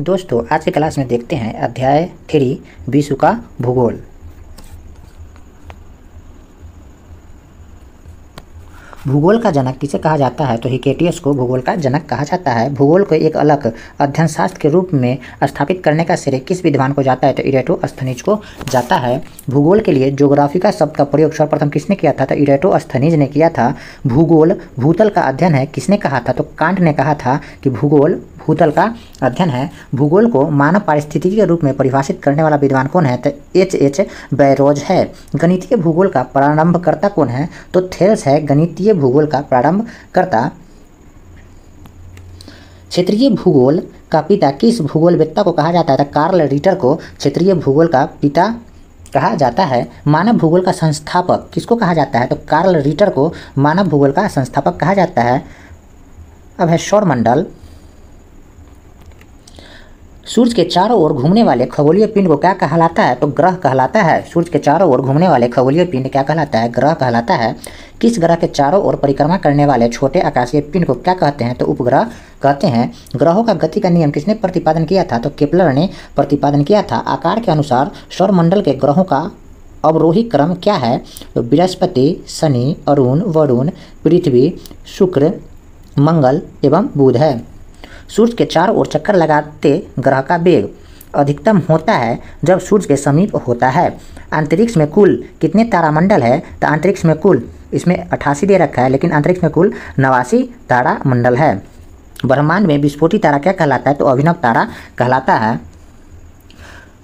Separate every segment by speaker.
Speaker 1: दोस्तों आज के क्लास में देखते हैं अध्याय 3 विश्व का भूगोल। भूगोल का जनक किसे कहा जाता है? तो हिकेटियस को भूगोल का जनक कहा जाता है। भूगोल को एक अलग अध्ययन शास्त्र के रूप में स्थापित करने का श्रेय किस विद्वान को जाता है? तो इरेटोस्थनीज को जाता है। भूगोल के लिए ज्योग्राफी का शब्द का प्रयोग सर्वप्रथम किसने किया था? तो इरेटोस्थनीज ने किया था। भूगोल भूतल का अध्ययन है, किसने कहा था? तो कांट ने कहा था कि भूगोल भूतल का अध्ययन है। भूगोल को मानव पारिस्थितिकी के रूप में परिभाषित करने वाला विद्वान कौन है? तो H.H. बैरोज है। गणितीय भूगोल का प्रारंभकर्ता कौन है? तो थेल्स है गणितीय भूगोल का प्रारंभकर्ता। क्षेत्रीय भूगोल का पिता किस भूगोलवेत्ता को कहा जाता है? तो कार्ल रिटर को क्षेत्रीय भूगोल का पिता कहा जाता है। मानव भूगोल का संस्थापक किसको कहा जाता है? तो कार्ल रिटर को मानव भूगोल का संस्थापक कहा जाता है। अब है सौरमंडल। सूर्य के चारों ओर घूमने वाले खगोलीय पिंड को क्या कहलाता है? तो ग्रह कहलाता है। सूर्य के चारों ओर घूमने वाले खगोलीय पिंड क्या कहलाता है? ग्रह कहलाता है। किस ग्रह के चारों ओर परिक्रमा करने वाले छोटे आकाशीय पिंड को क्या कहते हैं? तो उपग्रह कहते हैं। ग्रहों का गति का नियम किसने प्रतिपादन किया था? तो केपलर ने प्रतिपादन किया था। आकार के अनुसार सौरमंडल के ग्रहों का अवरोही क्रम क्या है? तो बृहस्पति, शनि, अरुण, वरुण, पृथ्वी, शुक्र, मंगल एवं बुध है। सूर्य के चारों ओर चक्कर लगाते ग्रह का वेग अधिकतम होता है जब सूर्य के समीप होता है। अंतरिक्ष में कुल कितने तारामंडल है? तो अंतरिक्ष में कुल, इसमें 88 दे रखा है, लेकिन अंतरिक्ष में कुल 89 तारामंडल है। ब्रह्मांड में विस्फोटी तारा क्या कहलाता है? तो अभिनव तारा कहलाता है।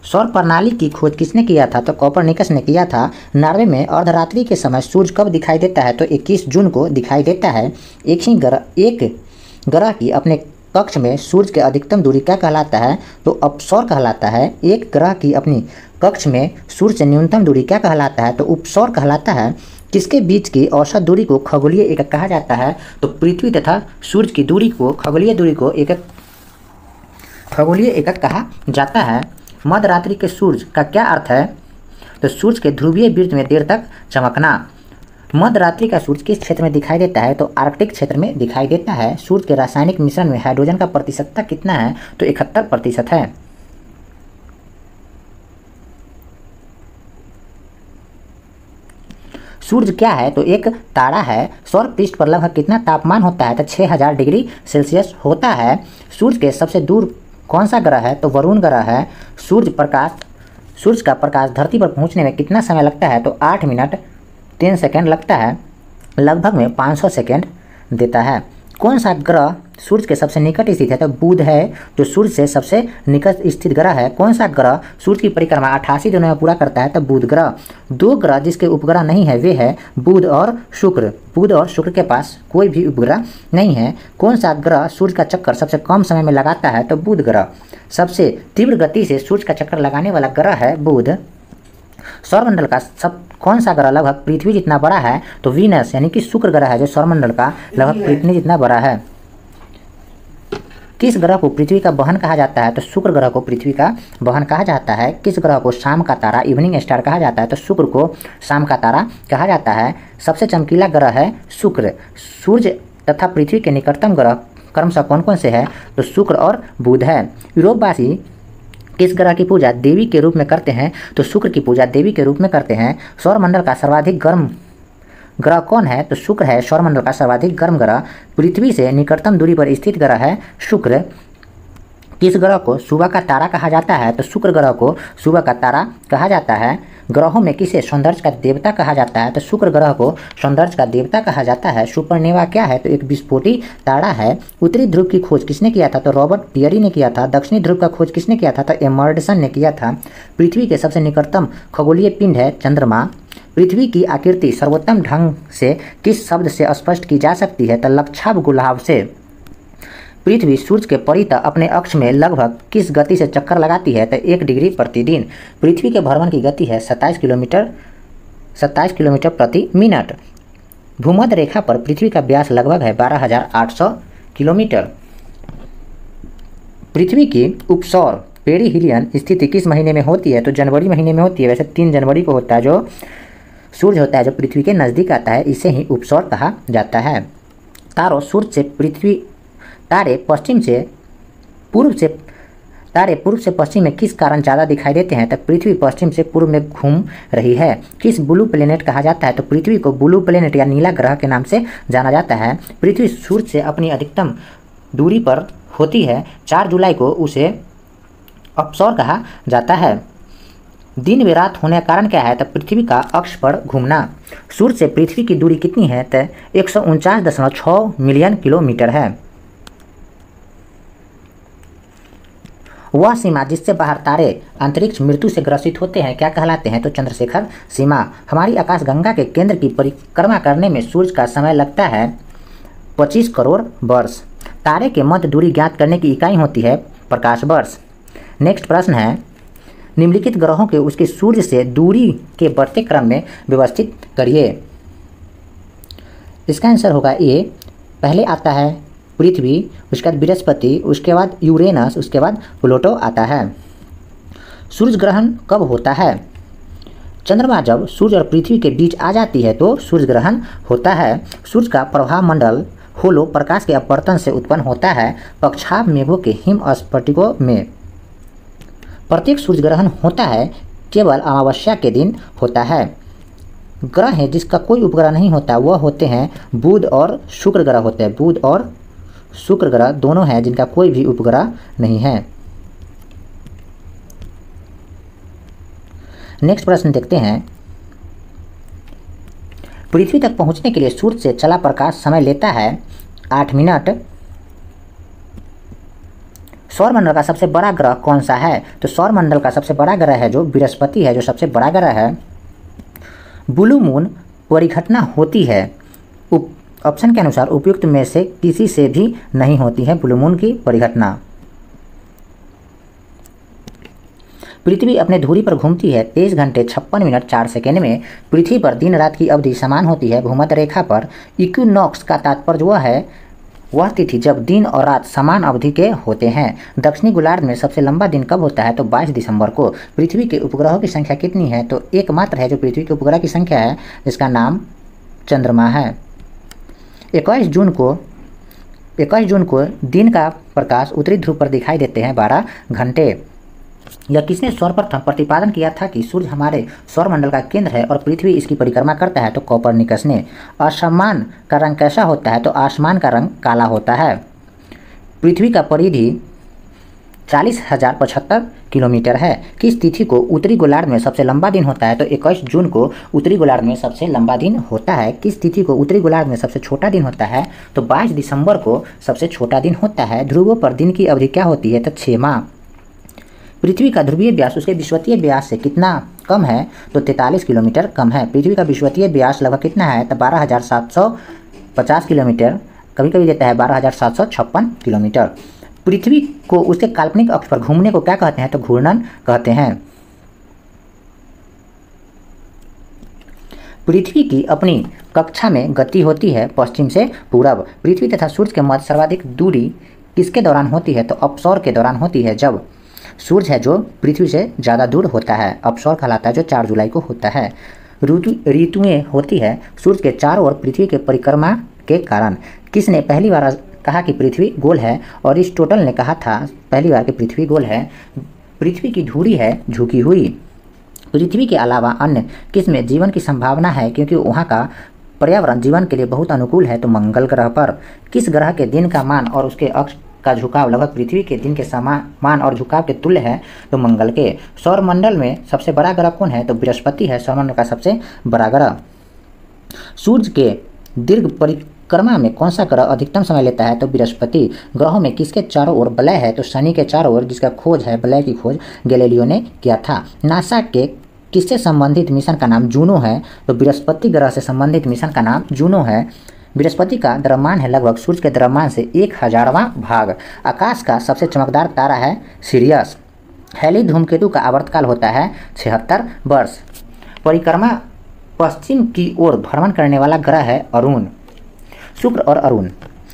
Speaker 1: सौर प्रणाली की खोज किसने किया था? तो कोपरनिकस ने किया था। नॉर्वे में अर्धरात्रि के समय सूर्य कब दिखाई देता है? तो 21 जून को दिखाई देता है। एक ग्रह की अपने कक्ष में सूर्य के अधिकतम दूरी क्या कहलाता है? तो अपसौर कहलाता है। एक ग्रह की अपनी कक्ष में सूर्य से न्यूनतम दूरी क्या कहलाता है? तो उपसौर कहलाता है। किसके बीच की औसत दूरी को खगोलीय एकक कहा जाता है? तो पृथ्वी तथा सूर्य की दूरी को खगोलीय दूरी को खगोलीय एकक कहा जाता है। मध्यरात्रि के सूर्य का क्या अर्थ है? तो सूर्य के ध्रुवीय वृत्त में देर तक चमकना। मध्यरात्रि का सूर्य किस क्षेत्र में दिखाई देता है? तो आर्कटिक क्षेत्र में दिखाई देता है। सूर्य के रासायनिक मिश्रण में हाइड्रोजन का प्रतिशतता कितना है? तो 71% है। सूर्य क्या है? तो एक तारा है। सौर पृष्ठ पर लगभग कितना तापमान होता है? तो 6000 डिग्री सेल्सियस होता है। सूर्य के सबसे दूर कौन सा ग्रह है? तो वरुण ग्रह है। सूर्य का प्रकाश धरती पर पहुंचने में कितना समय लगता है? तो 8 मिनट 3 सेकेंड लगता है। लगभग में 500 सेकेंड देता है। कौन सा ग्रह सूर्य के सबसे निकट स्थित है? तो बुध है, जो सूर्य से सबसे निकट स्थित ग्रह है। कौन सा ग्रह सूर्य की परिक्रमा 88 दिनों में पूरा करता है? तो बुध ग्रह। दो ग्रह जिसके उपग्रह नहीं है वे है बुध और शुक्र। बुध और शुक्र के पास कोई भी उपग्रह नहीं है। कौन सा ग्रह सूर्य का चक्कर सबसे कम समय में लगाता है? तो बुध ग्रह। सबसे तीव्र गति से सूर्य का चक्कर लगाने वाला ग्रह है बुध। सौरमंडल का कौन सा ग्रह लगभग पृथ्वी जितना बड़ा है? तो वीनस यानी कि शुक्र ग्रह है, जो सौरमंडल का लगभग पृथ्वी जितना बड़ा है। किस ग्रह को पृथ्वी का बहन कहा जाता है? तो शुक्र ग्रह को पृथ्वी का बहन कहा जाता है। किस ग्रह को शाम का तारा इवनिंग स्टार कहा जाता है? तो शुक्र को शाम का तारा कहा जाता है। सबसे चमकीला ग्रह है शुक्र। सूर्य तथा पृथ्वी के निकटतम ग्रह क्रमशः कौन कौन से है? तो शुक्र और बुध है। यूरोपवासी किस ग्रह की पूजा देवी के रूप में करते हैं? तो शुक्र की पूजा देवी के रूप में करते हैं। सौरमंडल का सर्वाधिक गर्म ग्रह कौन है? तो शुक्र है सौरमंडल का सर्वाधिक गर्म ग्रह। पृथ्वी से निकटतम दूरी पर स्थित ग्रह है शुक्र। किस ग्रह को सुबह का तारा कहा जाता है? तो शुक्र ग्रह को सुबह का तारा कहा जाता है। ग्रहों में किसे सौंदर्य का देवता कहा जाता है? तो शुक्र ग्रह को सौंदर्य का देवता कहा जाता है। सुपरनोवा क्या है? तो एक विस्फोटी तारा है। उत्तरी ध्रुव की खोज किसने किया था? तो रॉबर्ट पियरी ने किया था। दक्षिणी ध्रुव का खोज किसने किया था? तो एमर्डसन ने किया था। पृथ्वी के सबसे निकटतम खगोलीय पिंड है चंद्रमा। पृथ्वी की आकृति सर्वोत्तम ढंग से किस शब्द से स्पष्ट की जा सकती है? तो लक्षाभ गुलाब से। पृथ्वी सूर्य के परितः अपने अक्ष में लगभग किस गति से चक्कर लगाती है? तो 1 डिग्री प्रतिदिन। पृथ्वी के भ्रमण की गति है 27 किलोमीटर प्रति मिनट। भूमध्य रेखा पर पृथ्वी का व्यास लगभग है 12,800 किलोमीटर। पृथ्वी की उपसौर पेरिहीलियन स्थिति किस महीने में होती है? तो जनवरी महीने में होती है। वैसे 3 जनवरी को होता है, जो सूर्य होता है जो पृथ्वी के नज़दीक आता है, इसे ही उपसौर कहा जाता है। तारों सूर्य से पृथ्वी तारे पश्चिम से पूर्व से तारे पूर्व से पश्चिम में किस कारण ज़्यादा दिखाई देते हैं? तो पृथ्वी पश्चिम से पूर्व में घूम रही है। किस ब्लू प्लेनेट कहा जाता है? तो पृथ्वी को ब्लू प्लेनेट या नीला ग्रह के नाम से जाना जाता है। पृथ्वी सूर्य से अपनी अधिकतम दूरी पर होती है। 4 जुलाई को उसे अपसौर कहा जाता है। दिन व रात होने का कारण क्या है? तो पृथ्वी का अक्ष पर घूमना। सूर्य से पृथ्वी की दूरी कितनी है? तो 149.6 मिलियन किलोमीटर है। वह सीमा जिससे बाहर तारे अंतरिक्ष मृत्यु से ग्रसित होते हैं क्या कहलाते हैं? तो चंद्रशेखर सीमा। हमारी आकाशगंगा के केंद्र की परिक्रमा करने में सूर्य का समय लगता है 25 करोड़ वर्ष। तारे के मध्य दूरी ज्ञात करने की इकाई होती है प्रकाश वर्ष। नेक्स्ट प्रश्न है, निम्नलिखित ग्रहों के उसके सूर्य से दूरी के बढ़ते क्रम में व्यवस्थित करिए। इसका आंसर होगा ए। पहले आता है पृथ्वी, उसके बाद बृहस्पति, उसके बाद यूरेनस, उसके बाद प्लूटो आता है। सूर्य ग्रहण कब होता है? चंद्रमा जब सूर्य और पृथ्वी के बीच आ जाती है तो सूर्य ग्रहण होता है। सूर्य का प्रभाव मंडल होलो प्रकाश के अपवर्तन से उत्पन्न होता है पक्षाभ मेघों के हिम स्फटिकों में। प्रत्येक सूर्य ग्रहण होता है केवल अमावस्या के दिन होता है। ग्रह है जिसका कोई उपग्रह नहीं होता वह होते हैं बुध और शुक्र ग्रह होते हैं। बुध और शुक्र ग्रह दोनों हैं जिनका कोई भी उपग्रह नहीं है। नेक्स्ट प्रश्न देखते हैं, पृथ्वी तक पहुंचने के लिए सूर्य से चला प्रकाश समय लेता है 8 मिनट। सौरमंडल का सबसे बड़ा ग्रह कौन सा है? तो सौरमंडल का सबसे बड़ा ग्रह है जो बृहस्पति है, जो सबसे बड़ा ग्रह है। ब्लू मून परिघटना होती है ऑप्शन के अनुसार उपयुक्त में से किसी से भी नहीं होती है ब्लू मून की परिघटना। पृथ्वी अपने धुरी पर घूमती है 23 घंटे 56 मिनट 4 सेकेंड में। पृथ्वी पर दिन रात की अवधि समान होती है भूमध्य रेखा पर। इक्विनॉक्स का तात्पर्य वह है वह तिथि जब दिन और रात समान अवधि के होते हैं। दक्षिणी गोलार्ध में सबसे लंबा दिन कब होता है? तो 22 दिसंबर को। पृथ्वी के उपग्रहों की संख्या कितनी है? तो एकमात्र है जो पृथ्वी के उपग्रह की संख्या है, जिसका नाम चंद्रमा है। 21 जून को दिन का प्रकाश उत्तरी ध्रुव पर दिखाई देते हैं 12 घंटे। यह किसने सर्वप्रथम प्रतिपादन किया था कि सूर्य हमारे सौरमंडल का केंद्र है और पृथ्वी इसकी परिक्रमा करता है? तो कोपरनिकस ने। आसमान का रंग कैसा होता है? तो आसमान का रंग काला होता है। पृथ्वी का परिधि 40,075 किलोमीटर है। किस तिथि को उत्तरी गोलार्ध में सबसे लंबा दिन होता है? तो 21 जून को उत्तरी गोलार्ध में सबसे लंबा दिन होता है। किस तिथि को उत्तरी गोलार्ध में सबसे छोटा दिन होता है? तो 22 दिसंबर को सबसे छोटा दिन होता है। ध्रुवों पर दिन की अवधि क्या होती है? तो 6 माह। पृथ्वी का ध्रुवीय व्यास उसके विषुवतीय व्यास से कितना कम है? तो 43 किलोमीटर कम है। पृथ्वी का विषुवतीय व्यास लगभग कितना है? तो 12,750 किलोमीटर, कभी कभी देता है 12,756 किलोमीटर। पृथ्वी को उसके काल्पनिक अक्ष पर घूमने को क्या कहते हैं? तो घूर्णन कहते हैं। पृथ्वी की अपनी कक्षा में गति होती है पश्चिम से पूरब। पृथ्वी तथा सूर्य के मध्य सर्वाधिक दूरी किसके दौरान होती है? तो अपसौर के दौरान होती है, जब सूर्य है जो पृथ्वी से ज़्यादा दूर होता है। अपसौर कहलाता है जो 4 जुलाई को होता है। ऋतुएं होती है सूर्य के चारों ओर पृथ्वी के परिक्रमा के कारण। किसने पहली बार कहा कि पृथ्वी गोल है? और अरिस्टोटल ने कहा था पहली बार कि पृथ्वी गोल है। पृथ्वी की धुरी है झुकी हुई। पृथ्वी के अलावा अन्य किस में जीवन की संभावना है क्योंकि वहाँ का पर्यावरण जीवन के लिए बहुत अनुकूल है? तो मंगल ग्रह पर। किस ग्रह के दिन का मान और उसके अक्ष का झुकाव लगभग पृथ्वी के दिन के समान और झुकाव के तुल्य है? तो मंगल के। सौरमंडल में सबसे बड़ा ग्रह कौन है? तो बृहस्पति है सौरमंडल का सबसे बड़ा ग्रह। सूर्य के दीर्घ परिक्रमा में कौन सा ग्रह अधिकतम समय लेता है? तो बृहस्पति। ग्रहों में किसके चारों ओर वलय है? तो शनि के चारों ओर, जिसका खोज है वलय की खोज गैलीलियो ने किया था। नासा के किससे संबंधित मिशन का नाम जूनो है? तो बृहस्पति ग्रह से संबंधित मिशन का नाम जूनो है। बृहस्पति का द्रव्यमान है लगभग सूर्य के द्रव्यमान से 1000वां भाग। आकाश का सबसे चमकदार तारा है सिरियस। हैली धूमकेतु का आवर्तकाल होता है 76 वर्ष। परिक्रमा पश्चिम की ओर भ्रमण करने वाला ग्रह है अरुण। शुक्र और अरुण।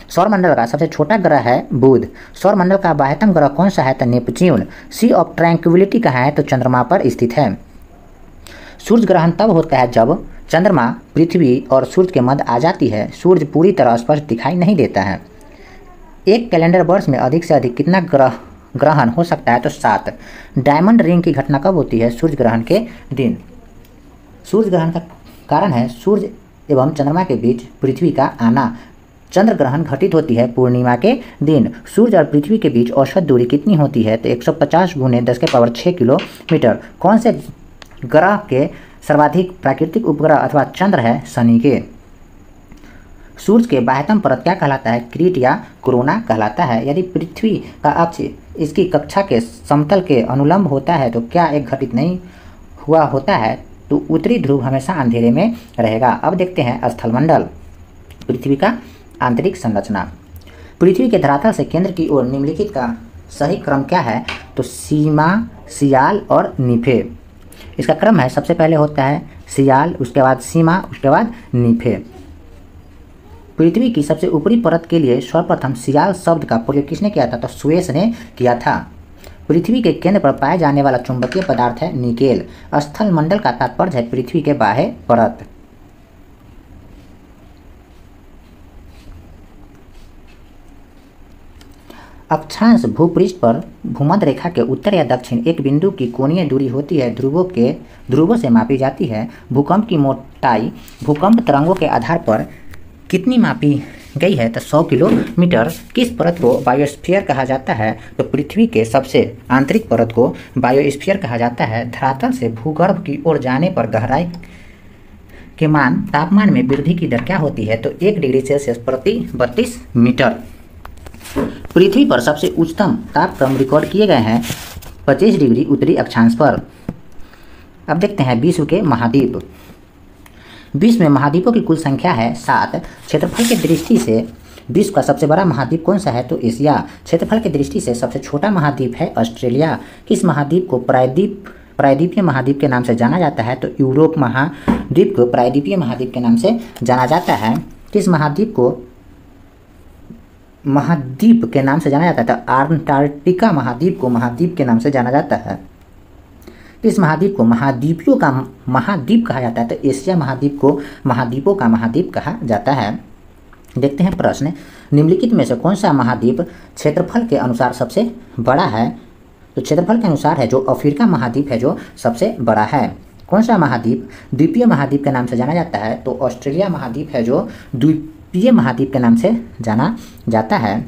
Speaker 1: सौरमंडल का सबसे छोटा ग्रह है बुध। सौरमंडल का बाह्यतम ग्रह कौन सा है? तो नेपच्यून। सी ऑफ ट्रैंक्विलिटी कहाँ है? तो चंद्रमा पर स्थित है। सूर्य ग्रहण तब होता है जब चंद्रमा पृथ्वी और सूर्य के मध्य आ जाती है। सूर्य पूरी तरह स्पष्ट दिखाई नहीं देता है। एक कैलेंडर वर्ष में अधिक से अधिक कितना ग्रह ग्रहण हो सकता है? तो 7। डायमंड रिंग की घटना कब होती है? सूर्य ग्रहण के दिन। सूर्य ग्रहण का कारण है सूर्य एवं चंद्रमा के बीच पृथ्वी का आना। चंद्र ग्रहण घटित होती है पूर्णिमा के दिन। सूर्य और पृथ्वी के बीच औसत दूरी कितनी होती है? तो 150 × 10⁻6 किलोमीटर। कौन से ग्रह के सर्वाधिक प्राकृतिक उपग्रह अथवा चंद्र है? शनि के। सूर्य के बाह्यतम परत क्या कहलाता है? क्रीट या कोरोना कहलाता है। यदि पृथ्वी का अक्ष इसकी कक्षा के समतल के अनुलंब होता है तो क्या एक घटित नहीं हुआ होता है? तो उत्तरी ध्रुव हमेशा अंधेरे में रहेगा। अब देखते हैं स्थलमंडल, पृथ्वी का आंतरिक संरचना। पृथ्वी के धरातल से केंद्र की ओर निम्नलिखित का सही क्रम क्या है? तो सीमा, सियाल और नीफे। इसका क्रम है, सबसे पहले होता है सियाल, उसके बाद सीमा, उसके बाद नीफे। पृथ्वी की सबसे ऊपरी परत के लिए सर्वप्रथम सियाल शब्द का प्रयोग किसने किया था? तो सुएस ने किया था। पृथ्वी के केंद्र पर पाए जाने वाला चुंबकीय पदार्थ है निकेल। स्थल मंडल का तात्पर्य है पृथ्वी के बाह्य परत। अक्षांश भूपृष्ठ पर भूमध्य रेखा के उत्तर या दक्षिण एक बिंदु की कोणीय दूरी होती है, ध्रुवों से मापी जाती है। भूकंप की मोटाई भूकंप तरंगों के आधार पर कितनी मापी गई है? तो 100 किलोमीटर। किस परत को बायोस्फीयर कहा जाता है? तो पृथ्वी के सबसे आंतरिक परत को बायोस्फीयर कहा जाता है। धरातल से भूगर्भ की ओर जाने पर गहराई के मान तापमान में वृद्धि की दर क्या होती है? तो 1 डिग्री सेल्सियस प्रति 32 मीटर। पृथ्वी पर सबसे उच्चतम तापक्रम रिकॉर्ड किए गए हैं 25 डिग्री उत्तरी अक्षांश पर। अब देखते हैं विश्व के महाद्वीप। विश्व में महाद्वीपों की कुल संख्या है 7। क्षेत्रफल की दृष्टि से विश्व का सबसे बड़ा महाद्वीप कौन सा है? तो एशिया। क्षेत्रफल की दृष्टि से सबसे छोटा महाद्वीप है ऑस्ट्रेलिया। किस महाद्वीप को प्रायद्वीपीय महाद्वीप के नाम से जाना जाता है? तो यूरोप महाद्वीप को प्रायद्वीपीय महाद्वीप के नाम से जाना जाता है। किस महाद्वीप को महाद्वीप के नाम से जाना जाता है? तो अंटार्कटिका महाद्वीप को महाद्वीप के नाम से जाना जाता है। इस महाद्वीप को महाद्वीपियों का महाद्वीप कहा जाता है। तो एशिया महाद्वीप को महाद्वीपों का महाद्वीप कहा जाता है। देखते हैं प्रश्न, निम्नलिखित में से कौन सा महाद्वीप क्षेत्रफल के अनुसार सबसे बड़ा है? तो क्षेत्रफल के अनुसार है जो अफ्रीका महाद्वीप है जो सबसे बड़ा है। कौन सा महाद्वीप द्वीपीय महाद्वीप के नाम से जाना जाता है? तो ऑस्ट्रेलिया महाद्वीप है जो द्वीपीय महाद्वीप के नाम से जाना जाता है।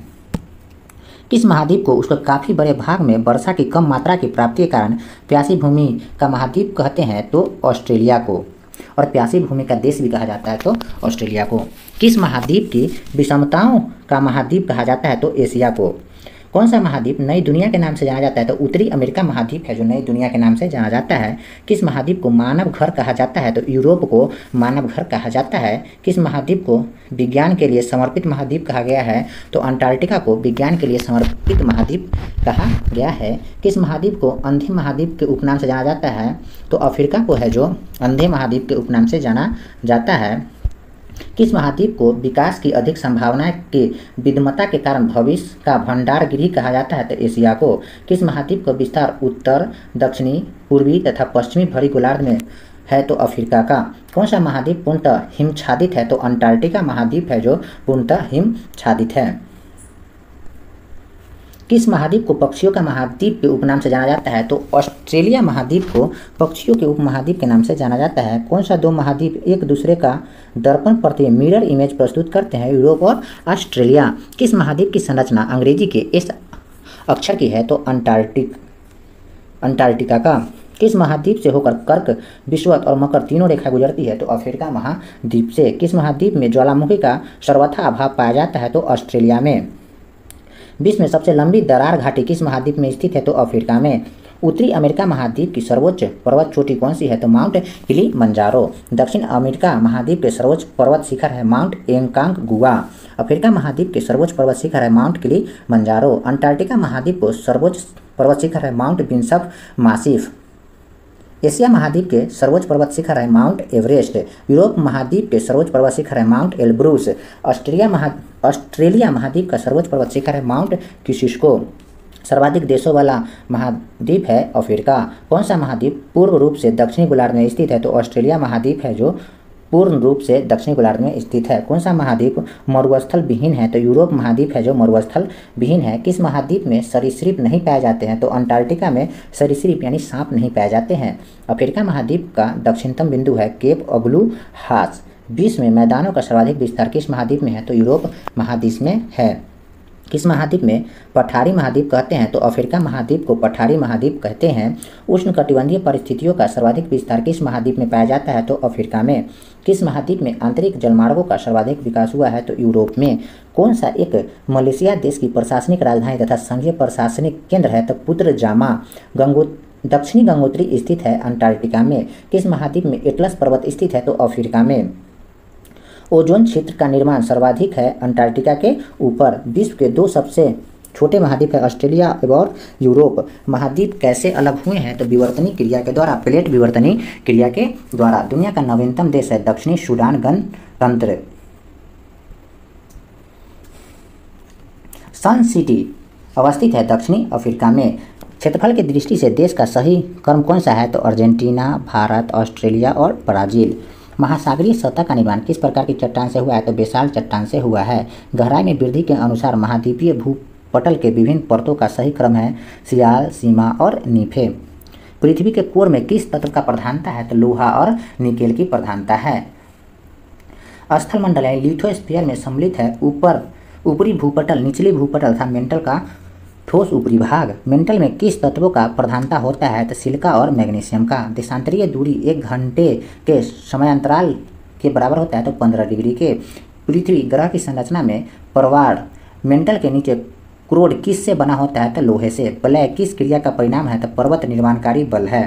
Speaker 1: किस महाद्वीप को उसके काफ़ी बड़े भाग में वर्षा की कम मात्रा की प्राप्ति के कारण प्यासी भूमि का महाद्वीप कहते हैं? तो ऑस्ट्रेलिया को। और प्यासी भूमि का देश भी कहा जाता है तो ऑस्ट्रेलिया को। किस महाद्वीप की विषमताओं का महाद्वीप कहा जाता है? तो एशिया को। कौन सा महाद्वीप नई दुनिया के नाम से जाना जाता है? तो उत्तरी अमेरिका महाद्वीप है जो नई दुनिया के नाम से जाना जाता है। किस महाद्वीप को मानव घर कहा जाता है? तो यूरोप को मानव घर कहा जाता है। किस महाद्वीप को विज्ञान के लिए समर्पित महाद्वीप कहा गया है? तो अंटार्कटिका को विज्ञान के लिए समर्पित महाद्वीप कहा गया है। किस महाद्वीप को अंधे महाद्वीप के उपनाम से जाना जाता है? तो अफ्रीका को है जो अंधे महाद्वीप के उपनाम से जाना जाता है। किस महाद्वीप को विकास की अधिक संभावना के विद्यमता के कारण भविष्य का भंडार गृह कहा जाता है? तो एशिया को। किस महाद्वीप का विस्तार उत्तर, दक्षिणी, पूर्वी तथा पश्चिमी भरी गोलार्ध में है? तो अफ्रीका का। कौन सा महाद्वीप पूर्णतः हिमच्छादित है? तो अंटार्कटिका महाद्वीप है जो पूर्णतः हिमच्छादित है। किस महाद्वीप को पक्षियों का महाद्वीप के उपनाम से जाना जाता है? तो ऑस्ट्रेलिया महाद्वीप को पक्षियों के उपमहाद्वीप के नाम से जाना जाता है। कौन सा दो महाद्वीप एक दूसरे का दर्पण प्रति मिरर इमेज प्रस्तुत करते हैं? यूरोप और ऑस्ट्रेलिया। किस महाद्वीप की संरचना अंग्रेजी के एस अक्षर की है? तो अंटार्कटिका का। किस महाद्वीप से होकर कर्क, विषुवत और मकर तीनों रेखा गुजरती है? तो अफ्रीका महाद्वीप से। किस महाद्वीप में ज्वालामुखी का सर्वथा अभाव पाया जाता है? तो ऑस्ट्रेलिया में। विश्व में सबसे लंबी दरार घाटी किस महाद्वीप में स्थित है? तो अफ्रीका में। उत्तरी अमेरिका महाद्वीप की सर्वोच्च पर्वत चोटी कौन सी है? तो माउंट किलिमंजारो। दक्षिण अमेरिका महाद्वीप के सर्वोच्च पर्वत शिखर है माउंट एंकांगुआ। अफ्रीका महाद्वीप के सर्वोच्च पर्वत शिखर है माउंट किलिमंजारो। अंटार्कटिका महाद्वीप को सर्वोच्च पर्वत शिखर है माउंट बिशप मासिफ। एशिया महाद्वीप के सर्वोच्च पर्वत शिखर है माउंट एवरेस्ट। यूरोप महाद्वीप के सर्वोच्च पर्वत शिखर है माउंट एल्ब्रूस। ऑस्ट्रेलिया महाद्वीप का सर्वोच्च पर्वत शिखर है माउंट किसिस्को। सर्वाधिक देशों वाला महाद्वीप है अफ्रीका। कौन सा महाद्वीप पूर्व रूप से दक्षिणी गोलार्ध में स्थित है? तो ऑस्ट्रेलिया महाद्वीप है जो पूर्ण रूप से दक्षिणी गोलार्ध में स्थित है। कौन सा महाद्वीप मरुस्थल विहीन है? तो यूरोप महाद्वीप है जो मरुस्थल विहीन है। किस महाद्वीप में सरीसृप नहीं पाए जाते हैं? तो अंटार्कटिका में सरीसृप यानी सांप नहीं पाए जाते हैं। अफ्रीका महाद्वीप का दक्षिणतम बिंदु है केप अगलू हास। विश्व में मैदानों का सर्वाधिक विस्तार किस महाद्वीप में है? तो यूरोप महाद्वीप में है। किस महाद्वीप में पठारी महाद्वीप कहते हैं? तो अफ्रीका महाद्वीप को पठारी महाद्वीप कहते हैं। उष्णकटिबंधीय परिस्थितियों का सर्वाधिक विस्तार किस महाद्वीप में पाया जाता है? तो अफ्रीका में। किस महाद्वीप में आंतरिक जलमार्गों का सर्वाधिक विकास हुआ है? तो यूरोप में। कौन सा एक मलेशिया देश की प्रशासनिक राजधानी तथा संघीय प्रशासनिक केंद्र है? तो पुत्र जामा। दक्षिणी गंगोत्री स्थित है अंटार्कटिका में। किस महाद्वीप में एटलस पर्वत स्थित है? तो अफ्रीका में। ओजोन क्षेत्र का निर्माण सर्वाधिक है अंटार्कटिका के ऊपर। विश्व के दो सबसे छोटे महाद्वीप है ऑस्ट्रेलिया और यूरोप। महाद्वीप कैसे अलग हुए हैं? तो विवर्तनी क्रिया के द्वारा, प्लेट विवर्तनी क्रिया के द्वारा। दुनिया का नवीनतम देश है दक्षिणी सूडान गणतंत्र। सन सिटी अवस्थित है दक्षिणी अफ्रीका में। क्षेत्रफल की दृष्टि से देश का सही क्रम कौन सा है? तो अर्जेंटीना, भारत, ऑस्ट्रेलिया और ब्राजील। महासागरीय सतह का निर्माण किस प्रकार की चट्टान से हुआ है? तो बेसाल्ट चट्टान से हुआ है। गहराई में वृद्धि के अनुसार महाद्वीपीय भूपटल के विभिन्न परतों का सही क्रम है सियाल, सीमा और नीफे। पृथ्वी के कोर में किस तत्व का प्रधानता है? तो लोहा और निकेल की प्रधानता है। स्थल मंडल यानी लिथोस्फीयर में सम्मिलित है ऊपरी भूपटल, निचली भूपटल तथा मेंटल का ठोस ऊपरी भाग। मेंटल में किस तत्वों का प्रधानता होता है? तो सिलिका और मैग्नीशियम का। देशांतरीय दूरी 1 घंटे के समयांतराल के बराबर होता है तो 15 डिग्री के। पृथ्वी ग्रह की संरचना में परवाड़ मेंटल के नीचे क्रोड किस से बना होता है? तो लोहे से। वलय किस क्रिया का परिणाम है? तो पर्वत निर्माणकारी बल है।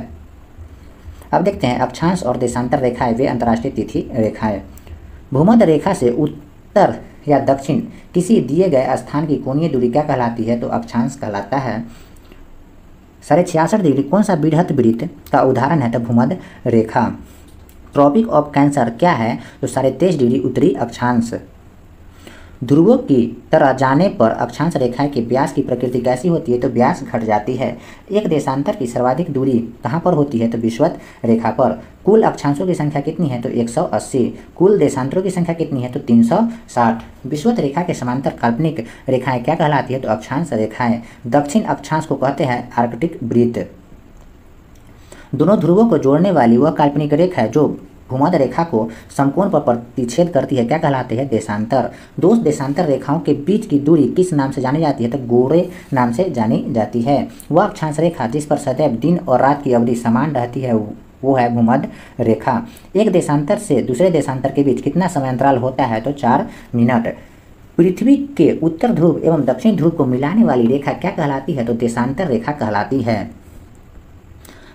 Speaker 1: अब देखते हैं अक्षांश और देशांतर रेखाएं वे अंतर्राष्ट्रीय तिथि रेखाएं। भूमध्य रेखा से उत्तर या दक्षिण किसी दिए गए स्थान की कोणीय दूरी क्या कहलाती है? तो अक्षांश कहलाता है। 66.5 डिग्री कौन सा बृहत वृत्त का उदाहरण है? तो भूमध्य रेखा। ट्रॉपिक ऑफ कैंसर क्या है? तो 23.5 डिग्री उत्तरी अक्षांश। ध्रुवों की तरह जाने पर अक्षांश रेखाएं के व्यास की प्रकृति कैसी होती है? तो व्यास घट जाती है। एक देशांतर की सर्वाधिक दूरी कहाँ पर होती है? तो विषुवत रेखा पर। कुल अक्षांशों की संख्या कितनी है? तो 180। कुल देशांतरों की संख्या कितनी है? तो 360। विषुवत रेखा के समांतर काल्पनिक रेखाएं क्या कहलाती है? तो अक्षांश रेखाएं। दक्षिण अक्षांश को कहते हैं आर्कटिक वृत्त। दोनों ध्रुवों को जोड़ने वाली वह काल्पनिक रेखा है जो भूमध्य रेखा को समकोण पर प्रतिच्छेद करती है क्या कहलाती है? देशांतर। दो देशांतर रेखाओं के बीच की दूरी किस नाम से जानी जाती है? तो गोरे नाम से जानी जाती है। वह अक्षांश रेखा जिस पर सदैव दिन और रात की अवधि समान रहती है वो है भूमध्य रेखा। एक देशांतर से दूसरे देशांतर के बीच कितना समयांतराल होता है? तो 4 मिनट। पृथ्वी के उत्तर ध्रुव एवं दक्षिण ध्रुव को मिलाने वाली रेखा क्या कहलाती है? तो देशांतर रेखा कहलाती है।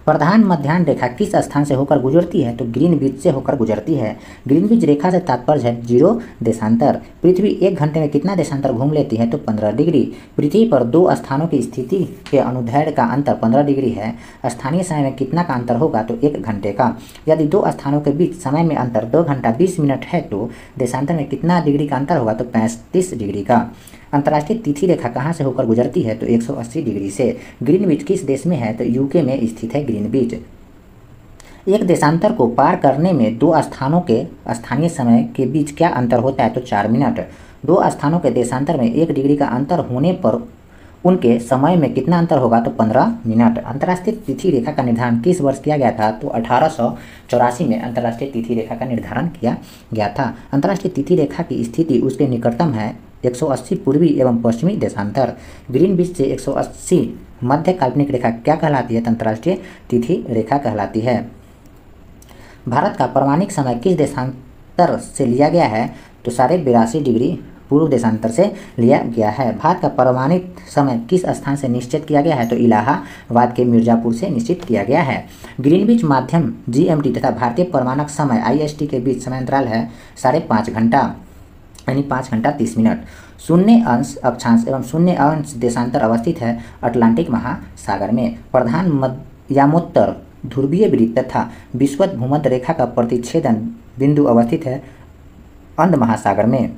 Speaker 1: प्रधान मध्याह्न रेखा किस स्थान से होकर गुजरती है? तो ग्रीनविच से होकर गुजरती है। ग्रीनविच रेखा से तात्पर्य है 0 देशांतर। पृथ्वी 1 घंटे में कितना देशांतर घूम लेती है? तो 15 डिग्री। पृथ्वी पर 2 स्थानों की स्थिति के अनुदैर्ध्य का अंतर 15 डिग्री है। स्थानीय समय में कितना का अंतर होगा? तो 1 घंटे का। यदि 2 स्थानों के बीच समय में अंतर 2 घंटा 20 मिनट है तो देशांतर में कितना डिग्री का अंतर होगा? तो 35 डिग्री का। अंतर्राष्ट्रीय तिथि रेखा कहाँ से होकर गुजरती है? तो 180 डिग्री से। ग्रीनविच किस देश में है? तो यूके में स्थित है ग्रीनविच। एक देशांतर को पार करने में 2 स्थानों के स्थानीय समय के बीच क्या अंतर होता है? तो 4 मिनट। 2 स्थानों के देशांतर में 1 डिग्री का अंतर होने पर उनके समय में कितना अंतर होगा? तो 15 मिनट। अंतर्राष्ट्रीय तिथि रेखा का निर्धारण किस वर्ष किया गया था? तो 1884 में अंतर्राष्ट्रीय तिथि रेखा का निर्धारण किया गया था। अंतर्राष्ट्रीय तिथि रेखा की स्थिति उसके निकटतम है 180 पूर्वी एवं पश्चिमी देशांतर। ग्रीनविच से 180 मध्य काल्पनिक रेखा क्या कहलाती है? तो अंतर्राष्ट्रीय तिथि रेखा कहलाती है। भारत का प्रमाणिक समय किस देशांतर से लिया गया है? तो 82.5 डिग्री पूर्व देशांतर से लिया गया है। भारत का प्रमाणित समय किस स्थान से निश्चित किया गया है? तो इलाहाबाद के मिर्जापुर से निश्चित किया गया है। ग्रीनविच माध्यम GMT तथा भारतीय प्रमाणक समय IST के बीच समयांतराल है 5.5 घंटा यानी 5 घंटा 30 मिनट। 0 अंश अक्षांश एवं 0 अंश देशांतर अवस्थित है अटलांटिक महासागर में। प्रधान यामोत्तर ध्रुवीय वृत्त तथा विषुवत भूमध्य रेखा का प्रतिच्छेदन बिंदु अवस्थित है अंध महासागर में।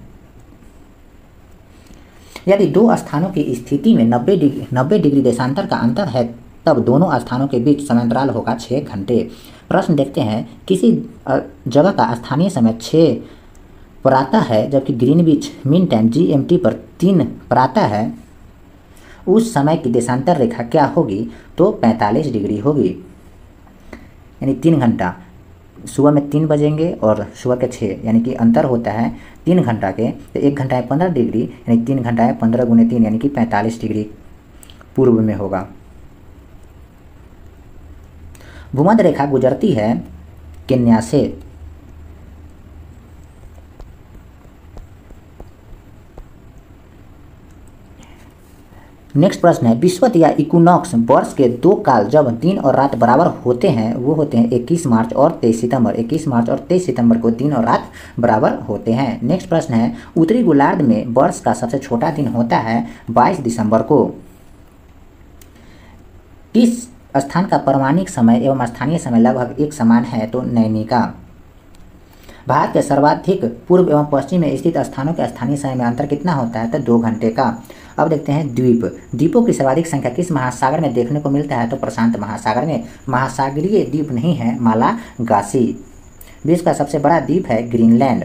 Speaker 1: यदि 2 स्थानों की स्थिति में 90 डिग्री देशांतर का अंतर है तब दोनों स्थानों के बीच समयांतराल होगा 6 घंटे। प्रश्न देखते हैं, किसी जगह का स्थानीय समय 6 पर आता है जबकि ग्रीनविच मीन टाइम GMT पर 3 पर आता है, उस समय की देशांतर रेखा क्या होगी? तो 45 डिग्री होगी, यानी 3 घंटा। सुबह में 3 बजेंगे और सुबह के 6, यानी कि अंतर होता है 3 घंटा के। तो 1 घंटा है 15 डिग्री, यानी 3 घंटा है 15 गुने 3, यानी कि 45 डिग्री पूर्व में होगा। भूमध्य रेखा गुजरती है केन्या से। नेक्स्ट प्रश्न है, विषुवत या इक्विनॉक्स वर्ष के 2 काल जब दिन और रात बराबर होते हैं वो होते हैं 21 मार्च और 23 सितंबर। 21 मार्च और 23 सितंबर को दिन और रात बराबर होते हैं। नेक्स्ट प्रश्न है, उत्तरी गोलार्ध में वर्ष का सबसे छोटा दिन होता है 22 दिसंबर को। किस स्थान का परमाणिक समय एवं स्थानीय समय लगभग एक समान है? तो नैनीका। भारत के सर्वाधिक पूर्व एवं पश्चिम में स्थित स्थानों के स्थानीय समय में अंतर कितना होता है? तो 2 घंटे का। अब देखते हैं द्वीप। द्वीपों की सर्वाधिक संख्या किस महासागर में देखने को मिलता है? तो प्रशांत महासागर में। महासागरीय द्वीप नहीं है मालागासी। विश्व का सबसे बड़ा द्वीप है ग्रीनलैंड।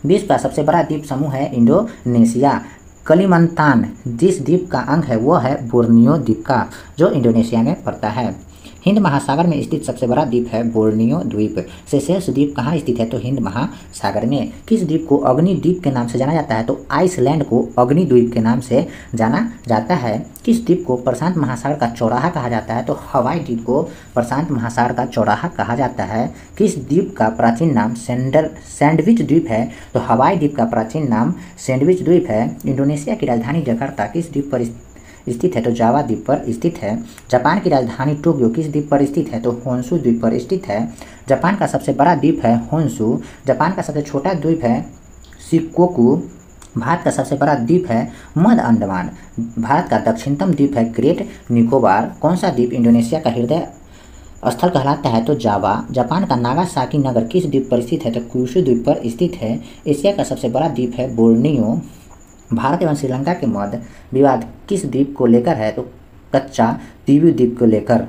Speaker 1: विश्व का सबसे बड़ा द्वीप समूह है इंडोनेशिया। कलिमंतान जिस द्वीप का अंग है वो है बोर्नियो द्वीप का, जो इंडोनेशिया में पड़ता है। हिंद महासागर में स्थित सबसे बड़ा द्वीप है बोर्नियो द्वीप। सेशेल्स द्वीप कहाँ स्थित है? तो हिंद महासागर में। किस द्वीप को अग्नि द्वीप के नाम से जाना जाता है? तो आइसलैंड को अग्नि द्वीप के नाम से जाना जाता है। किस द्वीप को प्रशांत महासागर का चौराहा कहा जाता है? तो हवाई द्वीप को प्रशांत महासागर का चौराहा कहा जाता है। किस द्वीप का प्राचीन नाम सैंडविच द्वीप है? तो हवाई द्वीप का प्राचीन नाम सैंडविच द्वीप है। इंडोनेशिया की राजधानी जकार्ता किस द्वीप पर स्थित है? तो जावा द्वीप पर स्थित है। जापान की राजधानी टोक्यो किस द्वीप पर स्थित है? तो होन्शु द्वीप पर स्थित है। जापान का सबसे बड़ा द्वीप है होन्शु। जापान का सबसे छोटा द्वीप है शिकोकू। भारत का सबसे बड़ा द्वीप है मध्य अंडमान। भारत का दक्षिणतम द्वीप है ग्रेट निकोबार। कौन सा द्वीप इंडोनेशिया का हृदय स्थल कहलाता है? तो जावा। जापान का नागासाकी नगर किस द्वीप पर स्थित है? तो क्यूशू द्वीप पर स्थित है। एशिया का सबसे बड़ा द्वीप है बोर्नियो। भारत एवं श्रीलंका के मध्य विवाद किस द्वीप को लेकर है? तो कच्चा तीवी द्वीप को लेकर।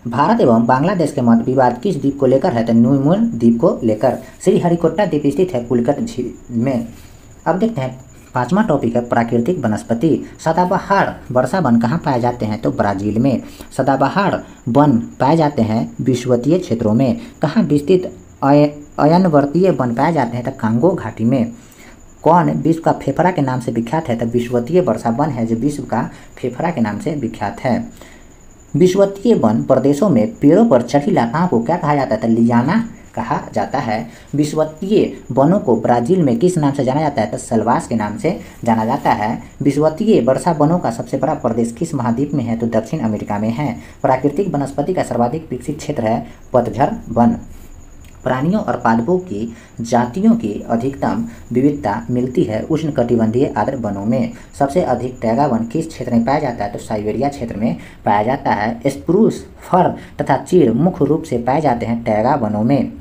Speaker 1: भारत एवं बांग्लादेश के मध्य विवाद किस द्वीप को लेकर है? तो नुमुर द्वीप को लेकर। श्रीहरिकोटा द्वीप स्थित है पुलिकट झील में। अब देखते हैं 5वां टॉपिक है प्राकृतिक वनस्पति। सदाबहार वर्षा वन कहाँ पाए जाते हैं? तो ब्राजील में। सदाबहार वन पाए जाते हैं विषुवतीय क्षेत्रों में। कहाँ विस्तृत अयनवर्तीय वन पाए जाते हैं? तो कांगो घाटी में। कौन विश्व का फेफड़ा के नाम से विख्यात है? तो विषुवतीय वर्षा वन है जो विश्व का फेफड़ा के नाम से विख्यात है। विषुवतीय वन प्रदेशों में पेड़ों पर चढ़ी लताओं को क्या कहा जाता है? तो लियाना कहा जाता है। विषुवतीय वनों को ब्राजील में किस नाम से जाना जाता है? तो सलवास के नाम से जाना जाता है। विषुवतीय वर्षा वनों का सबसे बड़ा प्रदेश किस महाद्वीप में है? तो दक्षिण अमेरिका में है। प्राकृतिक वनस्पति का सर्वाधिक विकसित क्षेत्र है पतझड़ वन। प्राणियों और पादपों की जातियों की अधिकतम विविधता मिलती है उष्णकटिबंधीय आर्द्र वनों में। सबसे अधिक टैगा वन किस क्षेत्र में पाया जाता है? तो साइबेरिया क्षेत्र में पाया जाता है। स्प्रूस, फर तथा चीड़ मुख्य रूप से पाए जाते हैं टैगा वनों में।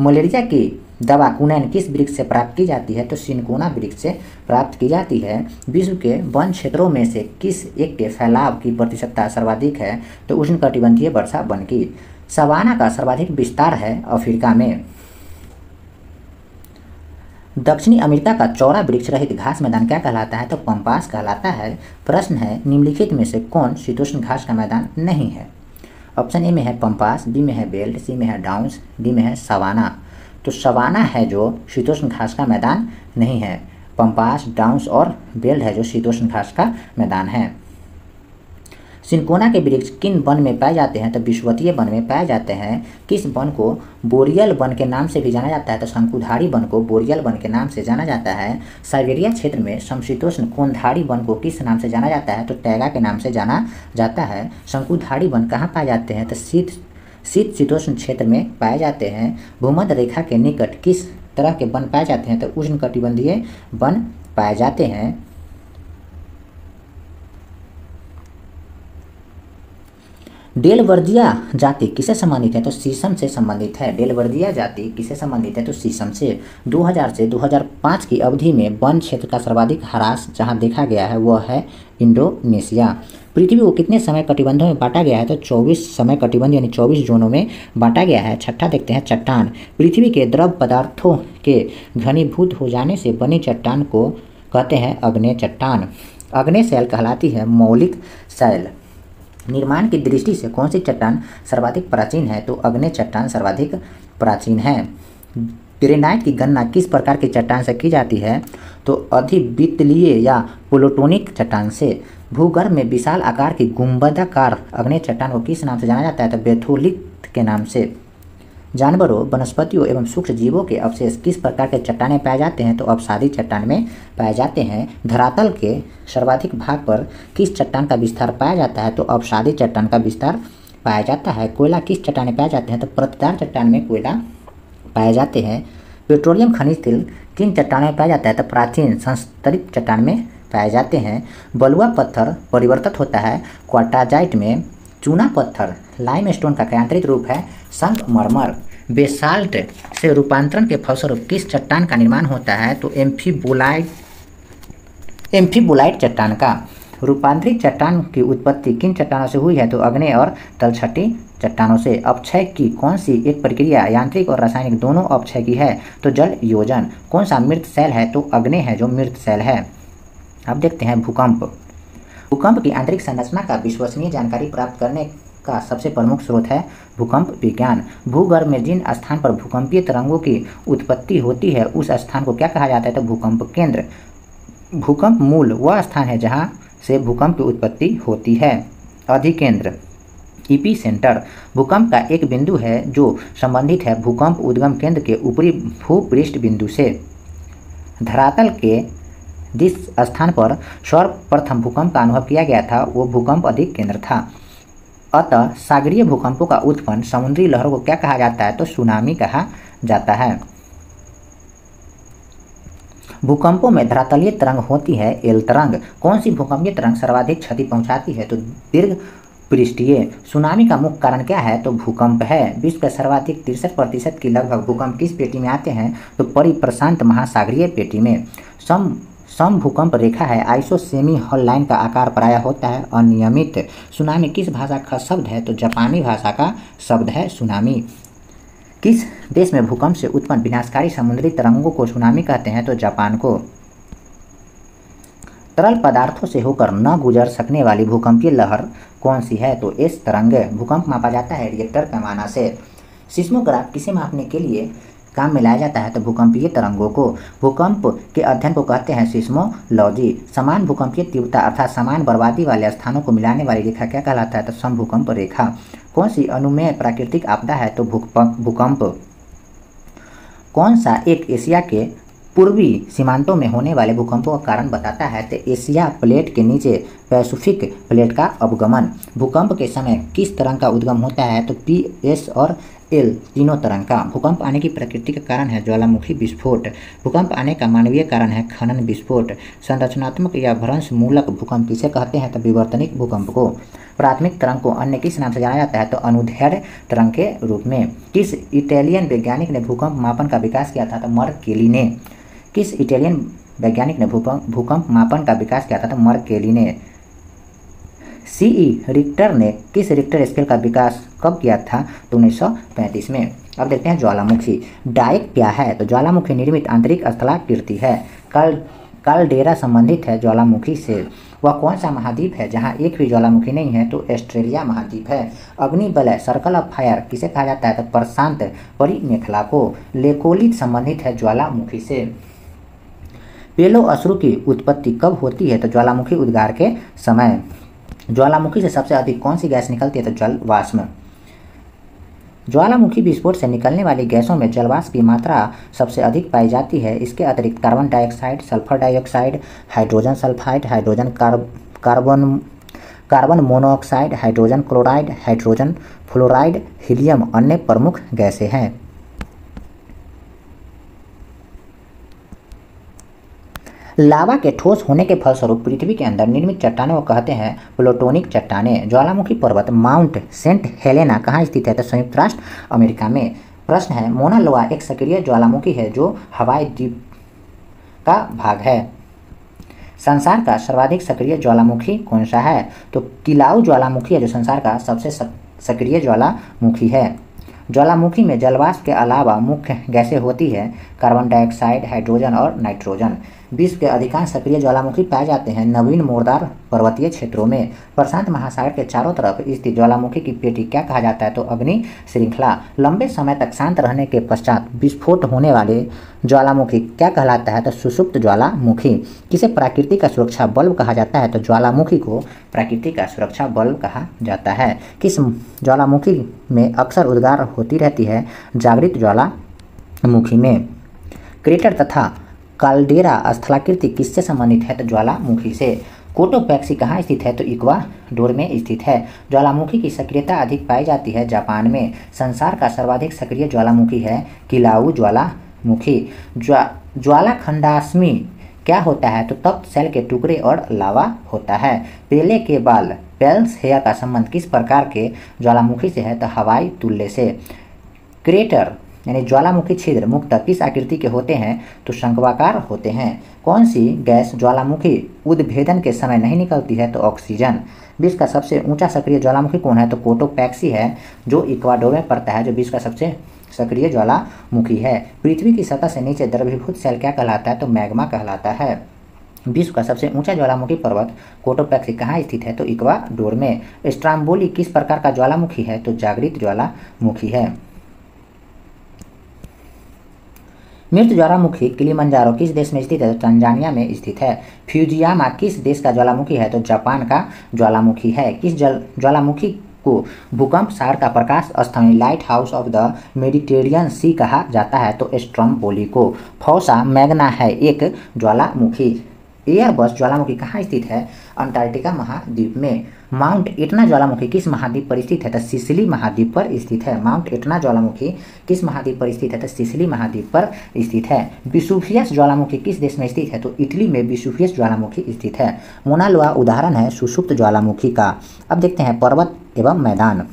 Speaker 1: मलेरिया की दवा कुनैन किस वृक्ष से प्राप्त की जाती है? तो सिनकोना वृक्ष से प्राप्त की जाती है। विश्व के वन क्षेत्रों में से किस एक के फैलाव की प्रतिशतता सर्वाधिक है? तो उष्णकटिबंधीय वर्षा वन की। सवाना का सर्वाधिक विस्तार है अफ्रीका में। दक्षिणी अमेरिका का चौड़ा वृक्ष रहित घास मैदान क्या कहलाता है? तो पंपास कहलाता है। प्रश्न है, निम्नलिखित में से कौन शीतोष्ण घास का मैदान नहीं है? ऑप्शन ए में है पंपास, बी में है बेल्ट, सी में है डाउन्स, डी में है सवाना। तो सवाना है जो शीतोष्ण घास का मैदान नहीं है। पंपास, डाउन्स और बेल्ट है जो शीतोष्ण घास का मैदान है। सिनकोना के वृक्ष किन वन में पाए जाते हैं? तो विषुवतीय वन में पाए जाते हैं। किस वन को बोरियल वन के नाम से भी जाना जाता है? तो शंकुधारी वन को बोरियल वन के नाम से जाना जाता है। साइबेरिया क्षेत्र में समशीतोष्ण कोनधारी वन को किस नाम से जाना जाता है? तो टैगा के नाम से जाना जाता है। शंकुधारी वन कहाँ पाए जाते हैं? तो शीतोष्ण क्षेत्र में पाए जाते हैं। भूमध्य रेखा के निकट किस तरह के वन पाए जाते हैं? तो उष्णकटिबंधीय वन पाए जाते हैं। डेलवर्जिया जाति किसे संबंधित है? तो शीशम से संबंधित है। डेलवर्जिया जाति किसे संबंधित है? तो शीशम से। 2000 से 2005 की अवधि में वन क्षेत्र का सर्वाधिक ह्रास जहां देखा गया है वह है इंडोनेशिया। पृथ्वी को कितने समय कटिबंधों में बांटा गया है? तो 24 समय कटिबंध यानी 24 जोनों में बांटा गया है। छठा देखते हैं चट्टान। पृथ्वी के द्रव पदार्थों के घनीभूत हो जाने से बनी चट्टान को कहते हैं अग्नेय चट्टान। अग्नेय शैल कहलाती है मौलिक शैल। निर्माण की दृष्टि से कौन सी चट्टान सर्वाधिक प्राचीन है? तो अग्नेय चट्टान सर्वाधिक प्राचीन है। ग्रेनाइट की गणना किस प्रकार की चट्टान से की जाती है? तो अधिवितलीय या प्लूटोनिक चट्टान से। भूगर्भ में विशाल आकार की गुंबदाकार अग्नेय चट्टान को किस नाम से जाना जाता है? तो बेथोलिथ के नाम से। जानवरों, वनस्पतियों एवं सूक्ष्म जीवों के अवशेष किस प्रकार के चट्टानें पाए जाते हैं? तो अपसादी चट्टान में पाए जाते हैं। धरातल के सर्वाधिक भाग पर किस चट्टान का विस्तार पाया जाता है? तो अपसादी चट्टान का विस्तार पाया जाता है। कोयला किस चट्टान में पाए जाते हैं? तो परतदार चट्टान में कोयला पाए जाते हैं। पेट्रोलियम खनिज तेल किन चट्टानों में पाया जाता है? तो प्राचीन संस्तरित चट्टान में पाए जाते हैं। बलुआ पत्थर परिवर्तित होता है क्वार्टाजाइट में। चूना पत्थर लाइमस्टोन का क्रांतिक रूप है संगमरमर। बेसाल्ट से रूपांतरण के फलस्वरूप किस चट्टान का निर्माण होता है? तो एम्फीबोलाइट चट्टान का। रूपांतरित चट्टान की उत्पत्ति किन चट्टानों से हुई है? तो अग्नेय और तलछटी चट्टानों से। अपक्षय की कौन सी एक प्रक्रिया यांत्रिक और रासायनिक दोनों अपक्षय की है? तो जल योजन। कौन सा मृत सेल है? तो अग्नेय है जो मृत सेल है। अब देखते हैं भूकंप। भूकंप की आंतरिक संरचना का विश्वसनीय जानकारी प्राप्त करने का सबसे प्रमुख स्रोत है भूकंप विज्ञान। भूगर्भ में जिन स्थान पर भूकंपीय तरंगों की उत्पत्ति होती है उस स्थान को क्या कहा जाता है? तो भूकंप केंद्र। भूकंप मूल वह स्थान है जहां से भूकंप की उत्पत्ति होती है। अधिकेंद्र ईपी सेंटर भूकंप का एक बिंदु है जो संबंधित है भूकंप उद्गम केंद्र के ऊपरी भूपृष्ठ बिंदु से। धरातल के जिस स्थान पर सर्वप्रथम भूकंप का अनुभव किया गया था वो भूकंप अधिक केंद्र था। अतः सागरीय भूकंपों का उत्पन्न समुद्री लहरों को क्या कहा जाता है? तो सुनामी कहा जाता है। भूकंपों में धरातलीय तरंग होती है एल तरंग। कौन सी भूकंपीय तरंग सर्वाधिक क्षति पहुंचाती है? तो दीर्घ पृष्ठीय। सुनामी का मुख्य कारण क्या है? तो भूकंप है। विश्व के सर्वाधिक 63% की लगभग भूकंप किस पेटी में आते हैं? तो परिप्रशांत महासागरीय पेटी में। सम भूकंप रेखा है आइसो सेमी हॉल लाइन का आकार प्रायः होता है अनियमित। सुनामी किस भाषा का शब्द है? तो जापानी भाषा का शब्द है सुनामी। किस देश में भूकंप से उत्पन्न विनाशकारी समुद्री तरंगों को सुनामी कहते हैं? तो जापान को। तरल पदार्थों से होकर न गुजर सकने वाली भूकंपीय लहर कौन सी है? तो एस तरंग। भूकंप मापा जाता है रिएक्टर पैमाना से। सिस्मोग्राफ किसे मापने के लिए काम में लाया जाता है? तो भूकंपीय तरंगों को। भूकंप के अध्ययन को कहते हैं सिस्मोलॉजी। समान भूकंपीय तीव्रता अर्थात समान बर्बादी वाले स्थानों को मिलाने वाली रेखा क्या कहलाता है? तो समभूकंप रेखा। कौन सी अनुमेय प्राकृतिक आपदा है? तो भूकंप। कौन सा एक एशिया के पूर्वी सीमांतों में होने वाले भूकंपों का कारण बताता है? तो एशिया प्लेट के नीचे पैसिफिक प्लेट का अवगमन। भूकंप के समय किस तरंग का उद्गम होता है? तो पी, एस और एल तीनों तरंग का। भूकंप आने की प्रकृति का कारण है ज्वालामुखी विस्फोट। भूकंप आने का मानवीय कारण है खनन विस्फोट। संरचनात्मक या भ्रंश मूलक भूकंप किसे कहते हैं? तो विवर्तनिक भूकंप को। प्राथमिक तरंग को अन्य किस नाम से जाना जाता है? तो अनुदैर्ध्य तरंग के रूप में। किस इटालियन वैज्ञानिक ने भूकंप मापन का विकास किया था? तो मर्केली ने। किस इटालियन वैज्ञानिक ने भूकंप मापन का विकास किया था? तो मर्केली ने। सीई रिक्टर ने किस रिक्टर स्केल का विकास कब किया था? तो 1935 में। अब देखते हैं ज्वालामुखी। डाइक क्या है? तो ज्वालामुखी निर्मित आंतरिक स्थलाकृति है। काल्डेरा संबंधित है ज्वालामुखी से। वह कौन सा महाद्वीप है जहां एक भी ज्वालामुखी नहीं है? तो ऑस्ट्रेलिया महाद्वीप है। अग्निवलय सर्कल ऑफ फायर किसे कहा जाता है? तो प्रशांत परिमेखला को। लेकोलिथ संबंधित है ज्वालामुखी से। पेलो अश्रु की उत्पत्ति कब होती है? तो ज्वालामुखी उद्गार के समय। ज्वालामुखी से सबसे अधिक कौन सी गैस निकलती है? तो जल वाष्प। ज्वालामुखी विस्फोट से निकलने वाली गैसों में जलवाष्प की मात्रा सबसे अधिक पाई जाती है। इसके अतिरिक्त carbon dioxide, sulphur dioxide, hydrogen sulphide, hydrogen carbon monoxide, hydrogen chloride, hydrogen fluoride, helium अन्य प्रमुख गैसें हैं। लावा के ठोस होने के फलस्वरूप पृथ्वी के अंदर निर्मित चट्टानों को कहते हैं प्लूटोनिक चट्टानें। ज्वालामुखी पर्वत माउंट सेंट हेलेना कहाँ स्थित है? तो संयुक्त राष्ट्र अमेरिका में। प्रश्न है, मोना लोआ एक सक्रिय ज्वालामुखी है जो हवाई द्वीप का भाग है। संसार का सर्वाधिक सक्रिय ज्वालामुखी कौन सा है? तो किलाउ ज्वालामुखी है जो संसार का सबसे सक्रिय ज्वालामुखी है। ज्वालामुखी में जलवाष्प के अलावा मुख्य गैसें होती है कार्बन डाइऑक्साइड, हाइड्रोजन और नाइट्रोजन। विश्व के अधिकांश सक्रिय ज्वालामुखी पाए जाते हैं नवीन मोरदार पर्वतीय क्षेत्रों में। प्रशांत महासागर के चारों तरफ स्थित ज्वालामुखी की पेटी क्या कहा जाता है? तो अग्नि श्रृंखला। लंबे समय तक शांत रहने के पश्चात विस्फोट होने वाले ज्वालामुखी क्या कहलाता है? तो सुषुप्त ज्वालामुखी। किसे प्रकृति का सुरक्षा बल्ब कहा जाता है? तो ज्वालामुखी को प्रकृति का सुरक्षा बल्ब कहा जाता है। किस ज्वालामुखी में अक्सर उद्गार होती रहती है? जागृत ज्वालामुखी में। क्रेटर तथा काल्डेरा स्थलाकृति किससे संबंधित है? तो ज्वालामुखी से। कोटोपैक्सी कहाँ स्थित है? तो इक्वाडोर में स्थित है। ज्वालामुखी की सक्रियता अधिक पाई जाती है जापान में। संसार का सर्वाधिक सक्रिय ज्वालामुखी है किलाउ ज्वालामुखी। ज्वालाखंडाश्मी क्या होता है? तो तप्त सेल के टुकड़े और लावा होता है। पेले के बाल पेल्स हेयर का संबंध किस प्रकार के ज्वालामुखी से है? तो हवाई तुल्य से। क्रेटर यानी ज्वालामुखी छिद्र मुख्यतः किस आकृति के होते हैं? तो शंक्वाकार होते हैं। कौन सी गैस ज्वालामुखी उद्भेदन के समय नहीं निकलती है? तो ऑक्सीजन। विश्व का सबसे ऊंचा सक्रिय ज्वालामुखी कौन है? तो कोटोपैक्सी है जो इक्वाडोर में पड़ता है, जो विश्व का सबसे सक्रिय ज्वालामुखी है। पृथ्वी की सतह से नीचे द्रवीभूत सेल क्या कहलाता है? तो मैग्मा कहलाता है। विश्व का सबसे ऊंचा ज्वालामुखी पर्वत कोटोपैक्सी कहाँ स्थित है? तो इक्वाडोर में। स्ट्राम्बोली किस प्रकार का ज्वालामुखी है? तो जागृत ज्वालामुखी है। मृत ज्वालामुखी किलिमंजारो किस देश में स्थित है? तो तंजानिया में स्थित है। फ्यूजियामा किस देश का ज्वालामुखी है? तो जापान का ज्वालामुखी है। किस ज्वालामुखी को भूकंप सागर का प्रकाश स्थल lighthouse of the Mediterranean sea कहा जाता है? तो स्ट्रम्बोली को। फौसा मैग्ना है एक ज्वालामुखी। एयरबस ज्वालामुखी कहाँ स्थित है? अंटार्कटिका महाद्वीप में। माउंट एटना ज्वालामुखी किस महाद्वीप पर स्थित है? तो सिसिली महाद्वीप पर स्थित है। माउंट एटना ज्वालामुखी किस महाद्वीप पर स्थित है? तो सिसिली महाद्वीप पर स्थित है। विसुवियस ज्वालामुखी किस देश में स्थित है? तो इटली में विसुवियस ज्वालामुखी स्थित है। मोना लोआ उदाहरण है सुषुप्त ज्वालामुखी का। अब देखते हैं पर्वत एवं मैदान।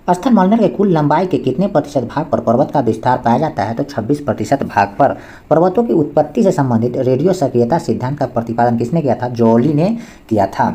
Speaker 1: स्थलमंडल के कुल लंबाई के कितने प्रतिशत भाग पर पर्वत का विस्तार पाया जाता है? तो 26% भाग पर। पर्वतों की उत्पत्ति से संबंधित रेडियो सक्रियता सिद्धांत का प्रतिपादन किसने किया था? जॉली ने किया था।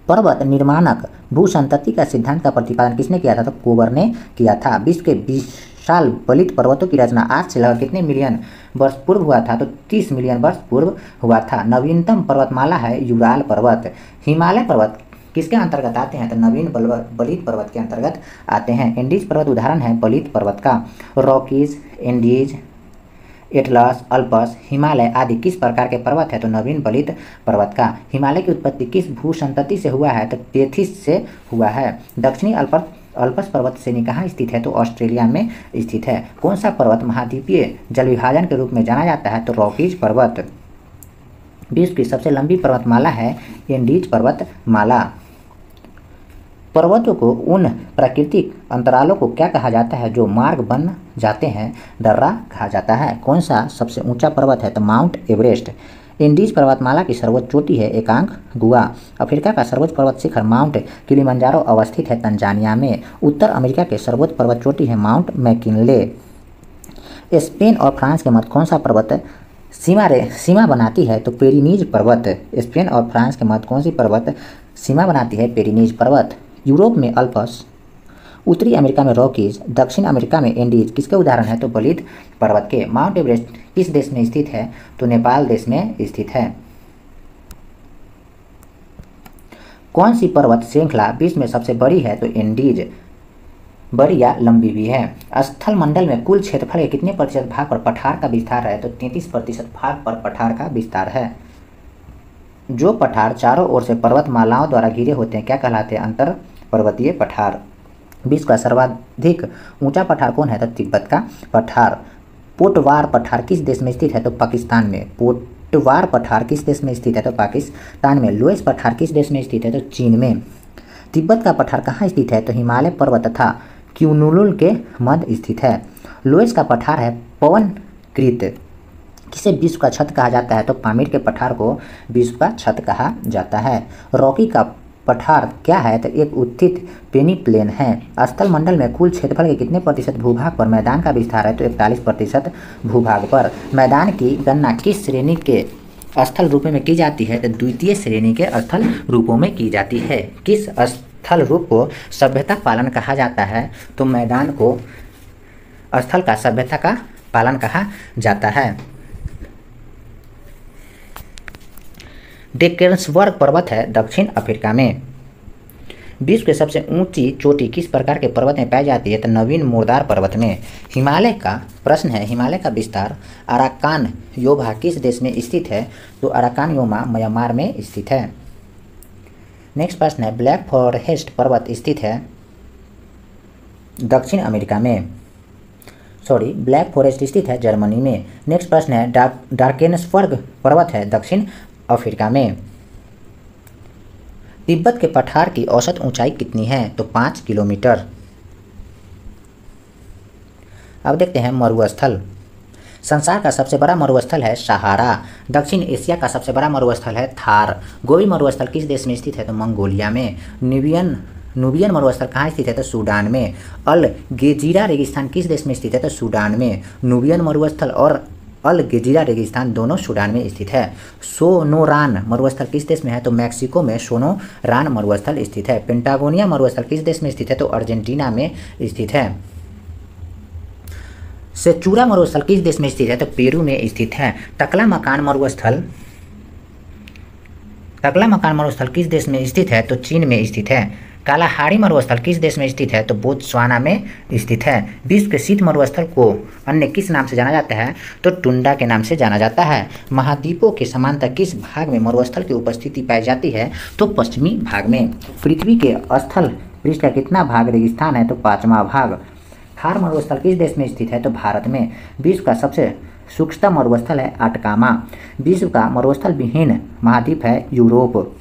Speaker 1: पर्वत निर्माणक भूसंतति का सिद्धांत का प्रतिपादन किसने किया था? तो कोबर ने किया था। विश्व के विशाल बलित पर्वतों की रचना आज से लगभग कितने मिलियन वर्ष पूर्व हुआ था? तो 30 मिलियन वर्ष पूर्व हुआ था। नवीनतम पर्वतमाला है यूराल पर्वत। हिमालय पर्वत किसके अंतर्गत आते हैं? तो नवीन बलित पर्वत के अंतर्गत आते हैं। एंडीज पर्वत उदाहरण है बलित पर्वत का। Rockies, Andes, Atlas, Alps, Himalaya आदि किस प्रकार के पर्वत है? तो नवीन बलित पर्वत का। हिमालय की उत्पत्ति किस भूसंतति से हुआ है? तो टेथिस से हुआ है। दक्षिणी अल्पस पर्वत श्रेणी कहाँ स्थित है? तो ऑस्ट्रेलिया में स्थित है। कौन सा पर्वत महाद्वीपीय जल विभाजन के रूप में जाना जाता है? तो रॉकीज पर्वत। विश्व की सबसे लंबी पर्वतमाला है एंडीज पर्वतमाला। पर्वतों को उन प्राकृतिक अंतरालों को क्या कहा जाता है जो मार्ग बन जाते हैं? दर्रा कहा जाता है। कौन सा सबसे ऊंचा पर्वत है? तो माउंट एवरेस्ट। एंडीज पर्वतमाला की सर्वोच्च चोटी है एकांकगुआ। अफ्रीका का सर्वोच्च पर्वत शिखर माउंट किलिमंजारो अवस्थित है तंजानिया में। उत्तर अमेरिका के सर्वोच्च पर्वत चोटी है माउंट मैकिनले। स्पेन और फ्रांस के मध्य कौन सा पर्वत सीमा बनाती है? तो पेरिनीज पर्वत। स्पेन और फ्रांस के मध्य कौन सी पर्वत सीमा बनाती है? पेरिनीज पर्वत। यूरोप में अल्पस, उत्तरी अमेरिका में रॉकीज, दक्षिण अमेरिका में एंडीज किसके उदाहरण है? तो बलित पर्वत के। माउंट एवरेस्ट किस देश में स्थित है? तो नेपाल देश में स्थित है। कौन सी पर्वत श्रृंखला विश्व में सबसे बड़ी है? तो एंडीज बड़ी या लंबी भी है। स्थल मंडल में कुल क्षेत्रफल के कितने प्रतिशत भाग पर पठार का विस्तार है? तो 33% भाग पर पठार का विस्तार है। जो पठार चारों ओर से पर्वतमालाओं द्वारा घिरे होते हैं क्या कहलाते हैं? अंतर पर्वतीय पठार। विश्व का सर्वाधिक ऊंचा पठार कौन है? तो तिब्बत का पठार। पोटवार पठार किस देश में स्थित है? तो पाकिस्तान में। पोटवार पठार किस देश में स्थित है? तो पाकिस्तान में। लोएस पठार किस देश में स्थित है? तो चीन में। तिब्बत का पठार कहाँ स्थित है? तो हिमालय पर्वत तथा क्यूनुलुल के मध्य स्थित है। लोएस का पठार है पवनकृत किसे विश्व का छत कहा जाता है? तो पामीर के पठार को विश्व का छत कहा जाता है। रॉकी का पठार क्या है? तो एक उत्थित पेनी प्लेन है। स्थल मंडल में कुल क्षेत्रफल के कितने प्रतिशत भूभाग पर मैदान का विस्तार है? तो 41% भूभाग पर। मैदान की गणना किस श्रेणी के स्थल रूपों में की जाती है? तो द्वितीय श्रेणी के स्थल रूपों में की जाती है। किस स्थल रूप को सभ्यता पालन कहा जाता है? तो मैदान को स्थल का सभ्यता का पालन कहा जाता है। डेकेन्सबर्ग पर्वत है दक्षिण अफ्रीका में। विश्व के सबसे ऊंची चोटी किस प्रकार के पर्वत में पाई जाती है? तो नवीन मुर्दार पर्वत में। हिमालय का प्रश्न है, हिमालय का विस्तार अराकान योमा किस देश में स्थित है? तो अराकान योमा म्यांमार में स्थित है। नेक्स्ट प्रश्न है, ब्लैक फॉरेस्ट पर्वत स्थित है दक्षिण अमेरिका में। ब्लैक फॉरेस्ट स्थित है जर्मनी में। नेक्स्ट प्रश्न है, डार्केन्सबर्ग पर्वत है दक्षिण अफ्रीका में। तिब्बत के पठार की औसत ऊंचाई कितनी है? तो 5 किलोमीटर। अब देखते हैं मरुस्थल। संसार का सबसे बड़ा मरुस्थल है सहारा। दक्षिण एशिया का सबसे बड़ा मरुस्थल है थार। गोबी मरुस्थल किस देश में स्थित है? तो मंगोलिया में। नुबियन मरुस्थल कहाँ स्थित है? तो सूडान में। अल गेजीरा रेगिस्तान किस देश में स्थित है? तो सूडान में। नुबियन मरुस्थल और अल गेजीरा रेगिस्तान दोनों सूडान में स्थित है। सोनोरान मरुस्थल किस देश में है? तो मैक्सिको में सोनोरान मरुस्थल स्थित है। पेंटागोनिया मरुस्थल किस देश में स्थित है? तो अर्जेंटीना में स्थित है। सेचूरा मरुस्थल किस देश में स्थित है? तो पेरू में स्थित है। टकला मकान मरुस्थल किस देश में स्थित है? तो चीन में स्थित है। कालाहारी मरुस्थल किस देश में स्थित है? तो बोत्सवाना में स्थित है। विश्व के शीत मरुस्थल को अन्य किस नाम से जाना जाता है? तो टुंडा के नाम से जाना जाता है। महाद्वीपों के समांतर किस भाग में मरुस्थल की उपस्थिति पाई जाती है? तो पश्चिमी भाग में। पृथ्वी के स्थल पृष्ठ का कितना भाग रेगिस्तान है? तो 5वां भाग। थार मरुस्थल किस देश में स्थित है? तो भारत में। विश्व का सबसे सूक्ष्म मरुस्थल है अटकामा। विश्व का मरुस्थल विहीन महाद्वीप है यूरोप।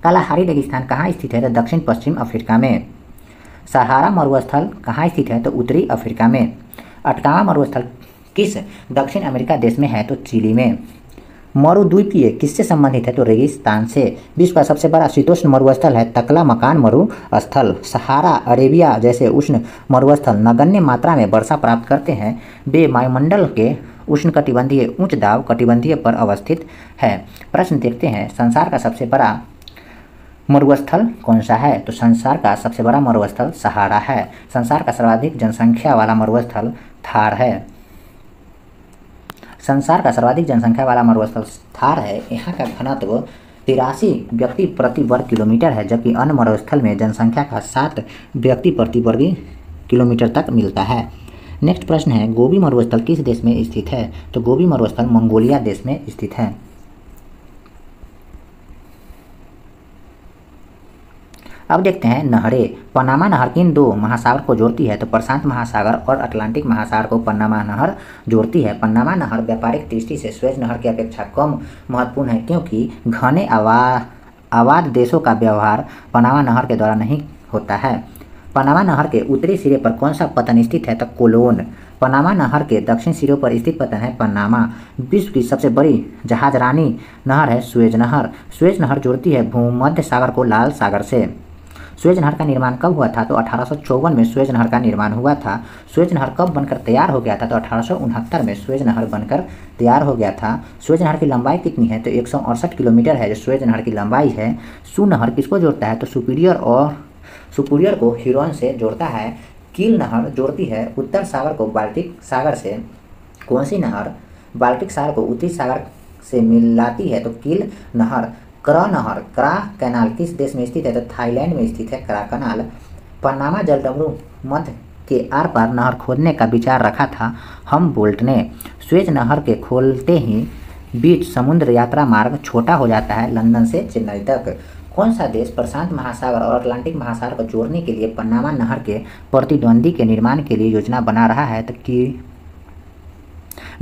Speaker 1: कालाहारी रेगिस्तान कहाँ स्थित है? तो दक्षिण पश्चिम अफ्रीका में। सहारा मरुस्थल कहाँ स्थित है? तो उत्तरी अफ्रीका में। अटकामा मरुस्थल किस दक्षिण अमेरिका देश में है? तो चिली में। मरुद्वीपीय किससे संबंधित है? तो रेगिस्तान से। विश्व का सबसे बड़ा शीतोष्ण मरुस्थल है तकला मकान मरुस्थल। सहारा अरेबिया जैसे उष्ण मरुस्थल नगण्य मात्रा में वर्षा प्राप्त करते हैं। वे वायुमंडल के उष्णकटिबंधीय उच्च दाब कटिबंधीय पर अवस्थित है। प्रश्न देखते हैं, संसार का सबसे बड़ा मरुस्थल कौन सा है? तो संसार का सबसे बड़ा मरुस्थल सहारा है। संसार का सर्वाधिक जनसंख्या वाला मरुस्थल थार है। संसार का सर्वाधिक जनसंख्या वाला मरुस्थल थार है। यहाँ का घनत्व 83 व्यक्ति प्रति वर्ग किलोमीटर है, जबकि अन्य मरुस्थल में जनसंख्या का 7 व्यक्ति प्रति वर्ग किलोमीटर तक मिलता है। नेक्स्ट प्रश्न है, गोबी मरुस्थल किस देश में स्थित है? तो गोबी मरुस्थल मंगोलिया देश में स्थित है। अब देखते हैं नहरें। पनामा नहर किन दो महासागर को जोड़ती है? तो प्रशांत महासागर और अटलांटिक महासागर को पनामा नहर जोड़ती है। पनामा नहर व्यापारिक दृष्टि से सुएज नहर की अपेक्षा कम महत्वपूर्ण है, क्योंकि घने आबाद देशों का व्यवहार पनामा नहर के द्वारा नहीं होता है। पनामा नहर के उत्तरी सिरे पर कौन सा पतन स्थित है? तो कोलोन। पनामा नहर के दक्षिण सिरों पर स्थित पतन है पनामा। विश्व की सबसे बड़ी जहाजरानी नहर है सुएज नहर। सुएज नहर जोड़ती है भूमध्य सागर को लाल सागर से। सुएज नहर का निर्माण कब हुआ था? तो 1854 में सुएज नहर का निर्माण हुआ था। सुएज नहर कब बनकर तैयार हो गया था? तो 1869 में सुएज नहर बनकर तैयार हो गया था। सुएज नहर की लंबाई कितनी है? तो 168 किलोमीटर है जो सुएज नहर की लंबाई है। सू नहर किसको जोड़ता है? तो सुपीरियर को ह्यूरोन से जोड़ता है। कील नहर जोड़ती है उत्तर सागर को बाल्टिक सागर से। कौन सी नहर बाल्टिक सागर को उत्तरी सागर से मिलाती है? तो कील नहर। क्रा कैनाल किस देश में स्थित है? तो थाईलैंड में स्थित है क्रा कैनाल। पनामा जलडमरू मध्य के आर पार नहर खोदने का विचार रखा था हमबोल्ट ने। सुएज नहर के खोलते ही बीच समुद्र यात्रा मार्ग छोटा हो जाता है लंदन से चेन्नई तक। कौन सा देश प्रशांत महासागर और अटलांटिक महासागर को जोड़ने के लिए पनामा नहर के प्रतिद्वंदी के निर्माण के लिए योजना बना रहा है? तो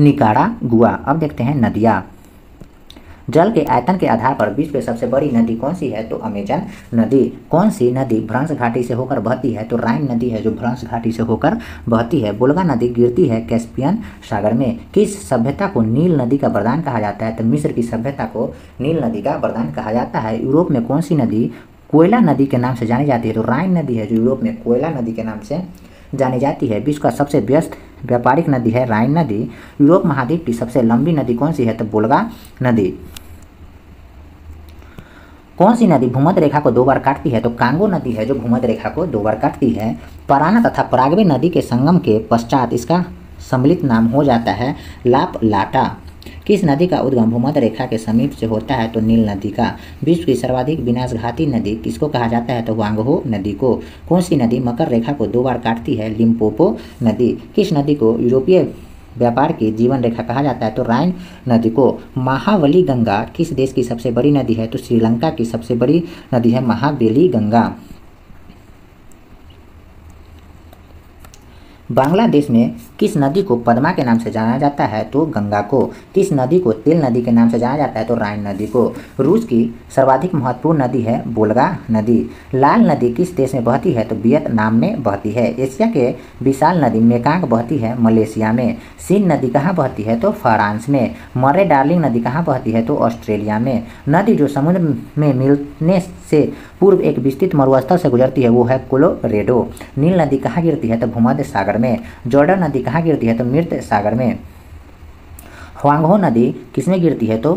Speaker 1: निकारागुआ। अब देखते हैं नदियाँ। जल के आयतन के आधार पर विश्व की सबसे बड़ी नदी कौन सी है? तो अमेजन नदी। कौन सी नदी भ्रंश घाटी से होकर बहती है? तो राइन नदी है जो भ्रंश घाटी से होकर बहती है। वोल्गा नदी गिरती है कैस्पियन सागर में। किस सभ्यता को नील नदी का वरदान कहा जाता है? तो मिस्र की सभ्यता को नील नदी का वरदान कहा जाता है। यूरोप में कौन सी नदी कोयला नदी के नाम से जानी जाती है? तो राइन नदी है जो यूरोप में कोयला नदी के नाम से जानी जाती है। विश्व का सबसे व्यस्त व्यापारिक नदी है राइन नदी। यूरोप महाद्वीप की सबसे लंबी नदी कौन सी है? तो वोल्गा नदी। कौन सी नदी भूमध्य रेखा को 2 बार काटती है? तो कांगो नदी है जो भूमध्य रेखा को 2 बार काटती है। पाराना तथा पराग्वे नदी के संगम के पश्चात इसका सम्मिलित नाम हो जाता है लाप लाटा। किस नदी का उद्गम भूमध्य रेखा के समीप से होता है? तो नील नदी का। विश्व की सर्वाधिक विनाशघाती नदी किसको कहा जाता है? तो वांगहो नदी को। कौन सी नदी मकर रेखा को 2 बार काटती है? लिम्पोपो नदी। किस नदी को यूरोपीय व्यापार की जीवन रेखा कहा जाता है? तो राइन नदी को। महावली गंगा किस देश की सबसे बड़ी नदी है? तो श्रीलंका की सबसे बड़ी नदी है महावेली गंगा। बांग्लादेश में किस नदी को पद्मा के नाम से जाना जाता है? तो गंगा को। किस नदी को तेल नदी के नाम से जाना जाता है? तो राइन नदी को। रूस की सर्वाधिक महत्वपूर्ण नदी है वोल्गा नदी। लाल नदी किस देश में बहती है? तो वियतनाम में बहती है। एशिया के विशाल नदी मेकांग बहती है मलेशिया में। सीन नदी कहाँ बहती है? तो फ्रांस में। मर्रे डार्लिंग नदी कहाँ बहती है? तो ऑस्ट्रेलिया में। नदी जो समुद्र में मिलने से पूर्व एक विस्तृत मरुस्थल से गुजरती है वो है कोलोरेडो। नील नदी कहाँ गिरती है? तो भूमध्य सागर में। जॉर्डन नदी कहाँ गिरती है? तो मृत सागर में। ह्वांगहो नदी किसमें गिरती है? तो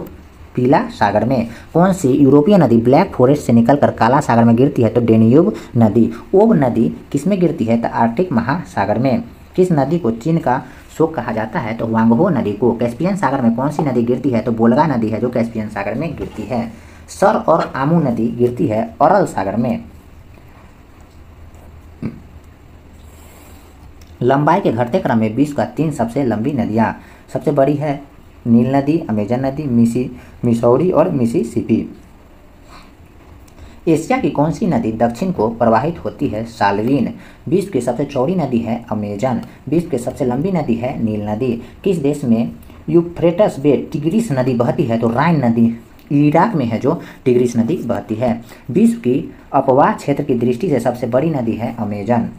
Speaker 1: पीला सागर में। कौन सी यूरोपीय नदी ब्लैक फॉरेस्ट से निकलकर काला सागर में गिरती है? तो डेन्यूब नदी। ओब नदी किसमें गिरती है? तो आर्कटिक महासागर में। किस नदी को चीन का शोक कहा जाता है? तो ह्वांगहो नदी को। कैस्पियन सागर में कौन सी नदी गिरती है? तो वोल्गा नदी है जो कैस्पियन सागर में गिरती है। सर और आमू नदी गिरती है अरल सागर में। लंबाई के घटते क्रम में विश्व का 3 सबसे लंबी नदियाँ। सबसे बड़ी है नील नदी, अमेजन नदी, मिसौरी और मिसिसिपी। एशिया की कौन सी नदी दक्षिण को प्रवाहित होती है? साल्वीन। विश्व की सबसे चौड़ी नदी है अमेजन। विश्व की सबसे लंबी नदी है नील नदी। किस देश में यूफ्रेटस में टिग्रिस नदी बहती है? तो राइन नदी। इराक में है जो टिग्रिस नदी बहती है। विश्व की अपवाह क्षेत्र की दृष्टि से सबसे बड़ी नदी है अमेजन।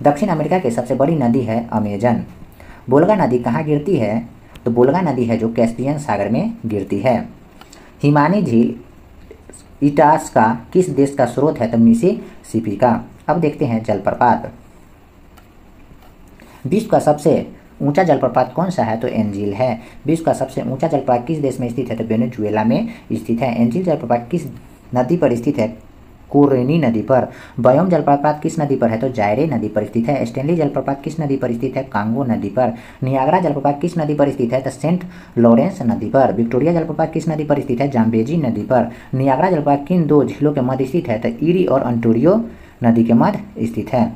Speaker 1: दक्षिण अमेरिका की सबसे बड़ी नदी है अमेजन। वोल्गा नदी कहाँ गिरती है? तो वोल्गा नदी है जो कैस्पियन सागर में गिरती है। हिमानी झील इटास्का किस देश का स्रोत है? तो मिसिसिपी का। अब देखते हैं जलप्रपात। विश्व का सबसे ऊंचा जलप्रपात कौन सा है? तो एंजिल है। विश्व का सबसे ऊंचा जलप्रपात किस देश में स्थित है? तो वेनेजुएला में स्थित है। एंजिल जलप्रपात किस नदी पर स्थित है? कोरेनी नदी पर। बयोम जलप्रपात किस नदी पर है? तो जायरे नदी पर स्थित है। स्टेनली जलप्रपात किस नदी पर स्थित है? कांगो नदी पर। नियाग्रा जलप्रपात किस नदी पर स्थित है? तो सेंट लॉरेंस नदी पर। विक्टोरिया जलप्रपात किस नदी पर स्थित है? जाम्बेजी नदी पर। नियाग्रा जलप्रपात किन 2 झीलों के मध्य स्थित है? तो ईरी और अंटोरियो नदी के मध्य स्थित है।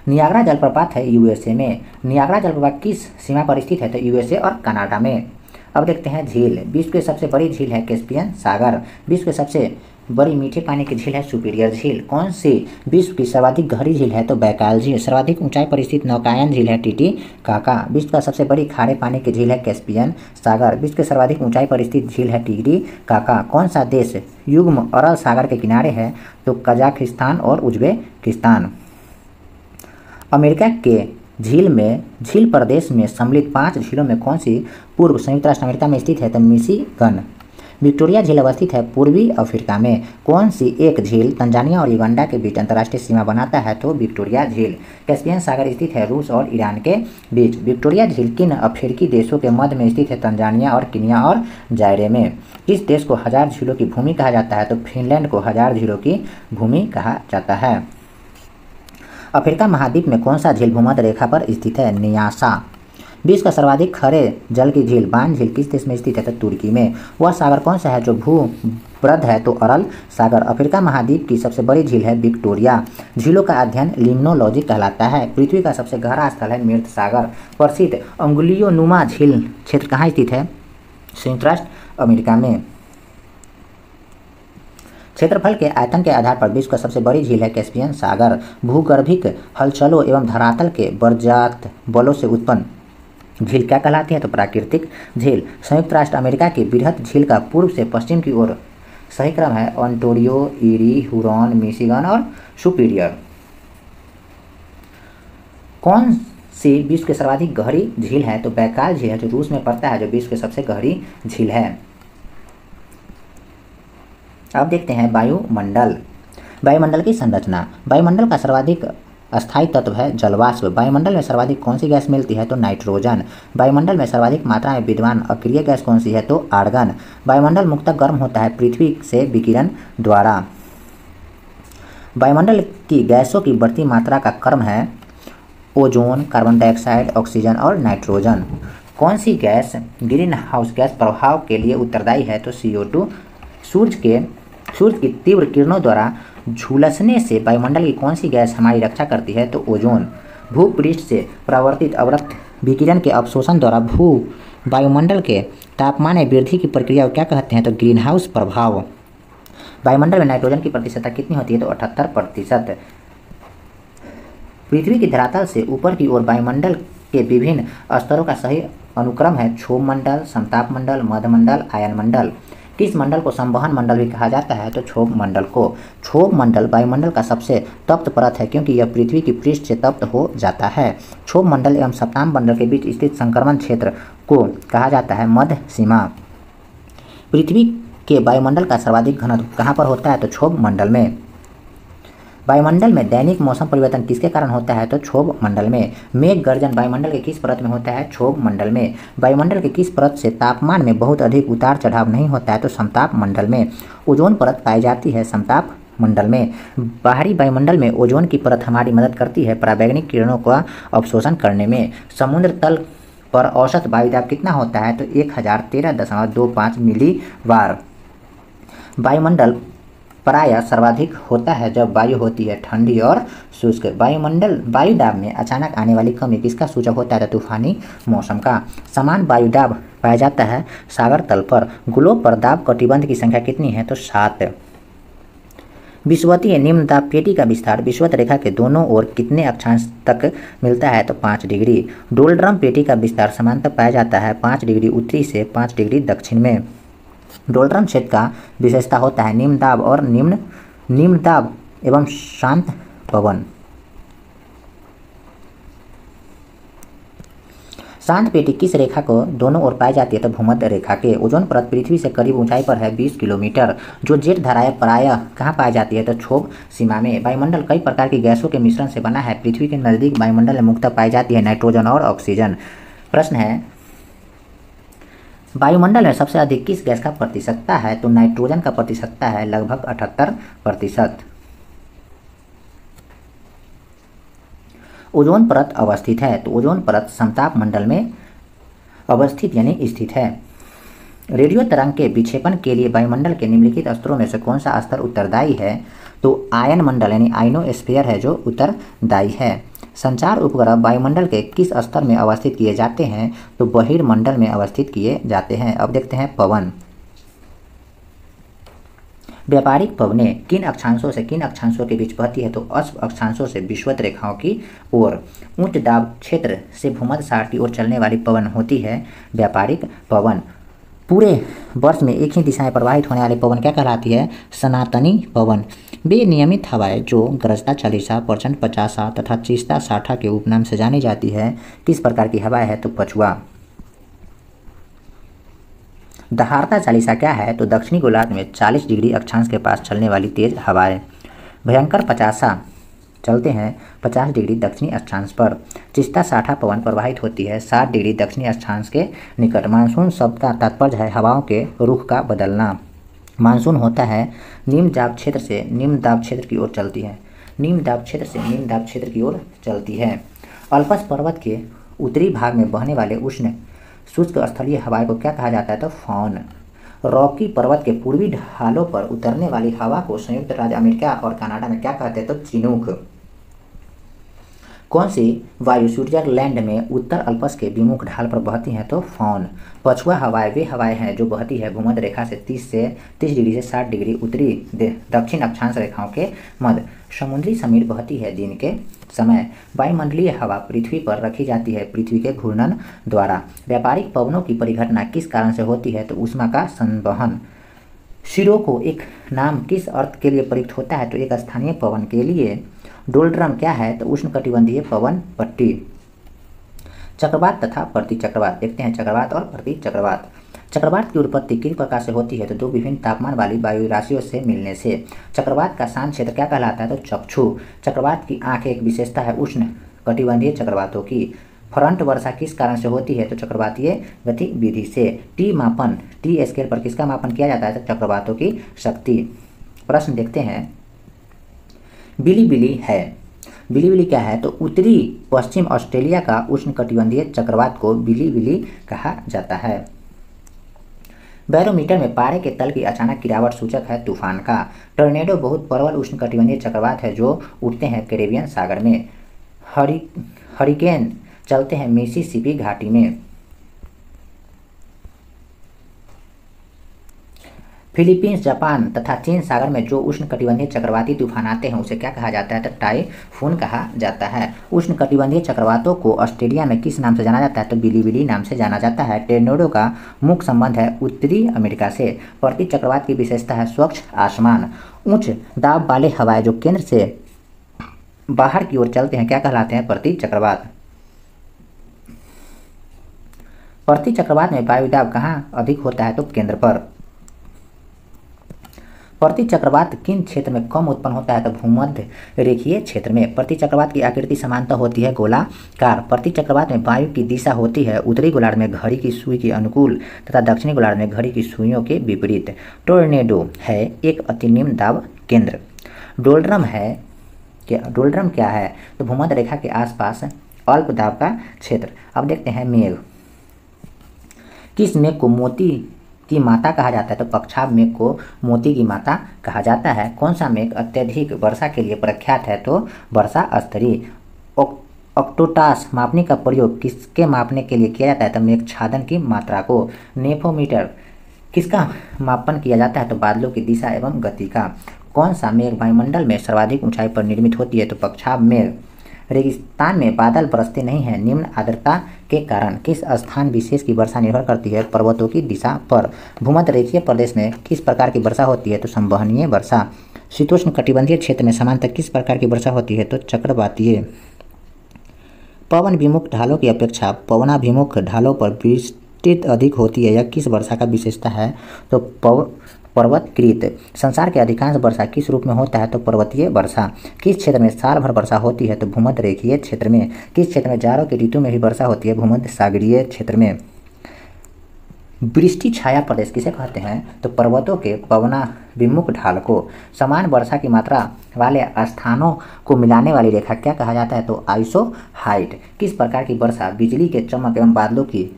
Speaker 1: नियाग्रा जलप्रपात है यूएसए में। नियाग्रा जलप्रपात किस सीमा पर स्थित है? तो यूएसए और कनाडा में। अब देखते हैं झील। विश्व की सबसे बड़ी झील है कैस्पियन सागर। विश्व की सबसे बड़ी मीठे पानी की झील है सुपीरियर झील। कौन सी विश्व की सर्वाधिक गहरी झील है? तो बैकाल झील। सर्वाधिक ऊंचाई पर स्थित नौकायन झील है टीटीकाका। विश्व का सबसे बड़ी खारे पानी की झील है कैस्पियन सागर। विश्व की सर्वाधिक ऊंचाई पर स्थित झील है टिग्री-काका। कौन सा देश युग्म अरल सागर के किनारे है? तो कजाकिस्तान और उज्बेकिस्तान। अमेरिका के झील प्रदेश में सम्मिलित 5 झीलों में कौन सी पूर्व संयुक्त राष्ट्र अमेरिका में स्थित है? तो मिशिगन। विक्टोरिया झील अवस्थित है पूर्वी अफ्रीका में। कौन सी एक झील तंजानिया और युगांडा के बीच अंतर्राष्ट्रीय सीमा बनाता है? तो विक्टोरिया झील। कैस्पियन सागर स्थित है रूस और ईरान के बीच। विक्टोरिया झील किन अफ्रीकी देशों के मध्य में स्थित है? तंजानिया और कीनिया और जायरे में। किस देश को 1000 झीलों की भूमि कहा जाता है? तो फिनलैंड को 1000 झीलों की भूमि कहा जाता है। अफ्रीका महाद्वीप में कौन सा झील भूमध्य रेखा पर स्थित है? नियासा। विश्व का सर्वाधिक खरे जल की झील बान झील किस देश में स्थित है? तो तुर्की में। वह सागर कौन सा है जो भूवृद्ध है? तो अरल सागर। अफ्रीका महाद्वीप की सबसे बड़ी झील है विक्टोरिया। झीलों का अध्ययन लिम्नोलॉजी कहलाता है। पृथ्वी का सबसे गहरा स्थल है मृत सागर। प्रसिद्ध अंगुलियोनुमा झील क्षेत्र कहाँ स्थित है? संयुक्त राष्ट्र अमेरिका में। क्षेत्रफल के आयतन के आधार पर विश्व का सबसे बड़ी झील है कैस्पियन सागर। भूगर्भिक हलचलों एवं धरातल के बर्जात बलों से उत्पन्न झील क्या कहलाती है? तो प्राकृतिक झील। संयुक्त राष्ट्र अमेरिका की बृहत झील का पूर्व से पश्चिम की ओर सही क्रम है ओंटारियो, ईरी, हुरॉन, मिशिगन और सुपीरियर। कौन सी विश्व की सर्वाधिक गहरी झील है? तो बैकाल झील है जो रूस में पड़ता है, जो विश्व की सबसे गहरी झील है। अब देखते हैं वायुमंडल। वायुमंडल की संरचना। वायुमंडल का सर्वाधिक अस्थायी तत्व है जलवाष्प। वायुमंडल में सर्वाधिक कौन सी गैस मिलती है? तो नाइट्रोजन। वायुमंडल में सर्वाधिक मात्रा में विद्यमान अक्रिय गैस कौन सी है? तो आर्गन। वायुमंडल मुख्यतः गर्म होता है पृथ्वी से विकिरण द्वारा। वायुमंडल की गैसों की बढ़ती मात्रा का क्रम है ओजोन, कार्बन डाइऑक्साइड, ऑक्सीजन और नाइट्रोजन। कौन सी गैस ग्रीन हाउस गैस प्रभाव के लिए उत्तरदायी है? तो CO2। सूर्य की तीव्र किरणों द्वारा झुलसने से वायुमंडल की कौन सी गैस हमारी रक्षा करती है? तो ओजोन। भूपृष्ठ से परावर्तित अवरक्त विकिरण के अवशोषण द्वारा वायुमंडल के तापमान में वृद्धि की प्रक्रिया को क्या कहते हैं? तो ग्रीन हाउस प्रभाव। वायुमंडल में नाइट्रोजन की प्रतिशतता कितनी होती है? तो 78%। पृथ्वी की धरातल से ऊपर की ओर वायुमंडल के विभिन्न स्तरों का सही अनुक्रम है क्षोभ मंडल, समताप मंडल, मध्यमंडल, आयन मंडल। किस मंडल को संवहन मंडल भी कहा जाता है? तो क्षोभ मंडल को। क्षोभ मंडल वायुमंडल का सबसे तप्त परत है क्योंकि यह पृथ्वी की पृष्ठ से तप्त हो जाता है। क्षोभ मंडल एवं सप्ताम मंडल के बीच स्थित संक्रमण क्षेत्र को कहा जाता है मध्य सीमा। पृथ्वी के वायुमंडल का सर्वाधिक घनत्व कहाँ पर होता है? तो क्षोभ मंडल में। वायुमंडल में दैनिक मौसम परिवर्तन किसके कारण होता है? तो क्षोभ मंडल में। मेघ गर्जन वायुमंडल के किस परत में होता है? क्षोभ मंडल में। वायुमंडल के किस परत से तापमान में बहुत अधिक उतार चढ़ाव नहीं होता है? तो समताप मंडल में। ओजोन परत पाई जाती है समताप मंडल में। बाहरी वायुमंडल में ओजोन की परत हमारी मदद करती है पराबैंगनी किरणों का अवशोषण करने में। समुद्र तल पर औसत वायुदाब कितना होता है? तो 1013.25 मिलीबार। वायुमंडल प्रायः सर्वाधिक होता है जब वायु होती है ठंडी और शुष्क। वायुदाब में अचानक आने वाली कमी किसका सूचक होता है? तो तूफानी मौसम का। समान वायुदाब पाया जाता है सागर तल पर। ग्लोब पर दाब कटिबंध की संख्या कितनी है? तो 7। विषुवतीय निम्न दाब पेटी का विस्तार विषुवत रेखा के दोनों ओर कितने अक्षांश तक मिलता है? तो 5 डिग्री। डोलड्रम पेटी का विस्तार समांतर पाया जाता है 5 डिग्री उत्तरी से 5 डिग्री दक्षिण में। डोलड्रम क्षेत्र का विशेषता होता है निम्न दाब और निम्न दाब एवं शांत पवन। शांत पेटी किस रेखा को दोनों ओर पाई जाती है? तो भूमध्य रेखा के। ओजोन परत पृथ्वी से करीब ऊंचाई पर है 20 किलोमीटर। जो जेट धाराएं प्रायः कहाँ पाई जाती है? तो क्षोभ सीमा में। वायुमंडल कई प्रकार की गैसों के मिश्रण से बना है। पृथ्वी के नजदीक वायुमंडल में मुख्यतः पाई जाती है नाइट्रोजन और ऑक्सीजन। प्रश्न है वायुमंडल में सबसे अधिक किस गैस का प्रतिशतता है? तो नाइट्रोजन का प्रतिशतता है लगभग 78%। ओजोन परत अवस्थित है तो ओजोन परत समताप मंडल में अवस्थित यानी स्थित है। रेडियो तरंग के विक्षेपण के लिए वायुमंडल के निम्नलिखित स्तरों में से कौन सा स्तर उत्तरदायी है? तो आयन मंडल यानी आइनोस्फीयर है जो उत्तरदायी है। संचार उपग्रह वायुमंडल के किस स्तर में अवस्थित किए जाते हैं? तो बहिर्मंडल में अवस्थित किए जाते हैं। अब देखते हैं पवन। व्यापारिक पवनें किन अक्षांशों से किन अक्षांशों के बीच बहती है? तो अश्व अक्षांशों से विषुवत रेखाओं की ओर। उच्च दाब क्षेत्र से भूमध्य सागर की ओर चलने वाली पवन होती है व्यापारिक पवन। पूरे वर्ष में एक ही दिशा में प्रवाहित होने वाले पवन क्या कहलाती है? सनातनी पवन। वे नियमित हवाएं जो गरजता चालीसा, प्रचंड 50 तथा चीस्ता 60 के उपनाम से जानी जाती है किस प्रकार की हवाएं है? तो पछुआ। दहाड़ता चालीसा क्या है? तो दक्षिणी गोलार्ध में 40 डिग्री अक्षांश के पास चलने वाली तेज हवाएं। भयंकर 50 चलते हैं 50 डिग्री दक्षिणी अक्षांश पर। चिस्ता 60 पवन प्रवाहित होती है 60 डिग्री दक्षिणी अक्षांश के निकट। मानसून शब्द का तात्पर्य है हवाओं के रुख का बदलना। मानसून होता है निम्न दाब क्षेत्र से निम्न दाब क्षेत्र की ओर चलती है। निम्न दाब क्षेत्र से निम्न दाब क्षेत्र की ओर चलती है। अल्पस पर्वत के उत्तरी भाग में बहने वाले उष्ण शुष्क स्थलीय हवाएं को क्या कहा जाता है? तो फॉन। रॉकी पर्वत के पूर्वी ढालों पर उतरने वाली हवा को संयुक्त राज्य अमेरिका और कनाडा में क्या कहते हैं? तो चिनूक। कौन सी वायु स्विट्जरलैंड में उत्तर अल्प्स के विमुख ढाल पर बहती हैं? तो फॉन। पछुआ हवाएं वे हवाएं हैं जो बहती है भूमध्य रेखा से 30 डिग्री से 60 डिग्री उत्तरी दक्षिण अक्षांश रेखाओं के मध्य। समुद्री समीर बहती है दिन के समय। वायुमंडलीय हवा पृथ्वी पर रखी जाती है पृथ्वी के घूर्णन द्वारा। व्यापारिक पवनों की परिघटना किस कारण से होती है? तो ऊष्मा का संवहन। शिरो को एक नाम किस अर्थ के लिए प्रयुक्त होता है? तो एक स्थानीय पवन के लिए। डोलड्रम क्या है? तो उष्णकटिबंधीय पवन पट्टी। चक्रवात तथा प्रतिचक्रवात। देखते हैं चक्रवात और प्रतिचक्रवात। चक्रवात की उत्पत्ति किस प्रकार से होती है? तो दो विभिन्न तापमान वाली वायु राशियों से मिलने से। चक्रवात का शांत क्षेत्र क्या कहलाता है? तो चक्षु। चक्रवात की आंख एक विशेषता है उष्ण कटिबंधीय चक्रवातों की। फ्रंट वर्षा किस कारण से होती है? तो चक्रवातीय गतिविधि से। टी मापन, टी स्केल पर किसका मापन किया जाता है? तो चक्रवातों की शक्ति। प्रश्न देखते हैं। बिलीबिली है। बिलीबिली क्या है? तो उत्तरी पश्चिम ऑस्ट्रेलिया का उष्णकटिबंधीय चक्रवात को बिलीबिली कहा जाता है। बैरोमीटर में पारे के तल की अचानक गिरावट सूचक है तूफान का। टॉर्नेडो बहुत प्रबल उष्णकटिबंधीय चक्रवात है जो उठते हैं कैरेबियन सागर में। हरिकेन चलते हैं मिसिसिपी घाटी में। फिलीपींस, जापान तथा चीन सागर में जो उष्णकटिबंधीय चक्रवाती तूफान आते हैं उसे क्या कहा जाता है? तो टाइफून कहा जाता है। उष्णकटिबंधीय चक्रवातों को ऑस्ट्रेलिया में किस नाम से जाना जाता है? तो बिलीबिली नाम से जाना जाता है। टॉर्नेडो का मुख्य संबंध है उत्तरी अमेरिका से। प्रति चक्रवात की विशेषता है स्वच्छ आसमान। उच्च दाब वाले हवाएं जो केंद्र से बाहर की ओर चलते हैं क्या कहलाते हैं? प्रति चक्रवात। प्रति चक्रवात में वायुदाब कहाँ अधिक होता है? तो केंद्र पर। प्रति चक्रवात किन क्षेत्र में कम उत्पन्न होता है? तो भूमध्य रेखीय क्षेत्र में। प्रति चक्रवात की आकृति समानतः होती है गोलाकार। प्रति चक्रवात में वायु की दिशा होती है उत्तरी गोलार्ध में घड़ी की सुई के अनुकूल तथा दक्षिणी गोलार्ध में घड़ी की सुइयों के विपरीत। टोर्नेडो है एक अति निम्न दाब केंद्र। डोलड्रम क्या है? तो भूमध्य रेखा के आसपास अल्प दाब का क्षेत्र। अब देखते हैं मेघ। किस मेघ को मोती की माता कहा जाता है? तो पक्षाभ मेघ को मोती की माता कहा जाता है। कौन सा मेघ अत्यधिक वर्षा के लिए प्रख्यात है? तो वर्षा स्तरी। ऑक्टोटास मापने का प्रयोग किसके मापने के लिए किया जाता है? तो मेघाच्छादन की मात्रा को। नेफोमीटर किसका मापन किया जाता है? तो बादलों की दिशा एवं गति का। कौन सा मेघ वायुमंडल में सर्वाधिक ऊंचाई पर निर्मित होती है? तो पक्षाभ मेघ। रेगिस्तान में बादल बरसते नहीं हैं निम्न आर्द्रता के कारण। किस स्थान विशेष की वर्षा निर्भर करती है? पर्वतों की दिशा पर। भूमध्य रेखीय प्रदेश में किस प्रकार की वर्षा होती है? तो संवहनीय वर्षा। शीतोष्ण कटिबंधीय क्षेत्र में सामान्यतः किस प्रकार की वर्षा होती है? तो चक्रवातीय। पवन विमुख ढालों की अपेक्षा पवनाभिमुख ढालों पर विस्तृत अधिक होती है। यह किस वर्षा का विशेषता है? तो पर्वतकृत। संसार के अधिकांश वर्षा किस रूप में होता है? तो पर्वतीय वर्षा। किस क्षेत्र में साल भर वर्षा होती है? तो भूमध्य रेखीय क्षेत्र में। किस क्षेत्र में जाड़ों की ऋतु में भी वर्षा होती है? भूमध्य सागरीय क्षेत्र में। वृष्टि छाया प्रदेश किसे कहते हैं? तो पर्वतों के पवनाभिमुख ढाल को। समान वर्षा की मात्रा वाले स्थानों को मिलाने वाली रेखा क्या कहा जाता है? तो आइसोहाइट। किस प्रकार की वर्षा बिजली के चमक एवं बादलों की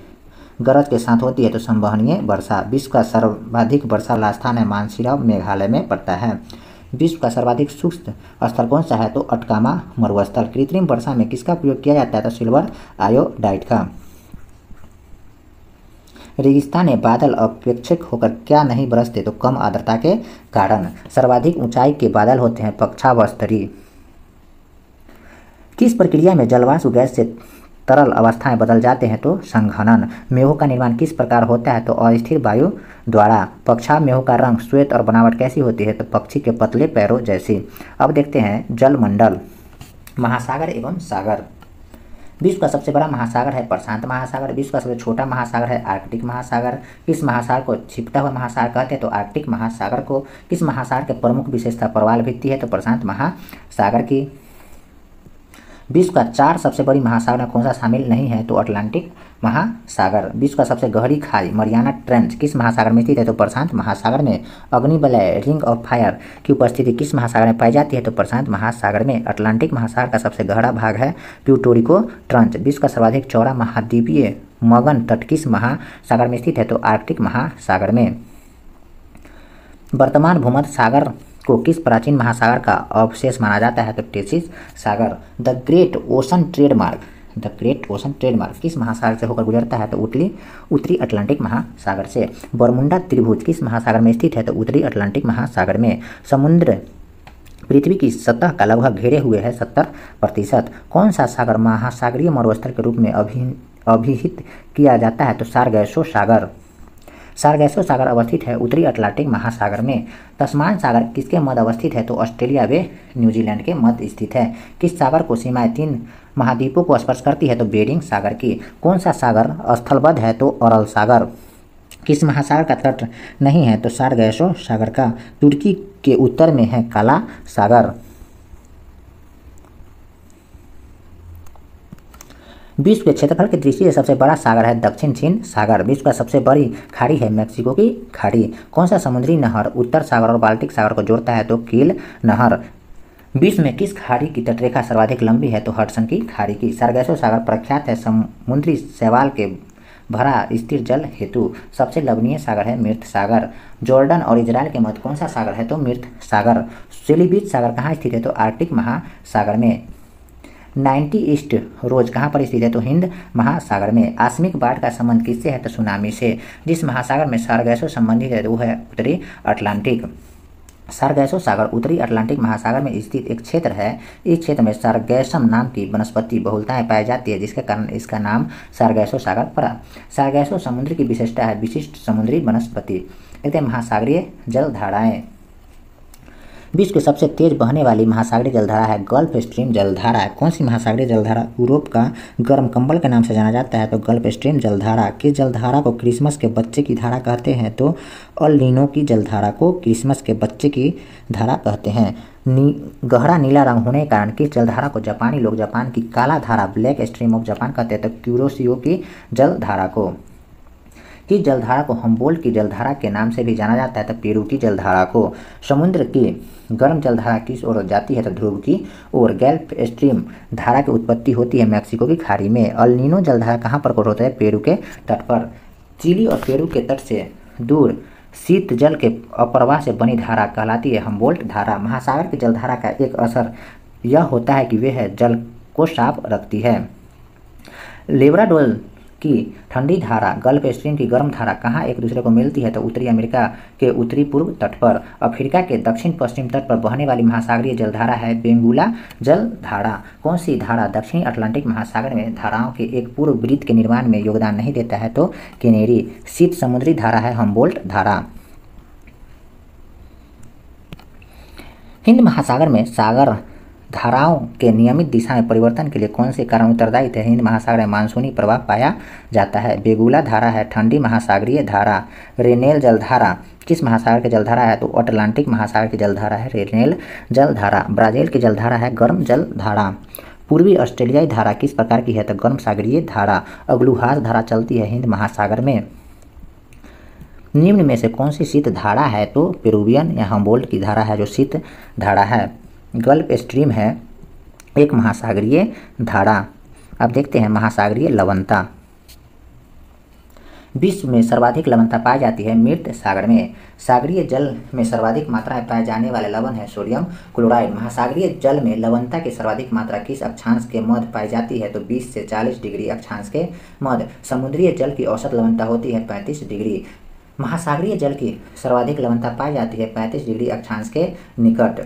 Speaker 1: गरज के साथ होती है? तो संवहनीय वर्षा। विश्व का सर्वाधिक वर्षा स्थान है मानसिरव मेघालय में पड़ता है। विश्व का सर्वाधिक शुष्क स्थल कौन सा है? तो अटकामा मरुस्थल। कृत्रिम वर्षा में किसका प्रयोग किया जाता है? तो सिल्वर आयोडाइड का। रेगिस्तान में बादल अपेक्षित होकर क्या नहीं बरसते? तो कम आर्द्रता के कारण। सर्वाधिक ऊंचाई के बादल होते हैं पक्षाभ स्तरीय। किस प्रक्रिया में जलवाष्प गैस से तरल अवस्था में बदल जाते हैं? तो संघनन। मेघों का निर्माण किस प्रकार होता है? तो अस्थिर वायु द्वारा। पक्षाभ मेघों का रंग श्वेत और बनावट कैसी होती है? तो पक्षी के पतले पैरों जैसी। अब देखते हैं जलमंडल। महासागर एवं सागर। विश्व का सबसे बड़ा महासागर है प्रशांत महासागर। विश्व का सबसे छोटा महासागर है आर्कटिक महासागर। किस महासागर को छिपता हुआ महासागर कहते हैं? तो आर्कटिक महासागर को। किस महासागर के प्रमुख विशेषता प्रवाल भित्ति है? तो प्रशांत महासागर की। विश्व का 4 सबसे बड़ी महासागर में कौन सा शामिल नहीं है? तो अटलांटिक महासागर। विश्व का सबसे गहरी खाई मरियाना ट्रेंच किस महासागर में स्थित है? तो प्रशांत महासागर में। अग्निवलय रिंग ऑफ फायर की उपस्थिति किस महासागर में पाई जाती है? तो प्रशांत महासागर में। अटलांटिक महासागर का सबसे गहरा भाग है प्यूर्टो ट्रंच। विश्व का सर्वाधिक चौड़ा महाद्वीपीय मगन तट किस महासागर में स्थित है? तो आर्कटिक महासागर में। वर्तमान भूमध्य सागर को किस प्राचीन महासागर का अवशेष माना जाता है? तो Tethys Sagar. The great ocean trademark किस महासागर से होकर गुजरता है? तो उत्तरी अटलांटिक महासागर से। बरमुंडा त्रिभुज किस महासागर में स्थित है? तो उत्तरी अटलांटिक महासागर में। समुद्र पृथ्वी की सतह का लगभग घेरे हुए है 70%। कौन सा सागर महासागरीय मरुस्थल के रूप में अभिहित किया जाता है? तो सारगैसो सागर अवस्थित है उत्तरी अटलांटिक महासागर में। तस्मान सागर किसके मध्य अवस्थित है? तो ऑस्ट्रेलिया व न्यूजीलैंड के मध्य स्थित है। किस सागर को सीमाएं 3 महाद्वीपों को स्पर्श करती है? तो बेरिंग सागर की। कौन सा सागर स्थलबद्ध है? तो अरल सागर। किस महासागर का तट नहीं है? तो सारगैसो सागर का। तुर्की के उत्तर में है काला सागर। विश्व के क्षेत्रफल की दृष्टि से सबसे बड़ा सागर है दक्षिण चीन सागर। विश्व का सबसे बड़ी खाड़ी है मैक्सिको की खाड़ी। कौन सा समुद्री नहर उत्तर सागर और बाल्टिक सागर को जोड़ता है? तो कील नहर। विश्व में किस खाड़ी की तटरेखा सर्वाधिक लंबी है? तो हडसन की खाड़ी की। सारगैसो सागर प्रख्यात है समुद्री शैवाल के भरा स्थिर जल हेतु। सबसे लवणीय सागर है मृत सागर। जॉर्डन और इजराइल के मध्य कौन सा सागर है? तो मृत सागर। सेलिबीच सागर कहाँ स्थित है? तो आर्कटिक महासागर में। 90 ईस्ट रोज कहाँ पर स्थित है? तो हिंद महासागर में। आकस्मिक बाढ़ का संबंध किससे है? तो सुनामी से। जिस महासागर में सारगैसो संबंधित है वो है उत्तरी अटलांटिक। सारगैसो सागर उत्तरी अटलांटिक महासागर में स्थित एक क्षेत्र है। इस क्षेत्र में सारगैसम नाम की वनस्पति बहुलताएं पाई जाती है, जिसके कारण इसका नाम सारगैसो सागर पड़ा। सारगैसो समुद्र की विशेषता है विशिष्ट समुद्री वनस्पति। देखते हैं महासागरीय जलधाराएं। विश्व की सबसे तेज बहने वाली महासागरीय जलधारा है गल्फ स्ट्रीम जलधारा। कौन सी महासागरीय जलधारा यूरोप का गर्म कंबल के नाम से जाना जाता है? तो गल्फ स्ट्रीम जलधारा। किस जलधारा को क्रिसमस के बच्चे की धारा कहते हैं? तो अल नीनो की जलधारा को क्रिसमस के बच्चे की धारा कहते हैं। गहरा नीला रंग होने के कारण किस जलधारा को जापानी लोग जापान की काला धारा ब्लैक स्ट्रीम ऑफ जापान कहते हैं? तो क्यूरोसियो की जलधारा को। किस जलधारा को हम्बोल्ट की जलधारा के नाम से भी जाना जाता है? तो पेरू की जलधारा को। समुद्र की गर्म जलधारा किस ओर जाती है? तो ध्रुव की ओर। गल्फ स्ट्रीम धारा की उत्पत्ति होती है मैक्सिको की खाड़ी में। अल नीनो जलधारा कहाँ प्रकट होता है? पेरू के तट पर। चिली और पेरू के तट से दूर शीत जल के अप्रवाह से बनी धारा कहलाती है हम्बोल्ट धारा। महासागर की जलधारा का एक असर यह होता है कि वह जल को साफ रखती है। लेब्राडोर की ठंडी धारा गल्फ स्ट्रीम की गर्म धारा कहाँ एक दूसरे को मिलती है? तो उत्तरी अमेरिका के उत्तरी पूर्व तट पर। अफ्रीका के दक्षिण पश्चिम तट पर बहने वाली महासागरीय जलधारा है बेंगुला जलधारा। कौन सी धारा दक्षिणी अटलांटिक महासागर में धाराओं के एक पूर्व वृत्त के निर्माण में योगदान नहीं देता है? तो केनेरी। शीत समुद्री धारा है हम्बोल्ट धारा। हिंद महासागर में सागर धाराओं के नियमित दिशा में परिवर्तन के लिए कौन से कारण उत्तरदायी थे? हिंद महासागर में मानसूनी प्रवाह पाया जाता है। बेगुला धारा है ठंडी महासागरीय धारा। रेनेल जलधारा किस महासागर की जलधारा है? तो अटलांटिक महासागर की जलधारा है रेनेल जलधारा। ब्राजील की जलधारा है गर्म जलधारा। पूर्वी ऑस्ट्रेलियाई धारा किस प्रकार की है? तो गर्म सागरीय धारा। अग्लुहास धारा चलती है हिंद महासागर में। निम्न में से कौन सी शीत धारा है? तो पेरुवियन या हम्बोल्ट की धारा है जो शीत धारा है। गल्फ स्ट्रीम है एक महासागरीय धारा। अब देखते हैं महासागरीय लवणता। विश्व में सर्वाधिक लवणता पाई जाती है मृत सागर में। सागरीय जल में सर्वाधिक मात्रा में पाए जाने वाले लवण है सोडियम क्लोराइड। महासागरीय जल में लवणता की सर्वाधिक मात्रा किस अक्षांश के मध्य पाई जाती है? तो 20 से 40 डिग्री अक्षांश के मध्य। समुद्रीय जल की औसत लवणता होती है 35 डिग्री। महासागरीय जल की सर्वाधिक लवणता पाई जाती है 35 डिग्री अक्षांश के निकट।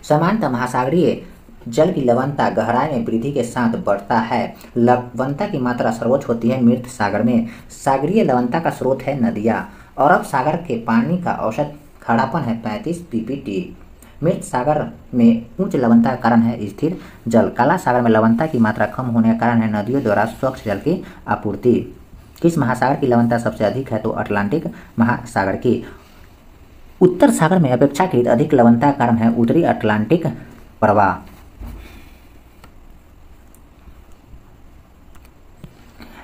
Speaker 1: सामान्यतः महासागरीय जल की लवणता गहराई में वृद्धि के साथ बढ़ता है। लवणता की मात्रा सर्वोच्च होती है मृत सागर में। सागरीय लवणता का स्रोत है नदियाँ। अरब सागर के पानी का औसत खारापन है 35 ppt। मृत सागर में उच्च लवणता का कारण है स्थिर जल। काला सागर में लवणता की मात्रा कम होने का कारण है नदियों द्वारा स्वच्छ जल की आपूर्ति। किस महासागर की लवणता सबसे अधिक है? तो अटलांटिक महासागर की। उत्तर सागर में अपेक्षाकृत अधिक लवणता का कारण है उत्तरी अटलांटिक प्रवाह।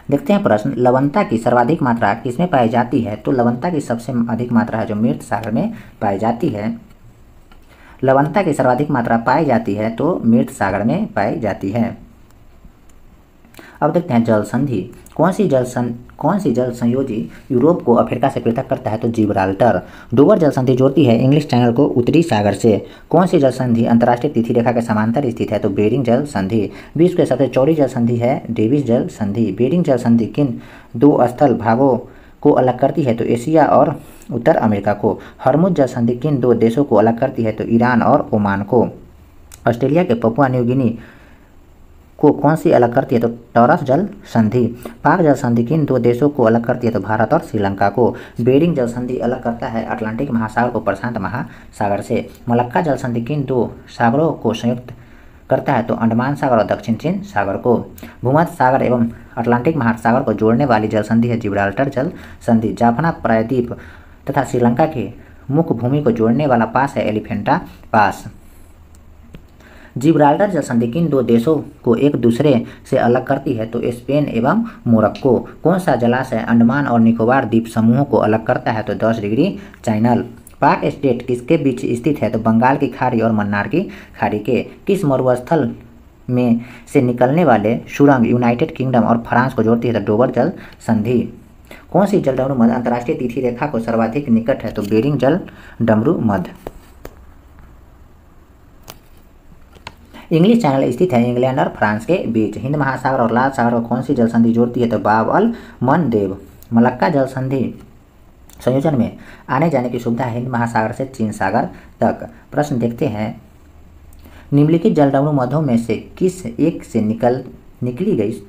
Speaker 1: देखते हैं प्रश्न। लवणता की सर्वाधिक मात्रा किसमें पाई जाती है? तो लवणता की सबसे अधिक मात्रा है जो मृत सागर में पाई जाती है। लवणता की सर्वाधिक मात्रा पाई जाती है तो मृत सागर में पाई जाती है। अब देखते हैं जल संधि। कौन सी जल संयोजी यूरोप को अफ्रीका से पृथक करता है? तो जिब्राल्टर। डोवर जल संधि जोड़ती है इंग्लिश चैनल को उत्तरी सागर से। कौन सी जल संधि अंतर्राष्ट्रीय तिथि रेखा के समांतर स्थित है? तो बेरिंग जल संधि। विश्व की सबसे चौड़ी जल संधि है डेविस जल संधि। बेरिंग जल संधि किन दो स्थल भागों को अलग करती है? तो एशिया और उत्तर अमेरिका को। हरमुज जल संधि किन दो देशों को अलग करती है? तो ईरान और ओमान को। ऑस्ट्रेलिया के पपुआ न्यू गिनी को कौन सी अलग करती है? तो टॉरस जल संधि। पाक जल संधि किन दो देशों को अलग करती है? तो भारत और श्रीलंका को। बेरिंग जल संधि अलग करता है अटलांटिक महासागर को प्रशांत महासागर से। मलक्का जल संधि किन दो सागरों को संयुक्त करता है? तो अंडमान सागर और दक्षिण चीन सागर को। भूमध्य सागर एवं अटलांटिक महासागर को जोड़ने वाली जल संधि है जिब्राल्टर जल संधि। जाफना प्रायद्वीप तथा श्रीलंका के मुख्य भूमि को जोड़ने वाला पास है एलिफेंटा पास। जिब्राल्टर जल संधि किन दो देशों को एक दूसरे से अलग करती है? तो स्पेन एवं मोरक्को। कौन सा जलाशय अंडमान और निकोबार द्वीप समूहों को अलग करता है? तो 10 डिग्री चैनल। पाक स्टेट किसके बीच स्थित है? तो बंगाल की खाड़ी और मन्नार की खाड़ी के। किस मरुस्थल में से निकलने वाले सुरंग यूनाइटेड किंगडम और फ्रांस को जोड़ती है? तो डोवर जल संधि। कौन सी जल डमरू मध्य अंतर्राष्ट्रीय तिथि रेखा को सर्वाधिक निकट है? तो बेरिंग जल डमरू मध्य। इंग्लिश चैनल स्थित है इंग्लैंड और फ्रांस के बीच। हिंद महासागर और लाल सागर को कौन सी जल संधि जोड़ती है? तो बाब अल मंदेब। मलक्का जल संधि संयोजन में आने जाने की सुविधा है हिंद महासागर से चीन सागर तक। प्रश्न देखते हैं, निम्नलिखित जल डमरू मध्यों में से किस एक से निकली गई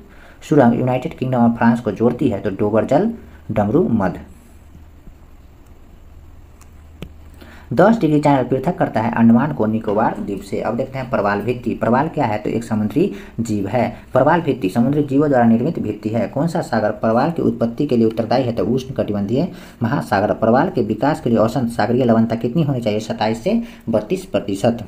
Speaker 1: सुरंग यूनाइटेड किंगडम और फ्रांस को जोड़ती है? तो डोवर जल डमरू मध्य। 10 डिग्री चैनल पृथक करता है अंडमान को निकोबार द्वीप से। अब देखते हैं प्रवाल भित्ति। प्रवाल क्या है? तो एक समुद्री जीव है। प्रवाल भित्ति समुद्री जीवों द्वारा निर्मित भित्ति है। कौन सा सागर प्रवाल की उत्पत्ति के लिए उत्तरदायी है? तो उष्ण कटिबंधीय महासागर। प्रवाल के विकास के लिए औसत सागरीय लवणता कितनी होनी चाहिए? 27 से 32%।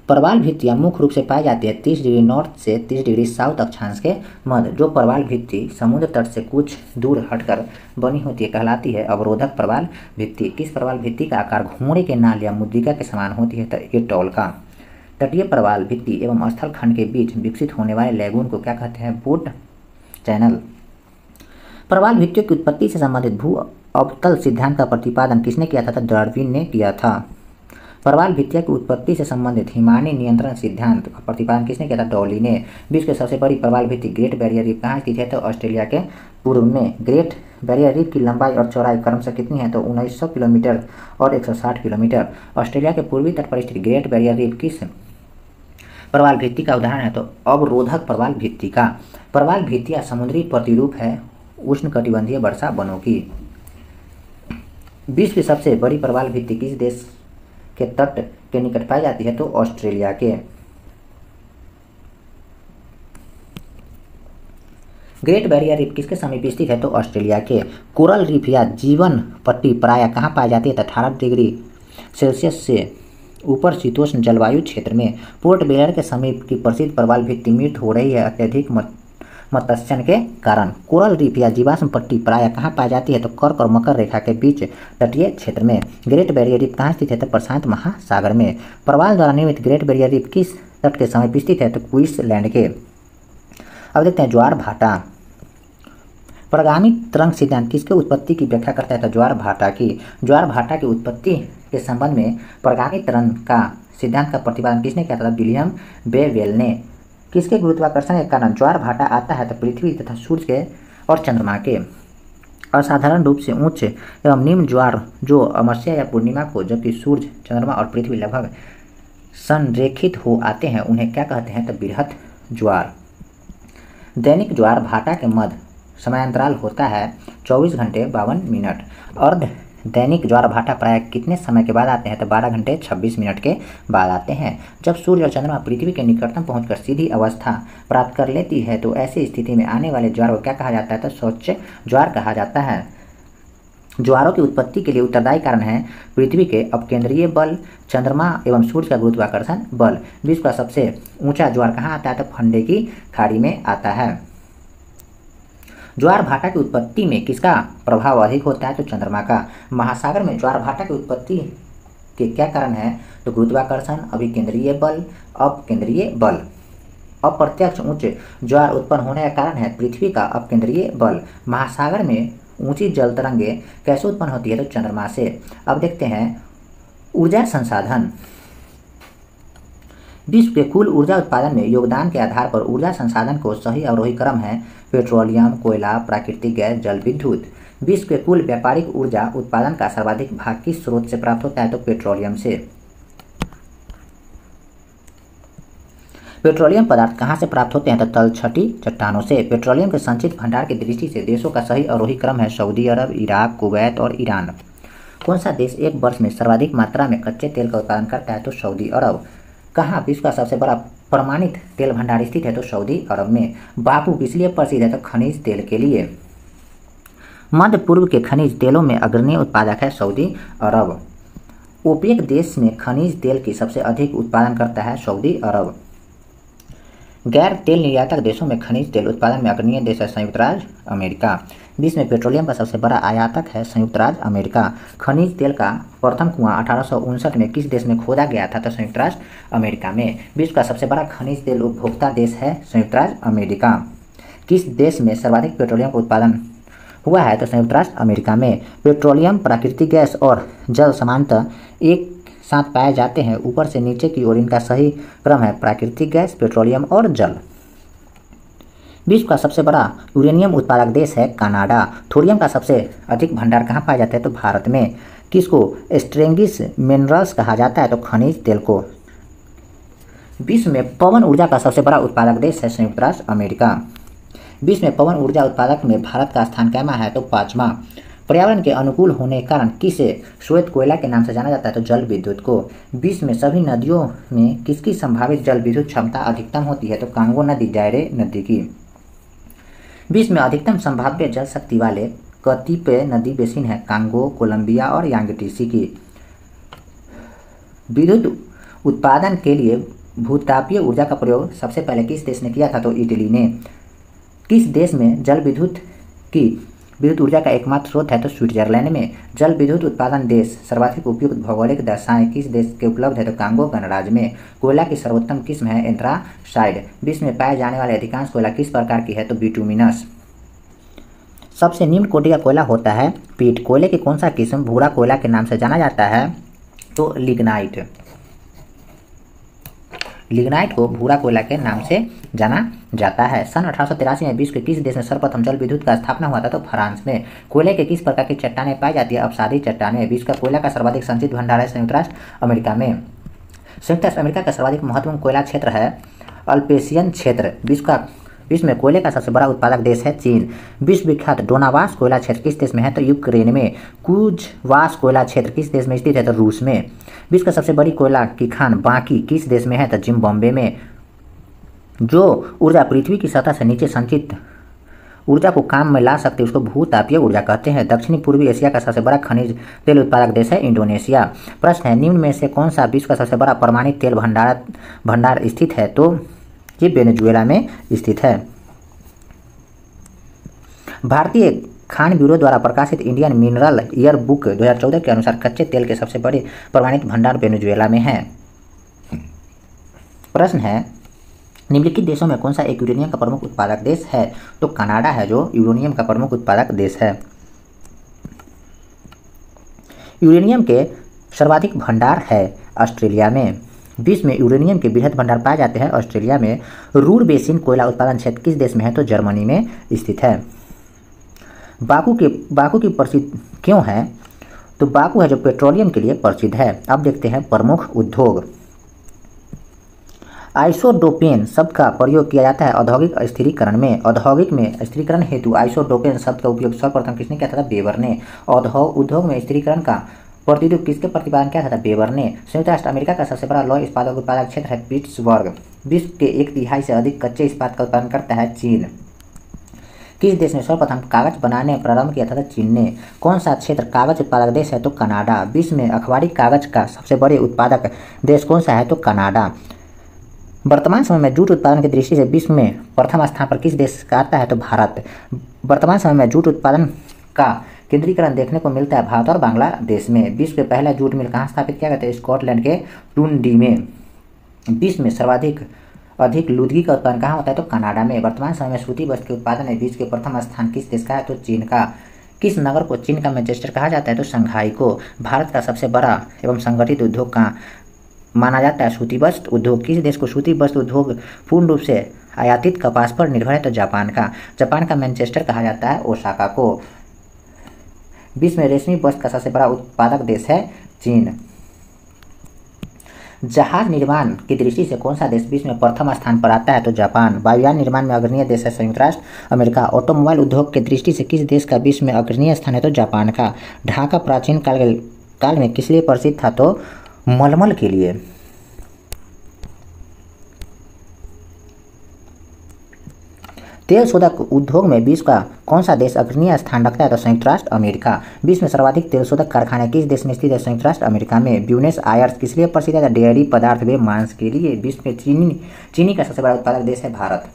Speaker 1: प्रवाल भित्तियाँ मुख्य रूप से पाई जाती है 30 डिग्री नॉर्थ से 30 डिग्री साउथ अक्षांश के मध्य। जो प्रवाल भित्ति समुद्र तट से कुछ दूर हटकर बनी होती है कहलाती है अवरोधक प्रवाल भित्ति। किस प्रवाल भित्ति का आकार घोड़े के नाल या मुद्रिका के समान होती है? तो एटोल का। तटीय प्रवाल भित्ति एवं स्थल खंड के बीच विकसित होने वाले लैगून को क्या कहते हैं? Boat channel. प्रवाल भित्तियों की उत्पत्ति से संबंधित भू अवतल सिद्धांत का प्रतिपादन किसने किया था? तो डार्विन ने किया था। प्रवाल भित्तियाँ की उत्पत्ति से संबंधित हिमानी नियंत्रण सिद्धांत का प्रतिपादन किसने किया था? डॉली ने। विश्व की सबसे बड़ी प्रवाल भित्ति ग्रेट बैरियर रीफ कहाँ स्थित है? तो ऑस्ट्रेलिया के पूर्व में। ग्रेट बैरियर रीफ की लंबाई और चौड़ाई क्रमशः कितनी है? तो 1900 किलोमीटर और 160 किलोमीटर। ऑस्ट्रेलिया के पूर्वी तट पर स्थित ग्रेट बैरियर रीफ किस प्रवाल भित्ति का उदाहरण है? तो अवरोधक प्रवाल भित्ति का। प्रवाल भित्तियाँ समुद्री प्रतिरूप है उष्ण कटिबंधीय वर्षा वनों की। विश्व की सबसे बड़ी प्रवाल भित्ति किस देश के तट के निकट पाई जाती है? तो ऑस्ट्रेलिया के। ग्रेट बैरियर रीफ किसके समीप स्थित है? तो ऑस्ट्रेलिया के। कोरल रीफ या जीवन पट्टी प्रायः कहाँ पाई जाती है? तो 18 डिग्री सेल्सियस से ऊपर शीतोष्ण जलवायु क्षेत्र में। पोर्ट ब्लेयर के समीप की प्रसिद्ध प्रवाल भित्ति मृत हो रही है अत्यधिक मत्स्यन के कारण। कोरल रीफ या जीवाश्म पट्टी प्रायः कहाँ पाई जाती है? तो कर्क और मकर रेखा के बीच तटीय क्षेत्र में। ग्रेट बैरियर रीफ कहाँ स्थित है? तो प्रशांत महासागर में। प्रवाल द्वारा निर्मित ग्रेट बैरियर रीफ किस तट के समीप स्थित है? तो क्वींसलैंड के। अब देखते हैं ज्वार भाटा। प्रगामी तरंग सिद्धांत किसके उत्पत्ति की व्याख्या करता है? तो ज्वार भाटा की। ज्वार भाटा की उत्पत्ति के संबंध में प्रगामी तरंग का सिद्धांत का प्रतिपादन किसने किया था? विलियम बेवेल ने। किसके गुरुत्वाकर्षण के कारण ज्वार भाटा आता है? तो पृथ्वी तथा सूर्य के और चंद्रमा के। असाधारण रूप से उच्च एवं निम्न ज्वार जो अमावस्या या पूर्णिमा को, जबकि सूर्य चंद्रमा और पृथ्वी लगभग संरेखित हो आते हैं, उन्हें क्या कहते हैं? तो बृहत ज्वार। दैनिक ज्वार भाटा के मध्य समयांतराल होता है 24 घंटे 52 मिनट। अर्ध दैनिक ज्वार भाटा प्रायः कितने समय के बाद आते हैं? तो 12 घंटे 26 मिनट के बाद आते हैं। जब सूर्य और चंद्रमा पृथ्वी के निकटतम पहुंचकर सीधी अवस्था प्राप्त कर लेती है तो ऐसी स्थिति में आने वाले ज्वार को क्या कहा जाता है? तो स्वच्छ ज्वार कहा जाता है। ज्वारों की उत्पत्ति के लिए उत्तरदायी कारण है पृथ्वी के अपकेंद्रीय बल, चंद्रमा एवं सूर्य का गुरुत्वाकर्षण बल। विश्व का सबसे ऊंचा ज्वार कहाँ आता है? तो फंडे की खाड़ी में आता है। ज्वार भाटा की उत्पत्ति में किसका प्रभाव अधिक होता है? तो चंद्रमा का। महासागर में ज्वार भाटा की उत्पत्ति के क्या कारण है? तो गुरुत्वाकर्षण, अभिकेंद्रीय बल, अपकेंद्रीय बल। अप्रत्यक्ष उच्च ज्वार उत्पन्न होने का कारण है पृथ्वी का अपकेंद्रीय बल। महासागर में ऊंची जल तरंगें कैसे उत्पन्न होती है? तो चंद्रमा से। अब देखते हैं ऊर्जा संसाधन। विश्व के कुल ऊर्जा उत्पादन में योगदान के आधार पर ऊर्जा संसाधन को सही अवरोही क्रम है पेट्रोलियम, कोयला, प्राकृतिक गैस, जल विद्युत। विश्व के कुल व्यापारिक ऊर्जा उत्पादन का सर्वाधिक भाग किस स्रोत से प्राप्त होता है? तो पेट्रोलियम से। पेट्रोलियम पदार्थ कहाँ से प्राप्त होते हैं? तो तलछटी चट्टानों से। पेट्रोलियम के संचित भंडार की दृष्टि से देशों का सही अवरोही क्रम है सऊदी अरब, इराक, कुवैत और ईरान। कौन सा देश एक वर्ष में सर्वाधिक मात्रा में कच्चे तेल का उत्पादन करता है? तो सऊदी अरब। कहाँ विश्व का सबसे बड़ा प्रमाणित तेल भंडार स्थित है? तो सऊदी अरब में। बाकू किस लिए प्रसिद्ध है? तो खनिज तेल के लिए। मध्य पूर्व के खनिज तेलों में अग्रणी उत्पादक है सऊदी अरब। ओपेक देश में खनिज तेल की सबसे अधिक उत्पादन करता है सऊदी अरब। गैर तेल निर्यातक देशों में खनिज तेल उत्पादन में अग्रणी देश है संयुक्त राज्य अमेरिका। विश्व में पेट्रोलियम का सबसे बड़ा आयातक है संयुक्त राज्य अमेरिका। खनिज तेल का प्रथम कुआं 1859 में किस देश में खोदा गया था? तो संयुक्त राज्य अमेरिका में। विश्व का सबसे बड़ा खनिज तेल उपभोक्ता देश है संयुक्त राज्य अमेरिका। किस देश में सर्वाधिक पेट्रोलियम का उत्पादन हुआ है? तो संयुक्त राज्य अमेरिका में। पेट्रोलियम, प्राकृतिक गैस और जल समानतः एक साथ पाए जाते हैं। ऊपर से नीचे की ओर इनका सही क्रम है प्राकृतिक गैस, पेट्रोलियम और जल। विश्व का सबसे बड़ा यूरेनियम उत्पादक देश है कनाडा। थोरियम का सबसे अधिक भंडार कहाँ पाया जाता है? तो भारत में। किसको स्ट्रेंगिस मिनरल्स कहा जाता है? तो खनिज तेल को। विश्व में पवन ऊर्जा का सबसे बड़ा उत्पादक देश है संयुक्त राष्ट्र अमेरिका। विश्व में पवन ऊर्जा उत्पादक में भारत का स्थान कैमा है? तो 5वां। पर्यावरण के अनुकूल होने के कारण किसे श्वेत कोयला के नाम से जाना जाता है? तो जल विद्युत को। विश्व में सभी नदियों में किसकी संभावित जल विद्युत क्षमता अधिकतम होती है? तो कांगो नदी, डायरे नदी की। विश्व में अधिकतम संभाव्य जल शक्ति वाले कतिपय नदी बेसिन है कांगो, कोलंबिया और यांगटीसी की। विद्युत उत्पादन के लिए भूतापीय ऊर्जा का प्रयोग सबसे पहले किस देश ने किया था? तो इटली ने। किस देश में जल विद्युत ऊर्जा का एकमात्र स्रोत है? तो स्विट्जरलैंड में। जल विद्युत उत्पादन देश सर्वाधिक उपयुक्त भौगोलिक दशाएं किस देश के उपलब्ध है? तो कांगो गणराज्य में। कोयला की सर्वोत्तम किस्म है एंथ्रासाइड। विश्व में पाए जाने वाले अधिकांश कोयला किस प्रकार की है? तो बिटुमिनस। सबसे निम्न कोटि का कोयला होता है पीट। कोयले की कौन सा किस्म भूरा कोयला के नाम से जाना जाता है? तो लिग्नाइट। लिग्नाइट को भूरा कोयला के नाम से जाना जाता है। सन 1883 में विश्व के किस देश में सर्वप्रथम जल विद्युत का स्थापना हुआ था? तो फ्रांस में। कोयले के किस प्रकार की चट्टानें पाई जाती है? अपसादी चट्टानें। विश्व का कोयला का सर्वाधिक संचित भंडार है संयुक्त राष्ट्र अमेरिका में। संयुक्त राष्ट्र अमेरिका का सर्वाधिक महत्वपूर्ण कोयला क्षेत्र है अल्पेशियन क्षेत्र। विश्व में कोयले का सबसे बड़ा उत्पादक देश है चीन। विश्व विख्यात डोनावास कोयला क्षेत्र किस देश में है? तो यूक्रेन में। कुजवास कोयला क्षेत्र किस देश में स्थित है? तो रूस में। विश्व का सबसे बड़ी कोयला की खान बांकी किस देश में है? तो जिम्बाब्वे में। जो ऊर्जा पृथ्वी की सतह से नीचे संचित ऊर्जा को काम में ला सकते उसको भूतापीय ऊर्जा कहते हैं। दक्षिणी पूर्वी एशिया का सबसे बड़ा खनिज तेल उत्पादक देश है इंडोनेशिया। प्रश्न है निम्न में से कौन सा विश्व का सबसे बड़ा प्रमाणित तेल भंडार स्थित है? तो ये वेनेजुएला में स्थित है। भारतीय खान ब्यूरो द्वारा प्रकाशित इंडियन मिनरल ईयर बुक 2014 के अनुसार कच्चे तेल के सबसे बड़े प्रमाणित भंडार वेनेजुएला में है। प्रश्न है निम्नलिखित देशों में कौन सा एक यूरेनियम का प्रमुख उत्पादक देश है? तो कनाडा है जो यूरेनियम का प्रमुख उत्पादक देश है। यूरेनियम के सर्वाधिक भंडार है ऑस्ट्रेलिया में। विश्व में यूरेनियम के बृहद भंडार पाए जाते हैं ऑस्ट्रेलिया में। रूर बेसिन कोयला उत्पादन क्षेत्र किस देश में है? तो जर्मनी में स्थित है। बाकू की प्रसिद्ध क्यों है? तो बाकू है जो पेट्रोलियम के लिए प्रसिद्ध है। अब देखते हैं प्रमुख उद्योग। आइसोडोपेन शब्द का प्रयोग किया जाता है औद्योगिक स्थिरीकरण में। औद्योगिक में स्थिरीकरण हेतु आइसोडोपेन शब्द का उपयोग सर्वप्रथम किसने किया था? वेबर ने। उद्योग में स्थिरीकरण का प्रतिरूप किसके प्रतिपादन किया था? वेबर ने। संयुक्त राष्ट्र अमेरिका का सबसे बड़ा लौह इस्पात उत्पादक क्षेत्र है पिट्सबर्ग। विश्व के 1/3 से अधिक कच्चे इस्पात का उत्पादन करता है चीन। किस देश ने सर्वप्रथम कागज बनाने प्रारंभ किया था? चीन ने। कौन सा क्षेत्र कागज उत्पादक देश है? तो कनाडा। विश्व में अखबारी कागज का सबसे बड़े उत्पादक देश कौन सा है? तो कनाडा। वर्तमान समय में जूट उत्पादन की दृष्टि से विश्व में प्रथम स्थान पर किस देश का आता है? तो भारत। वर्तमान समय में जूट उत्पादन का केंद्रीकरण देखने को मिलता है भारत और बांग्लादेश में। विश्व के पहला जूट मिल कहाँ स्थापित किया गया था? स्कॉटलैंड के डुंडी में। विश्व में सर्वाधिक अधिक लुगदी का उत्पादन कहाँ होता है? तो कनाडा में। वर्तमान समय में सूती वस्त्र के उत्पादन में विश्व के प्रथम स्थान किस देश का है? तो चीन का। किस नगर को चीन का मैनचेस्टर कहा जाता है? तो शंघाई को। भारत का सबसे बड़ा एवं संगठित उद्योग कहाँ माना जाता है? सूती वस्त्र उद्योग। किस देश को सूती वस्त्र उद्योग पूर्ण रूप से आयातित कपास पर निर्भर है? तो जापान का। जापान का मैनचेस्टर कहा जाता है ओसाका को। विश्व में रेशमी वस्त्र का सबसे बड़ा उत्पादक देश है चीन। जहाज निर्माण की दृष्टि से कौन सा देश विश्व में प्रथम स्थान पर आता है? तो जापान। वायुयान निर्माण में अग्रणीय देश है संयुक्त राष्ट्र अमेरिका। ऑटोमोबाइल उद्योग की दृष्टि से किस देश का विश्व में अग्रणीय स्थान है? तो जापान का। ढाका प्राचीन काल में किस लिए प्रसिद्ध था? तो मलमल के लिए। तेल शोधक उद्योग में विश्व का कौन सा देश अग्रणीय स्थान रखता है? तो संयुक्त राष्ट्र अमेरिका। विश्व में सर्वाधिक तेल शोधक कारखाने किस देश में स्थित है? संयुक्त राष्ट्र अमेरिका में। ब्यूनस आयर्स किस लिए प्रसिद्ध है? डेयरी पदार्थ व मांस के लिए। विश्व में चीनी का सबसे बड़ा उत्पादक देश है भारत।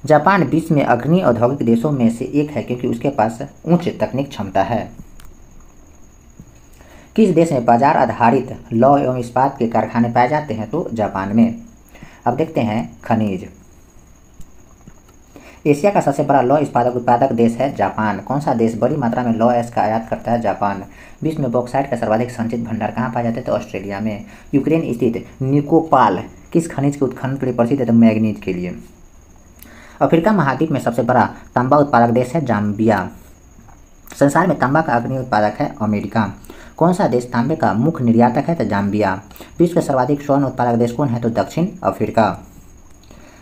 Speaker 1: जापान विश्व में अग्रणी औद्योगिक देशों में से एक है क्योंकि उसके पास उच्च तकनीक क्षमता है। किस देश में बाजार आधारित लौह एवं इस्पात के कारखाने पाए जाते हैं? तो जापान में। अब देखते हैं खनिज। एशिया का सबसे बड़ा लौह इस्पात उत्पादक देश है जापान। कौन सा देश बड़ी मात्रा में लौह अयस्क का आयात करता है? जापान। विश्व में बॉक्साइट का सर्वाधिक संचित भंडार कहाँ पाए जाते हैं? तो ऑस्ट्रेलिया में। यूक्रेन स्थित निकोपाल किस खनिज के उत्खनन के लिए प्रसिद्ध है? तो मैग्नीज के लिए। अफ्रीका महाद्वीप में सबसे बड़ा तांबा उत्पादक देश है जाम्बिया। संसार में तांबा का अग्रणी उत्पादक है अमेरिका। कौन सा देश तांबे का मुख्य निर्यातक है? तो जाम्बिया। विश्व का सर्वाधिक स्वर्ण उत्पादक देश कौन है? तो दक्षिण अफ्रीका।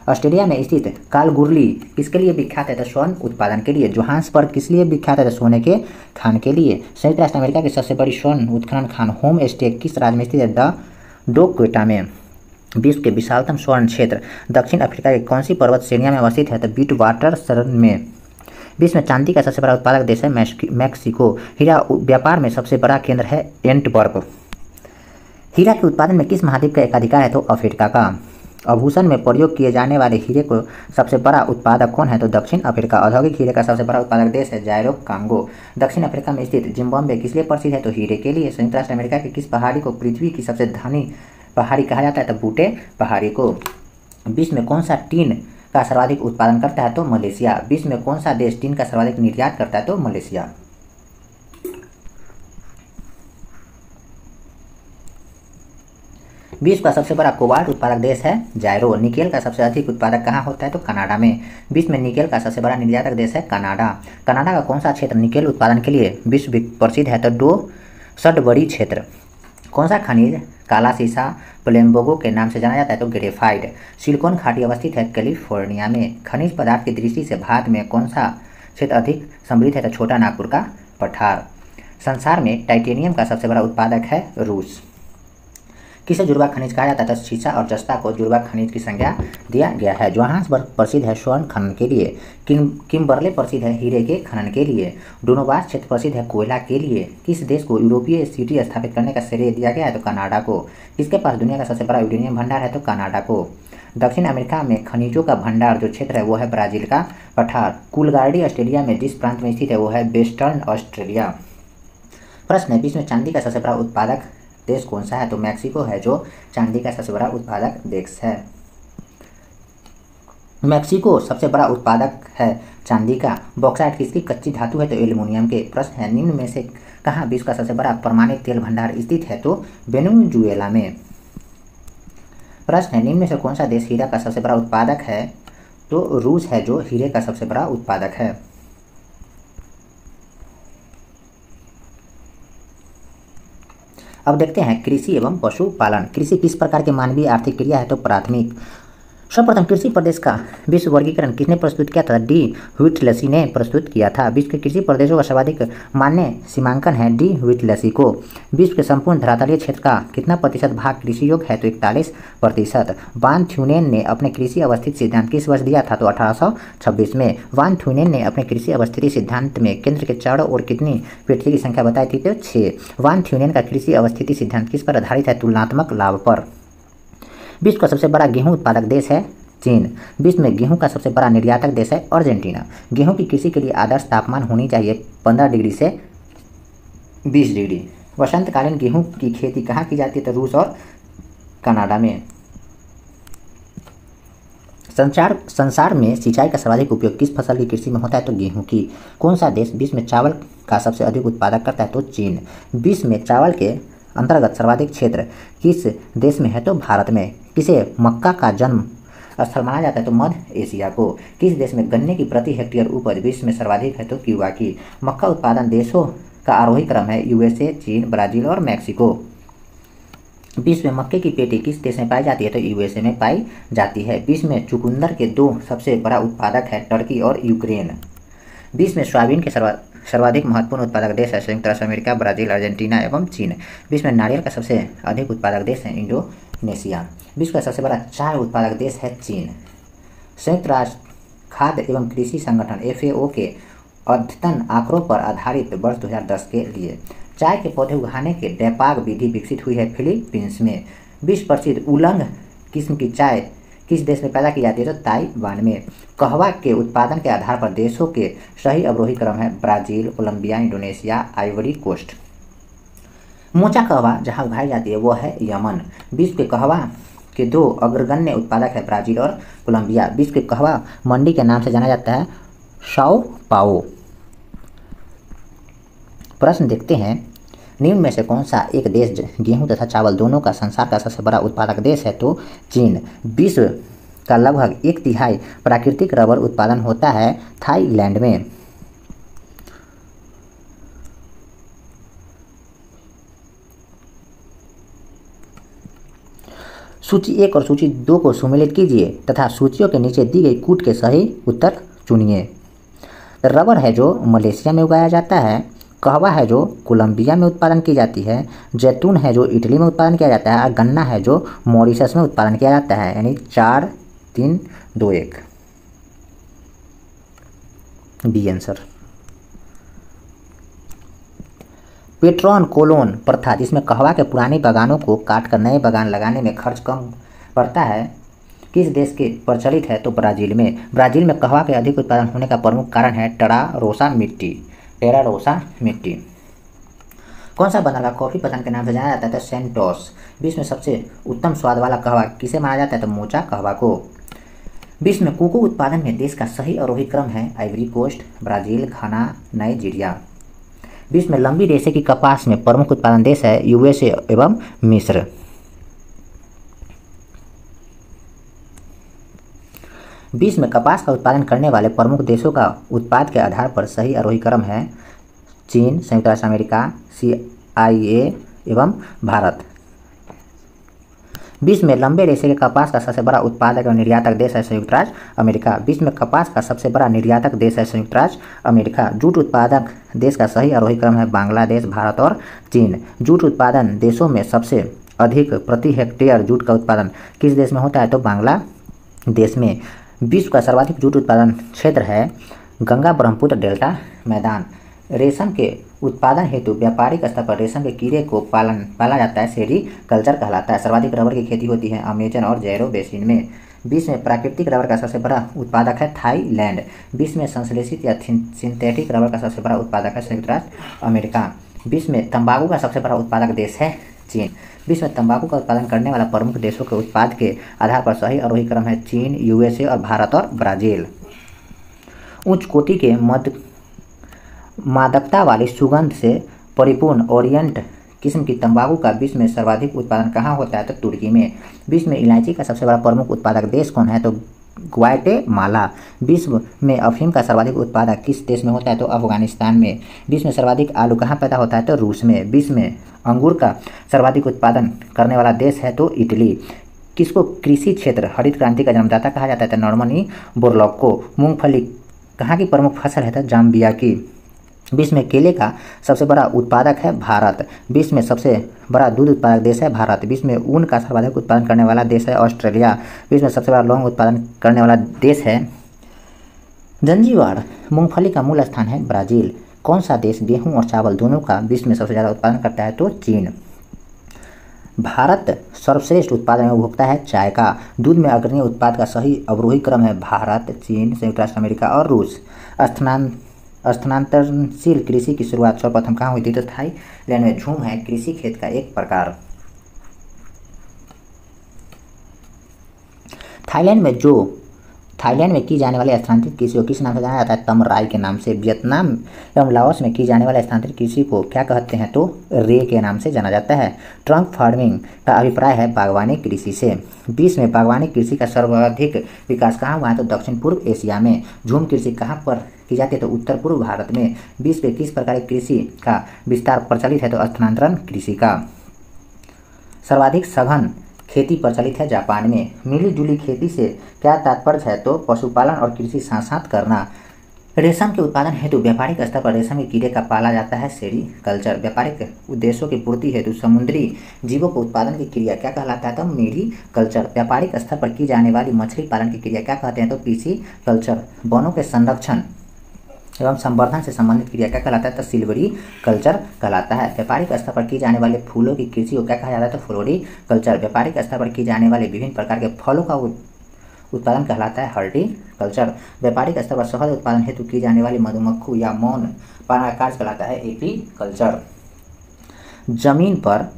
Speaker 1: ऑस्ट्रेलिया में स्थित कालगुरली किसके लिए विख्यात है? तो स्वर्ण उत्पादन के लिए। जोहान्सबर्ग किस लिए विख्यात है? तो सोने के खान के लिए। संयुक्त राष्ट्र अमेरिका की सबसे बड़ी स्वर्ण उत्खनन खान होम स्टे किस राज्य में स्थित है? द डोक्वेटा में। विश्व के विशालतम स्वर्ण क्षेत्र दक्षिण अफ्रीका की कौन सी पर्वत श्रेणियां में अवस्थित है? तो बीट वाटर शरण में। विश्व में चांदी का सबसे बड़ा उत्पादक देश है मैक्सिको। हीरा व्यापार में सबसे बड़ा केंद्र है एंटवर्प। हीरा के उत्पादन में किस महाद्वीप का एकाधिकार है? तो अफ्रीका का। आभूषण में प्रयोग किए जाने वाले हीरे को सबसे बड़ा उत्पादक कौन है? तो दक्षिण अफ्रीका। औद्योगिक हीरे का सबसे बड़ा उत्पादक देश है जायरो कांगो। दक्षिण अफ्रीका में स्थित जिम्बाब्वे किस लिए प्रसिद्ध है? तो हीरे के लिए। संयुक्त राष्ट्र अमेरिका की किस पहाड़ी को पृथ्वी की सबसे धनी पहाड़ी कहा जाता है? तो बूटे पहाड़ी को। विश्व में कौन सा टीन का सर्वाधिक उत्पादन करता है? तो मलेशिया। विश्व में कौन सा देश टीन का सर्वाधिक निर्यात करता है? तो मलेशिया। विश्व का सबसे बड़ा कोबाल्ट उत्पादक देश है जायरो। निकेल का सबसे अधिक उत्पादक कहाँ होता है? तो कनाडा में। विश्व में निकेल का सबसे बड़ा निर्यातक देश है कनाडा। कनाडा का कौन सा क्षेत्र निकेल उत्पादन के लिए विश्व प्रसिद्ध है? तो डो सडबरी क्षेत्र। कौन सा खनिज काला सीसा प्लेम्बोगो के नाम से जाना जाता है? तो ग्रेफाइट। सिलिकॉन घाटी अवस्थित है कैलिफोर्निया में। खनिज पदार्थ की दृष्टि से भारत में कौन सा क्षेत्र अधिक समृद्ध है? तो छोटा नागपुर का पठार। संसार में टाइटेनियम का सबसे बड़ा उत्पादक है रूस। किसे जुड़वा खनिज कहा जाता है? तो शीशा और जस्ता को जुड़वा खनिज की संज्ञा दिया गया है। जोहान्सबर्ग प्रसिद्ध है स्वर्ण खनन के लिए। किम्बरले प्रसिद्ध है हीरे के खनन के लिए। डोनोबास क्षेत्र प्रसिद्ध है कोयला के लिए। किस देश को यूरोपीय सिटी स्थापित करने का श्रेय दिया गया है? तो कनाडा को। किसके पास दुनिया का सबसे बड़ा यूरेनियम भंडार है? तो कनाडा को। दक्षिण अमेरिका में खनिजों का भंडार जो क्षेत्र है वो है ब्राजील का पठार। कूलगार्डी ऑस्ट्रेलिया में जिस प्रांत में स्थित है वो है वेस्टर्न ऑस्ट्रेलिया। प्रश्न है विश्व में चांदी का सबसे बड़ा उत्पादक देश कौन सा है? तो मैक्सिको है जो चांदी का सबसे बड़ा उत्पादक देश है। मैक्सिको सबसे बड़ा उत्पादक है चांदी का। बॉक्साइट किसकी कच्ची धातु है? तो एल्युमिनियम के। प्रश्न है निम्न में से कहाँ विश्व का सबसे बड़ा प्रमाणित तेल भंडार स्थित है? तो वेनेजुएला में। प्रश्न है निम्न में से कौन सा देश हीरा का सबसे बड़ा उत्पादक है? तो रूस है जो हीरे का सबसे बड़ा उत्पादक है। अब देखते हैं कृषि एवं पशुपालन। कृषि किस प्रकार की मानवीय आर्थिक क्रिया है? तो प्राथमिक। सर्वप्रथम कृषि प्रदेश का विश्व वर्गीकरण किसने प्रस्तुत किया था? डी व्हिटलसी ने प्रस्तुत किया था। विश्व के कृषि प्रदेशों का सर्वाधिक मान्य सीमांकन है डी व्हिटलसी को। विश्व के संपूर्ण धरातलीय क्षेत्र का कितना प्रतिशत भाग कृषि योग्य है? तो 41%। वान थ्यूनेन ने अपने कृषि अवस्थिति सिद्धांत किस वर्ष दिया था? तो 1826 में। वान थ्यूनेन ने अपने कृषि अवस्थिति सिद्धांत में केंद्र के चारों ओर कितनी पृथ्वी की संख्या बताई थी? तो 6। वान थ्यूनेन का कृषि अवस्थिति सिद्धांत किस पर आधारित है? तुलनात्मक लाभ पर। विश्व का सबसे बड़ा गेहूं उत्पादक देश है चीन। विश्व में गेहूं का सबसे बड़ा निर्यातक देश है अर्जेंटीना। गेहूं की कृषि के लिए आदर्श तापमान होनी चाहिए 15 डिग्री से 20 डिग्री। वसंतकालीन गेहूं की खेती कहाँ की जाती है? तो रूस और कनाडा में। संसार में सिंचाई का सर्वाधिक उपयोग किस फसल की कृषि में होता है? तो गेहूं की। कौन सा देश विश्व में चावल का सबसे अधिक उत्पादन करता है? तो चीन। विश्व में चावल के अंतर्गत सर्वाधिक क्षेत्र किस देश में है? तो भारत में। किसे मक्का का जन्म स्थल माना जाता है? तो मध्य एशिया को। किस देश में गन्ने की प्रति हेक्टेयर उपज विश्व में सर्वाधिक है? तो क्यूबा की। मक्का उत्पादन देशों का आरोही क्रम है यूएसए, चीन, ब्राजील और मैक्सिको। विश्व में मक्के की पेटी किस देश में पाई जाती है? तो यूएसए में पाई जाती है। विश्व में चुकंदर के दो सबसे बड़ा उत्पादक है टर्की और यूक्रेन। विश्व में सोयाबीन के सर्वाधिक महत्वपूर्ण उत्पादक देश है संयुक्त राष्ट्र अमेरिका, ब्राजील, अर्जेंटीना एवं चीन। विश्व में नारियल का सबसे अधिक उत्पादक देश है इंडोनेशिया। विश्व का सबसे बड़ा चाय उत्पादक देश है चीन। संयुक्त राष्ट्र खाद्य एवं कृषि संगठन FAO के अद्यतन आंकड़ों पर आधारित वर्ष 2010 के लिए चाय के पौधे उगाने के डैपाग विधि विकसित हुई है फिलीपींस में। विश्व प्रसिद्ध उलंग किस्म की चाय किस देश में पैदा की जाती है? तो ताइवान में। कहवा के उत्पादन के आधार पर देशों के सही अवरोही क्रम है Brazil, Colombia, Indonesia, Ivory Coast. Mocha कहवा जहां उगाई जाती है वो है यमन। विश्व के कहवा के दो अग्रगण्य उत्पादक है ब्राजील और कोलंबिया। विश्व के कहवा मंडी के नाम से जाना जाता है साओ पाओ। प्रश्न देखते हैं, निम्न में से कौन सा एक देश गेहूं तथा चावल दोनों का संसार का सबसे बड़ा उत्पादक देश है? तो चीन। विश्व का लगभग 1/3 प्राकृतिक रबर उत्पादन होता है थाईलैंड में। सूची 1 और सूची 2 को सम्मिलित कीजिए तथा सूचियों के नीचे दी गई कूट के सही उत्तर चुनिए। रबर है जो मलेशिया में उगाया जाता है, कहवा है जो कोलंबिया में उत्पादन की जाती है, जैतून है जो इटली में उत्पादन किया जाता है और गन्ना है जो मॉरिशस में उत्पादन किया जाता है। यानी 4, 3, 2, 1 बी आंसर। पेट्रॉन कोलोन प्रथा जिसमें कहवा के पुराने बागानों को काटकर नए बागान लगाने में खर्च कम पड़ता है किस देश के प्रचलित है? तो ब्राजील में। ब्राजील में कहवा के अधिक उत्पादन होने का प्रमुख कारण है टेरारोसा मिट्टी। कौन सा बंदरगाह कॉफी पतन के नाम से जाना जाता है? तो सेंटोस। विश्व में सबसे उत्तम स्वाद वाला कहवा किसे माना जाता है? तो मोचा कहवा को। विश्व में कोको उत्पादन में देश का सही आरोही क्रम है आइवरी कोस्ट, ब्राजील, घाना, नाइजीरिया। विश्व में लंबी रेशे की कपास में प्रमुख उत्पादन देश है यूएसए एवं मिस्र। विश्व में कपास का उत्पादन करने वाले प्रमुख देशों का उत्पाद के आधार पर सही आरोही क्रम है चीन, संयुक्त राष्ट्र अमेरिका, CIA एवं भारत। विश्व में लंबे रेशे के कपास का सबसे बड़ा उत्पादक और निर्यातक देश है संयुक्त राज्य अमेरिका। विश्व में कपास का सबसे बड़ा निर्यातक देश है संयुक्त राज्य अमेरिका। जूट उत्पादक देश का सही आरोही क्रम है बांग्लादेश, भारत और चीन। जूट उत्पादन देशों में सबसे अधिक प्रति हेक्टेयर जूट का उत्पादन किस देश में होता है? तो बांग्लादेश में। विश्व का सर्वाधिक जूट उत्पादन क्षेत्र है गंगा ब्रह्मपुत्र डेल्टा मैदान। रेशम के उत्पादन हेतु व्यापारिक स्तर पर रेशम के कीड़े को पाला जाता है सेरीकल्चर कहलाता है। सर्वाधिक रबर की खेती होती है अमेजन और जैरो बेसिन में। विश्व में प्राकृतिक रबर का सबसे बड़ा उत्पादक है थाईलैंड। विश्व में संश्लेषित या सिंथेटिक रबर का सबसे बड़ा उत्पादक है संयुक्त राष्ट्र अमेरिका। विश्व में तंबाकू का सबसे बड़ा उत्पादक देश है चीन। विश्व में तंबाकू का उत्पादन करने वाला प्रमुख देशों के उत्पाद के आधार पर सही आरोही क्रम है चीन, यूएसए और भारत और ब्राजील। उच्च कोटि के मादकता वाली सुगंध से परिपूर्ण ओरिएंट किस्म की तंबाकू का विश्व में सर्वाधिक उत्पादन कहाँ होता है? तो तुर्की में। विश्व में इलायची का सबसे बड़ा प्रमुख उत्पादक देश कौन है? तो ग्वाटेमाला। विश्व में अफीम का सर्वाधिक उत्पादक किस देश में होता है? तो अफगानिस्तान में। विश्व में सर्वाधिक आलू कहाँ पैदा होता है? तो रूस में। विश्व में अंगूर का सर्वाधिक उत्पादन करने वाला देश है तो इटली। किसको कृषि क्षेत्र हरित क्रांति का जन्मदाता कहा जाता है? तो नॉर्मन बोरलॉग को। मूंगफली कहाँ की प्रमुख फसल है? तो जाम्बिया की। विश्व में केले का सबसे बड़ा उत्पादक है भारत। विश्व में सबसे बड़ा दूध उत्पादक देश है भारत। विश्व में ऊन का सर्वाधिक उत्पादन करने वाला देश है ऑस्ट्रेलिया। विश्व में सबसे बड़ा लौंग उत्पादन करने वाला देश है जंजीबार। मूंगफली का मूल स्थान है ब्राजील। कौन सा देश गेहूं और चावल दोनों का विश्व में सबसे ज़्यादा उत्पादन करता है? तो चीन। भारत सर्वश्रेष्ठ उत्पादन उपभोक्ता है चाय का। दूध में अग्रणी उत्पाद का सही अवरोही क्रम है भारत, चीन, संयुक्त राष्ट्र अमेरिका और रूस। स्थानांतरणशील कृषि की शुरुआत सर्वप्रथम कहाँ हुई थी? तो थाईलैंड में। झूम है कृषि खेत का एक प्रकार। थाईलैंड में जो थाईलैंड में की जाने वाली स्थानांतरित कृषि को किस नाम से जाना जाता है? तमराई के नाम से। वियतनाम एवं लाओस में की जाने वाली स्थानांतरित कृषि को क्या कहते हैं? तो रे के नाम से जाना जाता है। ट्रंक फार्मिंग का अभिप्राय है बागवानी कृषि से। विश्व में बागवानी कृषि का सर्वाधिक विकास कहाँ हुआ है? तो दक्षिण पूर्व एशिया में। झूम कृषि कहाँ पर की जाती है? तो उत्तर पूर्व भारत में। विश्व में किस प्रकार की कृषि का विस्तार प्रचलित है? तो स्थानांतरण कृषि का। सर्वाधिक सघन खेती प्रचलित है जापान में। मिली जुली खेती से क्या तात्पर्य है? तो पशुपालन और कृषि साथ साथ करना। रेशम के उत्पादन हेतु व्यापारिक स्तर पर रेशम के कीड़े का पाला जाता है सेरीकल्चर। व्यापारिक उद्देश्यों की पूर्ति हेतु समुद्री जीवों को उत्पादन की क्रिया क्या कहलाता है? तो मेरीकल्चर। व्यापारिक स्तर पर की जाने वाली मछली पालन की क्रिया क्या कहते हैं? तो पिसीकल्चर। वनों के संरक्षण एवं संवर्धन से संबंधित क्रिया क्या कहलाता है? तो सिल्वरी कल्चर कहलाता है। व्यापारिक स्तर पर की जाने वाले फूलों की कृषि को क्या कहा जाता है? तो फ्लोरिकल्चर। व्यापारिक स्तर पर की जाने वाले विभिन्न प्रकार के फलों का उत्पादन कहलाता है हॉर्टिकल्चर। व्यापारिक स्तर पर शहद उत्पादन हेतु की जाने वाली मधुमक्खी या मौन पालन कार्य कहलाता है एपीकल्चर। जमीन पर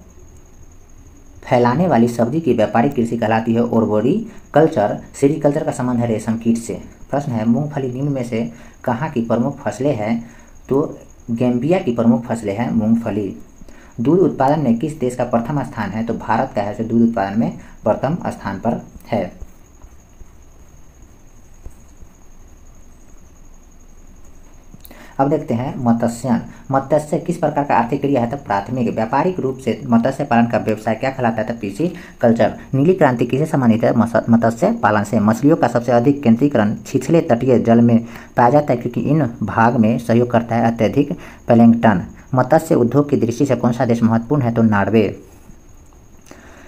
Speaker 1: फैलाने वाली सब्जी की व्यापारिक कृषि कहलाती है ओर्बोरिकल्चर। सेरीकल्चर का संबंध है रेशम कीट से। प्रश्न है मूंगफली निम्न में से कहाँ की प्रमुख फसलें हैं? तो गैम्बिया की प्रमुख फसलें हैं मूंगफली। दूध उत्पादन में किस देश का प्रथम स्थान है? तो भारत का है, दूध उत्पादन में प्रथम स्थान पर है। अब देखते हैं मत्स्यन। मत्स्य किस प्रकार का आर्थिक क्रिया है? तो प्राथमिक। व्यापारिक रूप से मत्स्य पालन का व्यवसाय क्या कहलाता है? तो पिसीकल्चर। नीली क्रांति किससे संबंधित है? मत्स्य पालन से। मछलियों का सबसे अधिक केंद्रीकरण छिछले तटीय जल में पाया जाता है क्योंकि इन भाग में सहयोग करता है अत्यधिक प्लैंकटन। मत्स्य उद्योग की दृष्टि से कौन सा देश महत्वपूर्ण है? तो नॉर्वे।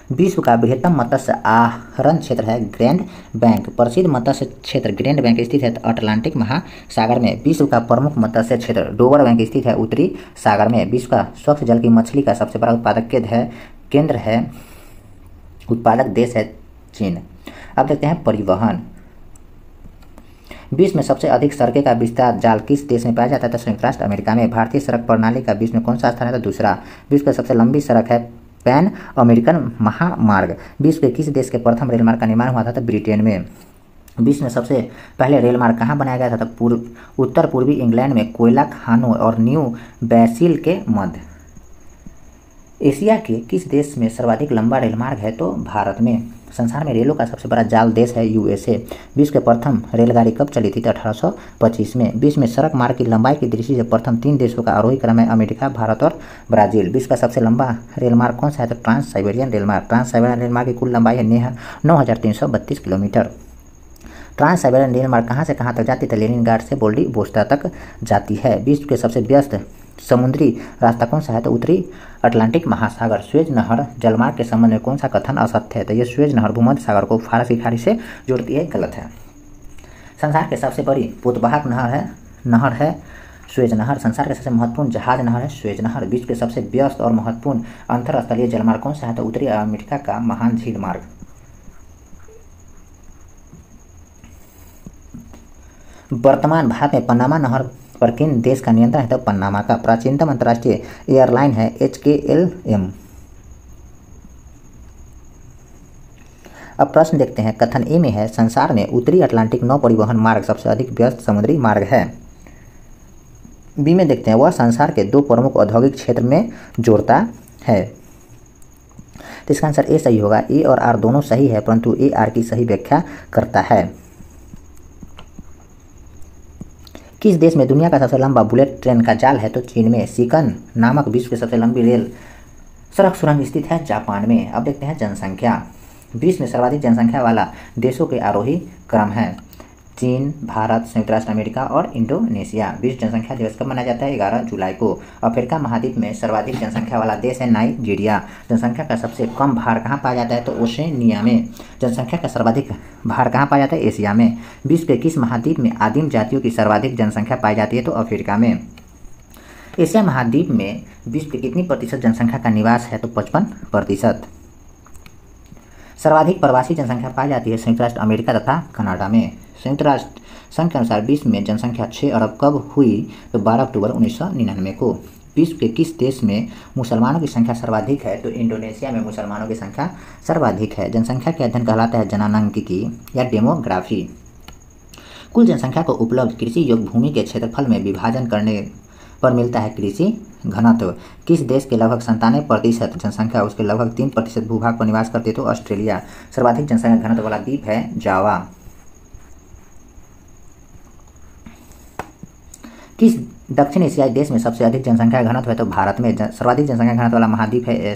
Speaker 1: विश्व का बृहत्तम मत्स्य आहरण क्षेत्र है ग्रैंड बैंक। प्रसिद्ध मत्स्य क्षेत्र ग्रैंड बैंक स्थित है अटलांटिक महासागर में। विश्व का प्रमुख मत्स्य क्षेत्र डोवर बैंक स्थित है उत्तरी सागर में। विश्व का स्वच्छ जल की मछली का सबसे बड़ा उत्पादक देश है चीन। अब देखते हैं परिवहन। विश्व में सबसे अधिक सड़कें का विस्तार जाल किस देश में पाया जाता है? तो संयुक्त राष्ट्र अमेरिका में। भारतीय सड़क प्रणाली का विश्व में कौन सा स्थान है? तो दूसरा। विश्व का सबसे लंबी सड़क है पैन अमेरिकन महामार्ग। विश्व के किस देश के प्रथम रेल मार्ग का निर्माण हुआ था? तो ब्रिटेन में। विश्व में सबसे पहले रेल मार्ग कहाँ बनाया गया था? तो उत्तर पूर्वी इंग्लैंड में कोयला खानों और न्यू बैसिल के मध्य। एशिया के किस देश में सर्वाधिक लंबा रेल मार्ग है? तो भारत में। संसार में रेलों का सबसे बड़ा जाल देश है यूएसए। विश्व के प्रथम रेलगाड़ी कब चली थी? तो 1825 में। विश्व में सड़क मार्ग की लंबाई की दृष्टि से प्रथम 3 देशों का आरोही क्रम है अमेरिका, भारत और ब्राजील। विश्व का सबसे लंबा रेल मार्ग कौन सा है? तो ट्रांस साइबेरियन रेल मार्ग। ट्रांस साइबेरियन रेल मार्ग की कुल लंबाई है 9332 किलोमीटर। ट्रांस साइबेरियन रेल मार्ग कहाँ से कहाँ तक जाती है? तो लेनिनग्राड से व्लादिवोस्टोक तक जाती है। विश्व के सबसे व्यस्त समुद्री रास्ता कौन सा है? तो उत्तरी अटलांटिक महासागर। स्वेज नहर जलमार्ग के संबंध में कौन सा कथन असत्य है? तो ये स्वेज नहर भूमध्य सागर को फारस की खाड़ी से जोड़ती है, गलत है। संसार के सबसे बड़ी पोतवाहक नहर है स्वेज नहर। संसार के सबसे महत्वपूर्ण जहाज नहर है स्वेज नहर। विश्व के सबसे व्यस्त और महत्वपूर्ण अंतरस्थलीय जलमार्ग कौन सा है? तो उत्तरी अमेरिका का महान झील मार्ग। वर्तमान भारत में पनामा नहर पर किन देश का नियंत्रण है? तो पनामा का। प्राचीनतम अंतर्राष्ट्रीय एयरलाइन है HKLM। अब प्रश्न देखते हैं। कथन ए में है संसार में उत्तरी अटलांटिक नौ परिवहन मार्ग सबसे अधिक व्यस्त समुद्री मार्ग है। बी में देखते हैं वह संसार के 2 प्रमुख औद्योगिक क्षेत्र में जोड़ता है। तो इसका आंसर ए सही होगा। ए और आर दोनों सही है परंतु ए आर की सही व्याख्या करता है। किस देश में दुनिया का सबसे लंबा बुलेट ट्रेन का जाल है? तो चीन में। सिकन नामक विश्व की सबसे लंबी रेल सड़क सुरंग स्थित है जापान में। अब देखते हैं जनसंख्या। विश्व में सर्वाधिक जनसंख्या वाला देशों के आरोही क्रम है चीन, भारत, संयुक्त राष्ट्र अमेरिका और इंडोनेशिया। विश्व जनसंख्या दिवस कब मनाया जाता है? 11 जुलाई को। अफ्रीका महाद्वीप में सर्वाधिक जनसंख्या वाला देश है नाइजीरिया। जनसंख्या का सबसे कम भार कहाँ पाया जाता है? तो ओशेनिया में। जनसंख्या का सर्वाधिक भार कहाँ पाया जाता है? एशिया में। विश्व के किस महाद्वीप में आदिम जातियों की सर्वाधिक जनसंख्या पाई जाती है? तो अफ्रीका में। एशिया महाद्वीप में विश्व की कितनी प्रतिशत जनसंख्या का निवास है? तो 55%। सर्वाधिक प्रवासी जनसंख्या पाई जाती है संयुक्त राष्ट्र अमेरिका तथा कनाडा में। संयुक्त राष्ट्र संघ के अनुसार विश्व में जनसंख्या 6 अरब कब हुई? तो 12 अक्टूबर 1999 को। विश्व के किस देश में मुसलमानों की संख्या सर्वाधिक है? तो इंडोनेशिया में मुसलमानों की संख्या सर्वाधिक है। जनसंख्या के अध्ययन कहलाता है जननांकिकी या डेमोग्राफी। कुल जनसंख्या को उपलब्ध कृषि योग्य भूमि के क्षेत्रफल में विभाजन करने पर मिलता है कृषि घनत्व। किस देश के लगभग 97% जनसंख्या उसके लगभग 3% भूभाग पर निवास करती है? तो ऑस्ट्रेलिया। सर्वाधिक जनसंख्या घनत्व वाला द्वीप है जावा। किस दक्षिण एशियाई देश में सबसे अधिक जनसंख्या घनत्व है? तो भारत में। सर्वाधिक जनसंख्या घनत्व वाला महाद्वीप है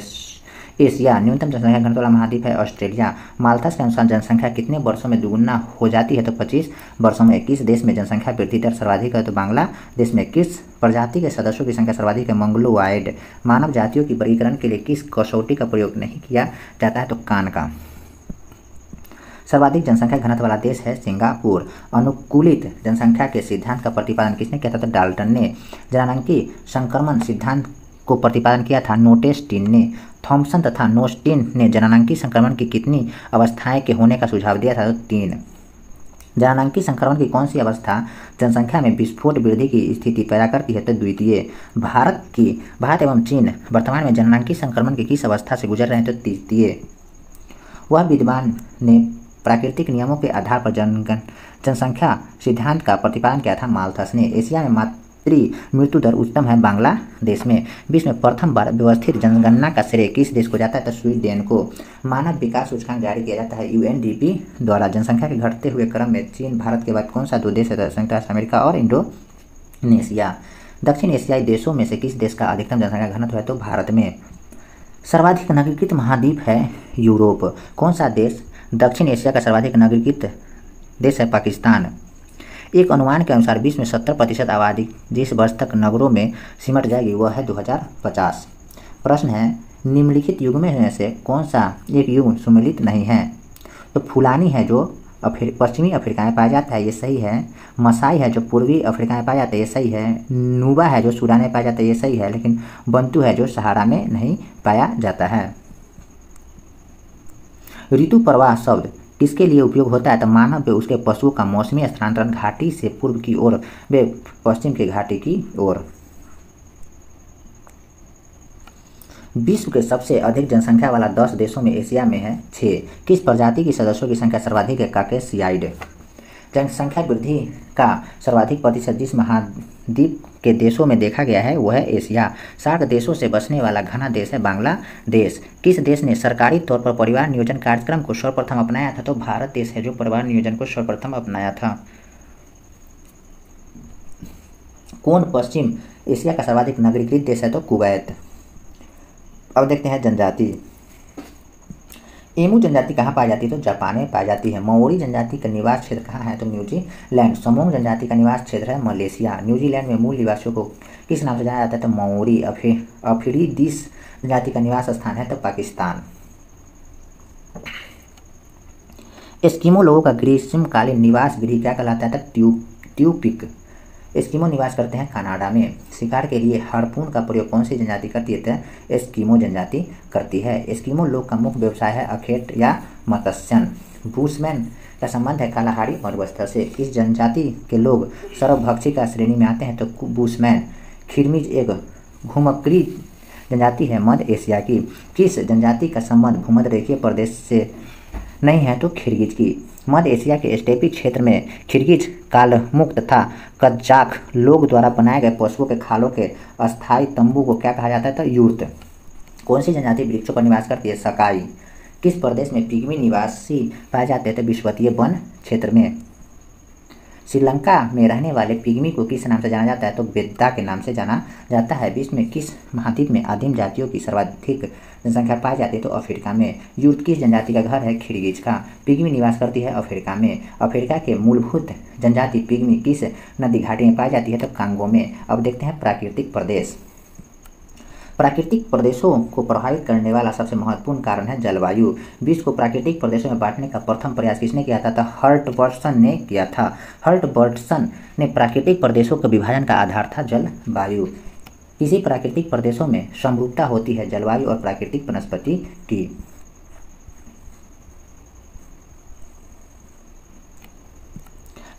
Speaker 1: एशिया। न्यूनतम जनसंख्या घनत्व वाला महाद्वीप है ऑस्ट्रेलिया। माल्थस के अनुसार जनसंख्या कितने वर्षों में दुगुना हो जाती है? तो 25 वर्षों में। किस देश में जनसंख्या वृद्धि दर सर्वाधिक है? तो बांग्लादेश में। किस प्रजाति के सदस्यों की संख्या सर्वाधिक है? मंगलोआइड। मानव जातियों की वर्गीकरण के लिए किस कसौटी का प्रयोग नहीं किया जाता है? तो कान का। सर्वाधिक जनसंख्या घनत्व वाला देश है सिंगापुर। अनुकूलित जनसंख्या के सिद्धांत का प्रतिपादन किसने किया था? तो डाल्टन ने। जननांगी संक्रमण सिद्धांत को प्रतिपादन किया था नोटेस्टिन ने। थॉमसन तथा नोस्टिन ने जननांगी संक्रमण की कितनी अवस्थाएं के होने का सुझाव दिया था? तो 3। जननांगी संक्रमण की कौन सी अवस्था जनसंख्या में विस्फोट वृद्धि की स्थिति पैदा करती है? तो द्वितीय। भारत एवं चीन वर्तमान में जननांगी संक्रमण की किस अवस्था से गुजर रहे हैं? तो तृतीय। वह विद्वान ने प्राकृतिक नियमों के आधार पर जनसंख्या सिद्धांत का प्रतिपादन किया था माल्थस ने। एशिया में मातृ मृत्यु दर उच्चतम है बांग्लादेश में। विश्व में प्रथम बार व्यवस्थित जनगणना का श्रेय किस देश को जाता है? तो स्वीडन को। मानव विकास सूचकांक जारी किया जाता है यूएनडीपी द्वारा। जनसंख्या के घटते हुए क्रम में चीन भारत के बाद कौन सा 2 देश है? संयुक्त राष्ट्र अमेरिका और इंडोनेशिया। दक्षिण एशियाई देशों में से किस देश का अधिकतम जनसंख्या घनत्व है? तो भारत में। सर्वाधिक नगरीकृत महाद्वीप है यूरोप। कौन सा देश दक्षिण एशिया का सर्वाधिक नगरीकृत देश है? पाकिस्तान। एक अनुमान के अनुसार विश्व में 70% आबादी जिस वर्ष तक नगरों में सिमट जाएगी वह है 2050। प्रश्न है निम्नलिखित युग में से कौन सा एक युग सुमेलित नहीं है? तो फुलानी है जो पश्चिमी अफ्रीका में पाया जाता है, ये सही है। मसाई है जो पूर्वी अफ्रीका में पाया जाता है, ये सही है। नुबा है जो सूडान में पाया जाता है, ये सही है। लेकिन बंतु है जो सहारा में नहीं पाया जाता है। ऋतु प्रवाह शब्द किसके लिए उपयोग होता है? तो मानव व उसके पशुओं का मौसमी स्थानांतरण घाटी से पूर्व की ओर व पश्चिम की घाटी की ओर। विश्व के सबसे अधिक जनसंख्या वाला 10 देशों में एशिया में है 6। किस प्रजाति की सदस्यों की संख्या सर्वाधिक है? काकेशियाइड। जनसंख्या वृद्धि का सर्वाधिक प्रतिशत जिस महाद्वीप के देशों में देखा गया है वह है एशिया। 60 देशों से बसने वाला घना देश है बांग्लादेश। किस देश ने सरकारी तौर पर परिवार नियोजन कार्यक्रम को सर्वप्रथम अपनाया था? तो भारत देश है जो परिवार नियोजन को सर्वप्रथम अपनाया था। कौन पश्चिम एशिया का सर्वाधिक नगरीकृत देश है? तो कुवैत। अब देखते हैं जनजाति। एमू जनजाति कहाँ पाई जाती है? तो जापान में पाई जाती है। माओरी जनजाति का निवास क्षेत्र कहाँ है? तो न्यूजीलैंड। समोंग जनजाति का निवास क्षेत्र है मलेशिया। न्यूजीलैंड में मूल निवासियों को किस नाम से जाना जाता है? तो माओरी। अफ्रीडीस जनजाति का निवास स्थान है तो पाकिस्तान। एस्किमो लोगों का ग्रीष्मकालीन निवास गृह क्या कहलाता है? तो ट्यूपिक। एस्किमो निवास करते हैं कनाडा में। शिकार के लिए हार्पून का प्रयोग कौन सी जनजाति करती है? तो एस्किमो जनजाति करती है। एस्किमो लोग का मुख्य व्यवसाय है अखेट या मत्स्यन। बुशमैन का संबंध है कालाहारी मरुस्थल से। किस जनजाति के लोग सर्वभक्षी का श्रेणी में आते हैं? तो बुशमैन। खिरमिज एक घुमक्कड़ी जनजाति है मध्य एशिया की। किस जनजाति का संबंध भूमध्य रेखीय प्रदेश से नहीं है? तो खिरगिज की। मध्य एशिया के स्टेपी क्षेत्र में खिरगिज कालमुख तथा कज्जाक लोग द्वारा बनाए गए पशुओं के खालों के अस्थायी तंबू को क्या कहा जाता है? तो यूर्त। कौन सी जनजाति वृक्षों पर निवास करती है? सकाई। किस प्रदेश में पिग्मी निवासी पाए जाते हैं? तो विषुवतीय वन क्षेत्र में। श्रीलंका में रहने वाले पिग्मी को किस नाम से जाना जाता है? तो बेद्दा के नाम से जाना जाता है। विश्व में किस महाद्वीप में आदिम जातियों की सर्वाधिक जनसंख्या पाई जाती है? तो अफ्रीका में। यूर्त किस जनजाति का घर है? खिरगिज का। पिग्मी निवास करती है अफ्रीका में। अफ्रीका के मूलभूत जनजाति पिग्मी किस नदी घाटी में पाई जाती है? तो कांगो में। अब देखते हैं प्राकृतिक प्रदेश। प्राकृतिक प्रदेशों को प्रभावित करने वाला सबसे महत्वपूर्ण कारण है जलवायु। विश्व को प्राकृतिक प्रदेशों में बांटने का प्रथम प्रयास किसने किया था? तो हर्टबर्टसन ने किया था। हर्टबर्टसन ने प्राकृतिक प्रदेशों के विभाजन का आधार था जलवायु। किसी प्राकृतिक प्रदेशों में समरूपता होती है जलवायु और प्राकृतिक वनस्पति की।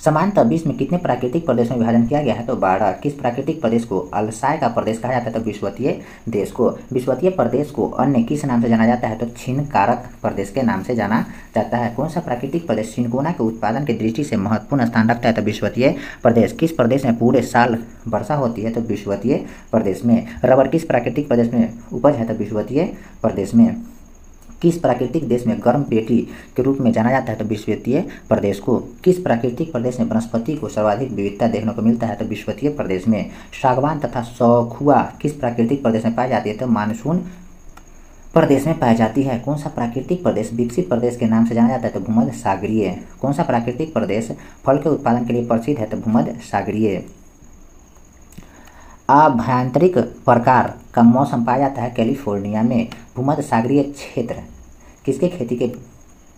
Speaker 1: सामान्यतः विश्व में कितने प्राकृतिक प्रदेश में विभाजन किया गया है? तो 12। किस प्राकृतिक प्रदेश को अलसाय का प्रदेश कहा जाता है? तो विषुवतीय देश को। विषुवतीय प्रदेश को अन्य किस नाम से जाना जाता है? तो छिन्न कारक प्रदेश के नाम से जाना जाता है। कौन सा प्राकृतिक प्रदेश सिनकोना के उत्पादन की दृष्टि से महत्वपूर्ण स्थान रखता है? तो विषुवतीय प्रदेश। किस प्रदेश में पूरे साल वर्षा होती है? तो विषुवतीय प्रदेश में। रबर किस प्राकृतिक प्रदेश में उपज है? तो विषुवतीय प्रदेश में। किस प्राकृतिक देश में गर्म पेटी के रूप में जाना जाता है? तो विषुवतीय प्रदेश को। किस प्राकृतिक प्रदेश में वनस्पति को सर्वाधिक विविधता देखने को मिलता है? तो विषुवतीय प्रदेश में। सागवान तथा सखुआ किस प्राकृतिक प्रदेश में पाई जाती है? तो मानसून प्रदेश में पाई जाती है। कौन सा प्राकृतिक प्रदेश विकसित प्रदेश के नाम से जाना जाता है? तो भूमध्य सागरीय। कौन सा प्राकृतिक प्रदेश फल के उत्पादन के लिए प्रसिद्ध है? तो भूमध्य सागरीय। आभ्यंतरिक प्रकार का मौसम पाया जाता है कैलिफोर्निया में। भूमध्य सागरीय क्षेत्र किसके खेती के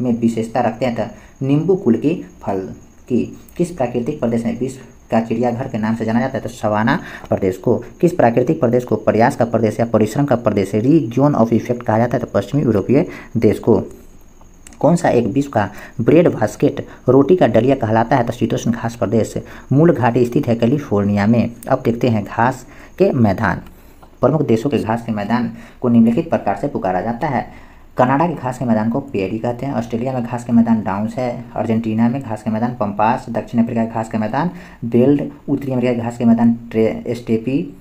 Speaker 1: में विशेषता रखते हैं? तो नींबू कुल की फल की। किस प्राकृतिक प्रदेश में विश्व का चिड़ियाघर के नाम से जाना जाता है? तो सवाना प्रदेश को। किस प्राकृतिक प्रदेश को प्रयास का प्रदेश या परिश्रम का प्रदेश रीजन ऑफ इफेक्ट कहा जाता है? तो पश्चिमी यूरोपीय देश को। कौन सा एक विश्व का ब्रेड बास्केट रोटी का डलिया कहलाता है? तो शीतोष्ण घास प्रदेश। मूल घाटी स्थित है कैलिफोर्निया में। अब देखते हैं घास के मैदान। प्रमुख देशों के घास के मैदान को निम्नलिखित प्रकार से पुकारा जाता है। कनाडा के घास के मैदान को पेरी कहते हैं। ऑस्ट्रेलिया में घास के मैदान डाउन्स है। अर्जेंटीना में घास के मैदान पंपास। दक्षिण अफ्रीका के घास के मैदान बेल्ड। उत्तरी अमेरिका के घास के मैदान स्टेपी।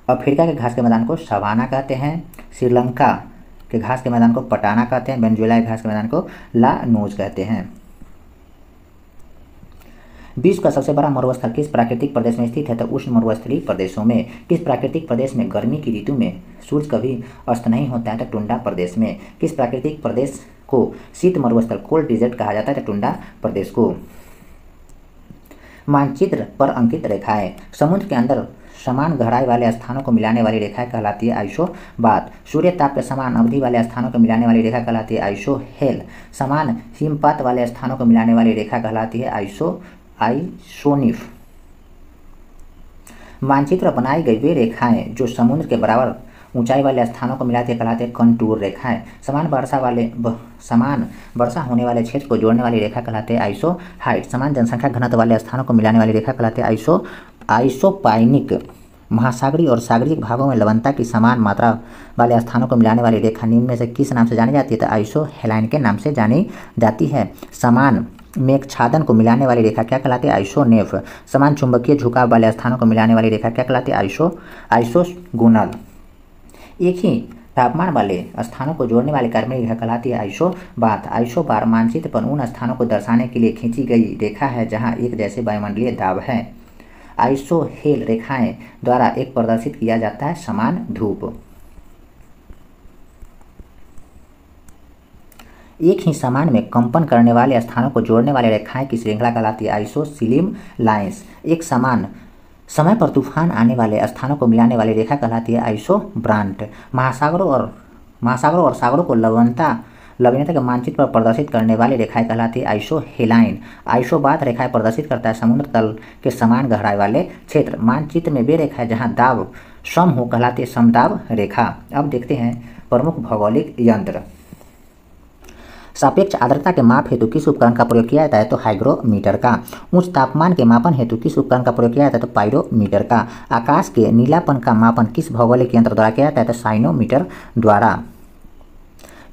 Speaker 1: अफ्रीका के घास के मैदान को सवाना कहते हैं। श्रीलंका के घास के मैदान को पटाना कहते हैं। वेनेजुएला के घास के मैदान को लानोज कहते हैं। विश्व का सबसे बड़ा मरुस्थल किस प्राकृतिक प्रदेश में स्थित है? तो उष्ण मरुस्थलीय प्रदेशों में। किस प्राकृतिक प्रदेश में गर्मी की ऋतु में सूर्य कभी अस्त नहीं होता है? तो टुंडा प्रदेश में। किस प्राकृतिक प्रदेश को शीत मरुस्थल कोल्ड डेजर्ट कहा जाता है? तो टुंडा प्रदेश को। मानचित्र पर अंकित रेखाएं समुद्र के अंदर समान गहराई वाले स्थानों को मिलाने वाली रेखाएं कहलाती है आइसोबात। सूर्य ताप के समान अवधि वाले स्थानों को मिलाने वाली रेखा कहलाती है आइसोहेल। समान हिमपात वाले स्थानों को मिलाने वाली रेखा कहलाती है आइसोनिफ। मानचित्र बनाई गई वे रेखाएं जो समुद्र के बराबर ऊंचाई वाले स्थानों को मिलाती है कहलाती है कंटूर रेखाएं। समान वर्षा होने वाले क्षेत्र को जोड़ने वाली रेखा कहलाते हैं आइसोहाइट। समान जनसंख्या घनत्व वाले स्थानों को मिलाने वाली रेखा कहलाते हैं आइसोपाइनिक। महासागरीय और सागरीय भागों में लवणता की समान मात्रा वाले स्थानों को मिलाने वाली रेखा निम्न में से किस नाम से जानी जाती है? तो आइसोहेलाइन के नाम से जानी जाती है। समान मेघछादन को मिलाने वाली रेखा क्या कहलाती है? आइसोनेफ। समान चुंबकीय झुकाव वाले स्थानों को मिलाने वाली रेखा क्या कहलाती है? आइसोगोनल। एक ही तापमान वाले स्थानों को जोड़ने वाली कार्बनिक रेखा कहलाती है आइसोबात। आइसोबार मानचित्र पर उन स्थानों को दर्शाने के लिए खींची गई रेखा है जहां एक जैसे वायुमंडलीय दाब है। आइसोहेल रेखाएं द्वारा एक प्रदर्शित किया जाता है समान धूप। एक ही समान में कंपन करने वाले स्थानों को जोड़ने वाली रेखाएं की श्रृंखला कहलाती है आइसोसीलिम लाइन्स। एक समान समय पर तूफान आने वाले स्थानों को मिलाने वाली रेखा कहलाती है आइसोब्रांट। महासागरों और सागरों को लवणता के मानचित्र पर प्रदर्शित करने वाली रेखाएं कहलाती है आइसोहेलाइन। आइसोबात रेखाएं प्रदर्शित करता है समुद्र तल के समान गहराई वाले क्षेत्र। मानचित्र में वे रेखाएं जहां दाब सम हो कहलाती है समदाब रेखा। अब देखते हैं प्रमुख भौगोलिक यंत्र। सापेक्ष आर्द्रता के माप हेतु किस उपकरण का प्रयोग किया जाता है? तो हाइग्रोमीटर का। उच्च तापमान के मापन हेतु किस उपकरण का प्रयोग किया जाता है? तो पाइरोमीटर का। आकाश के नीलापन का मापन किस भौगोलिक यंत्र द्वारा किया जाता है? तो साइनोमीटर द्वारा।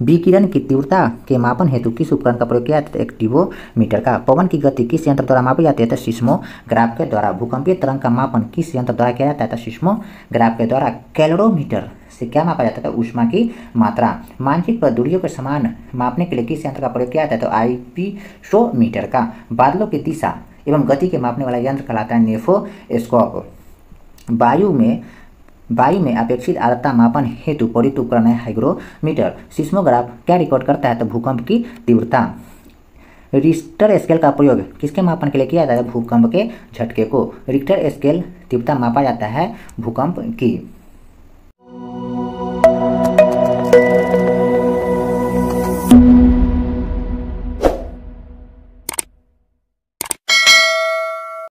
Speaker 1: विकिरण की तीव्रता के मापन हेतु किस उपकरण का प्रयोग किया जाता है? एक्टिवोमीटर का। पवन की गति किस यंत्र द्वारा मापी जाती है? तो सिस्मोग्राफ के द्वारा। भूकंपीय तरंग का मापन किस यंत्र द्वारा किया जाता है? तो सिस्मोग्राफ के द्वारा। कैलोरीमीटर से क्या मापा जाता है? तो ऊष्मा की मात्रा। मानचित्र पर दूरियों के समान मापने के लिए किस यंत्र का प्रयोग किया जाता है? तो आइपीसोमीटर का। बादलों की दिशा एवं गति के मापने वाला यंत्र कहलाता है नेफोस्कोप। वायु में अपेक्षित आर्द्रता मापन हेतु परिचित उपकरण है हाइग्रोमीटर। सिस्मोग्राफ क्या रिकॉर्ड करता है? तो भूकंप की तीव्रता। रिक्टर स्केल का प्रयोग किसके मापन के लिए किया जाता है? भूकंप के झटके को। रिक्टर स्केल तीव्रता मापा जाता है भूकंप की।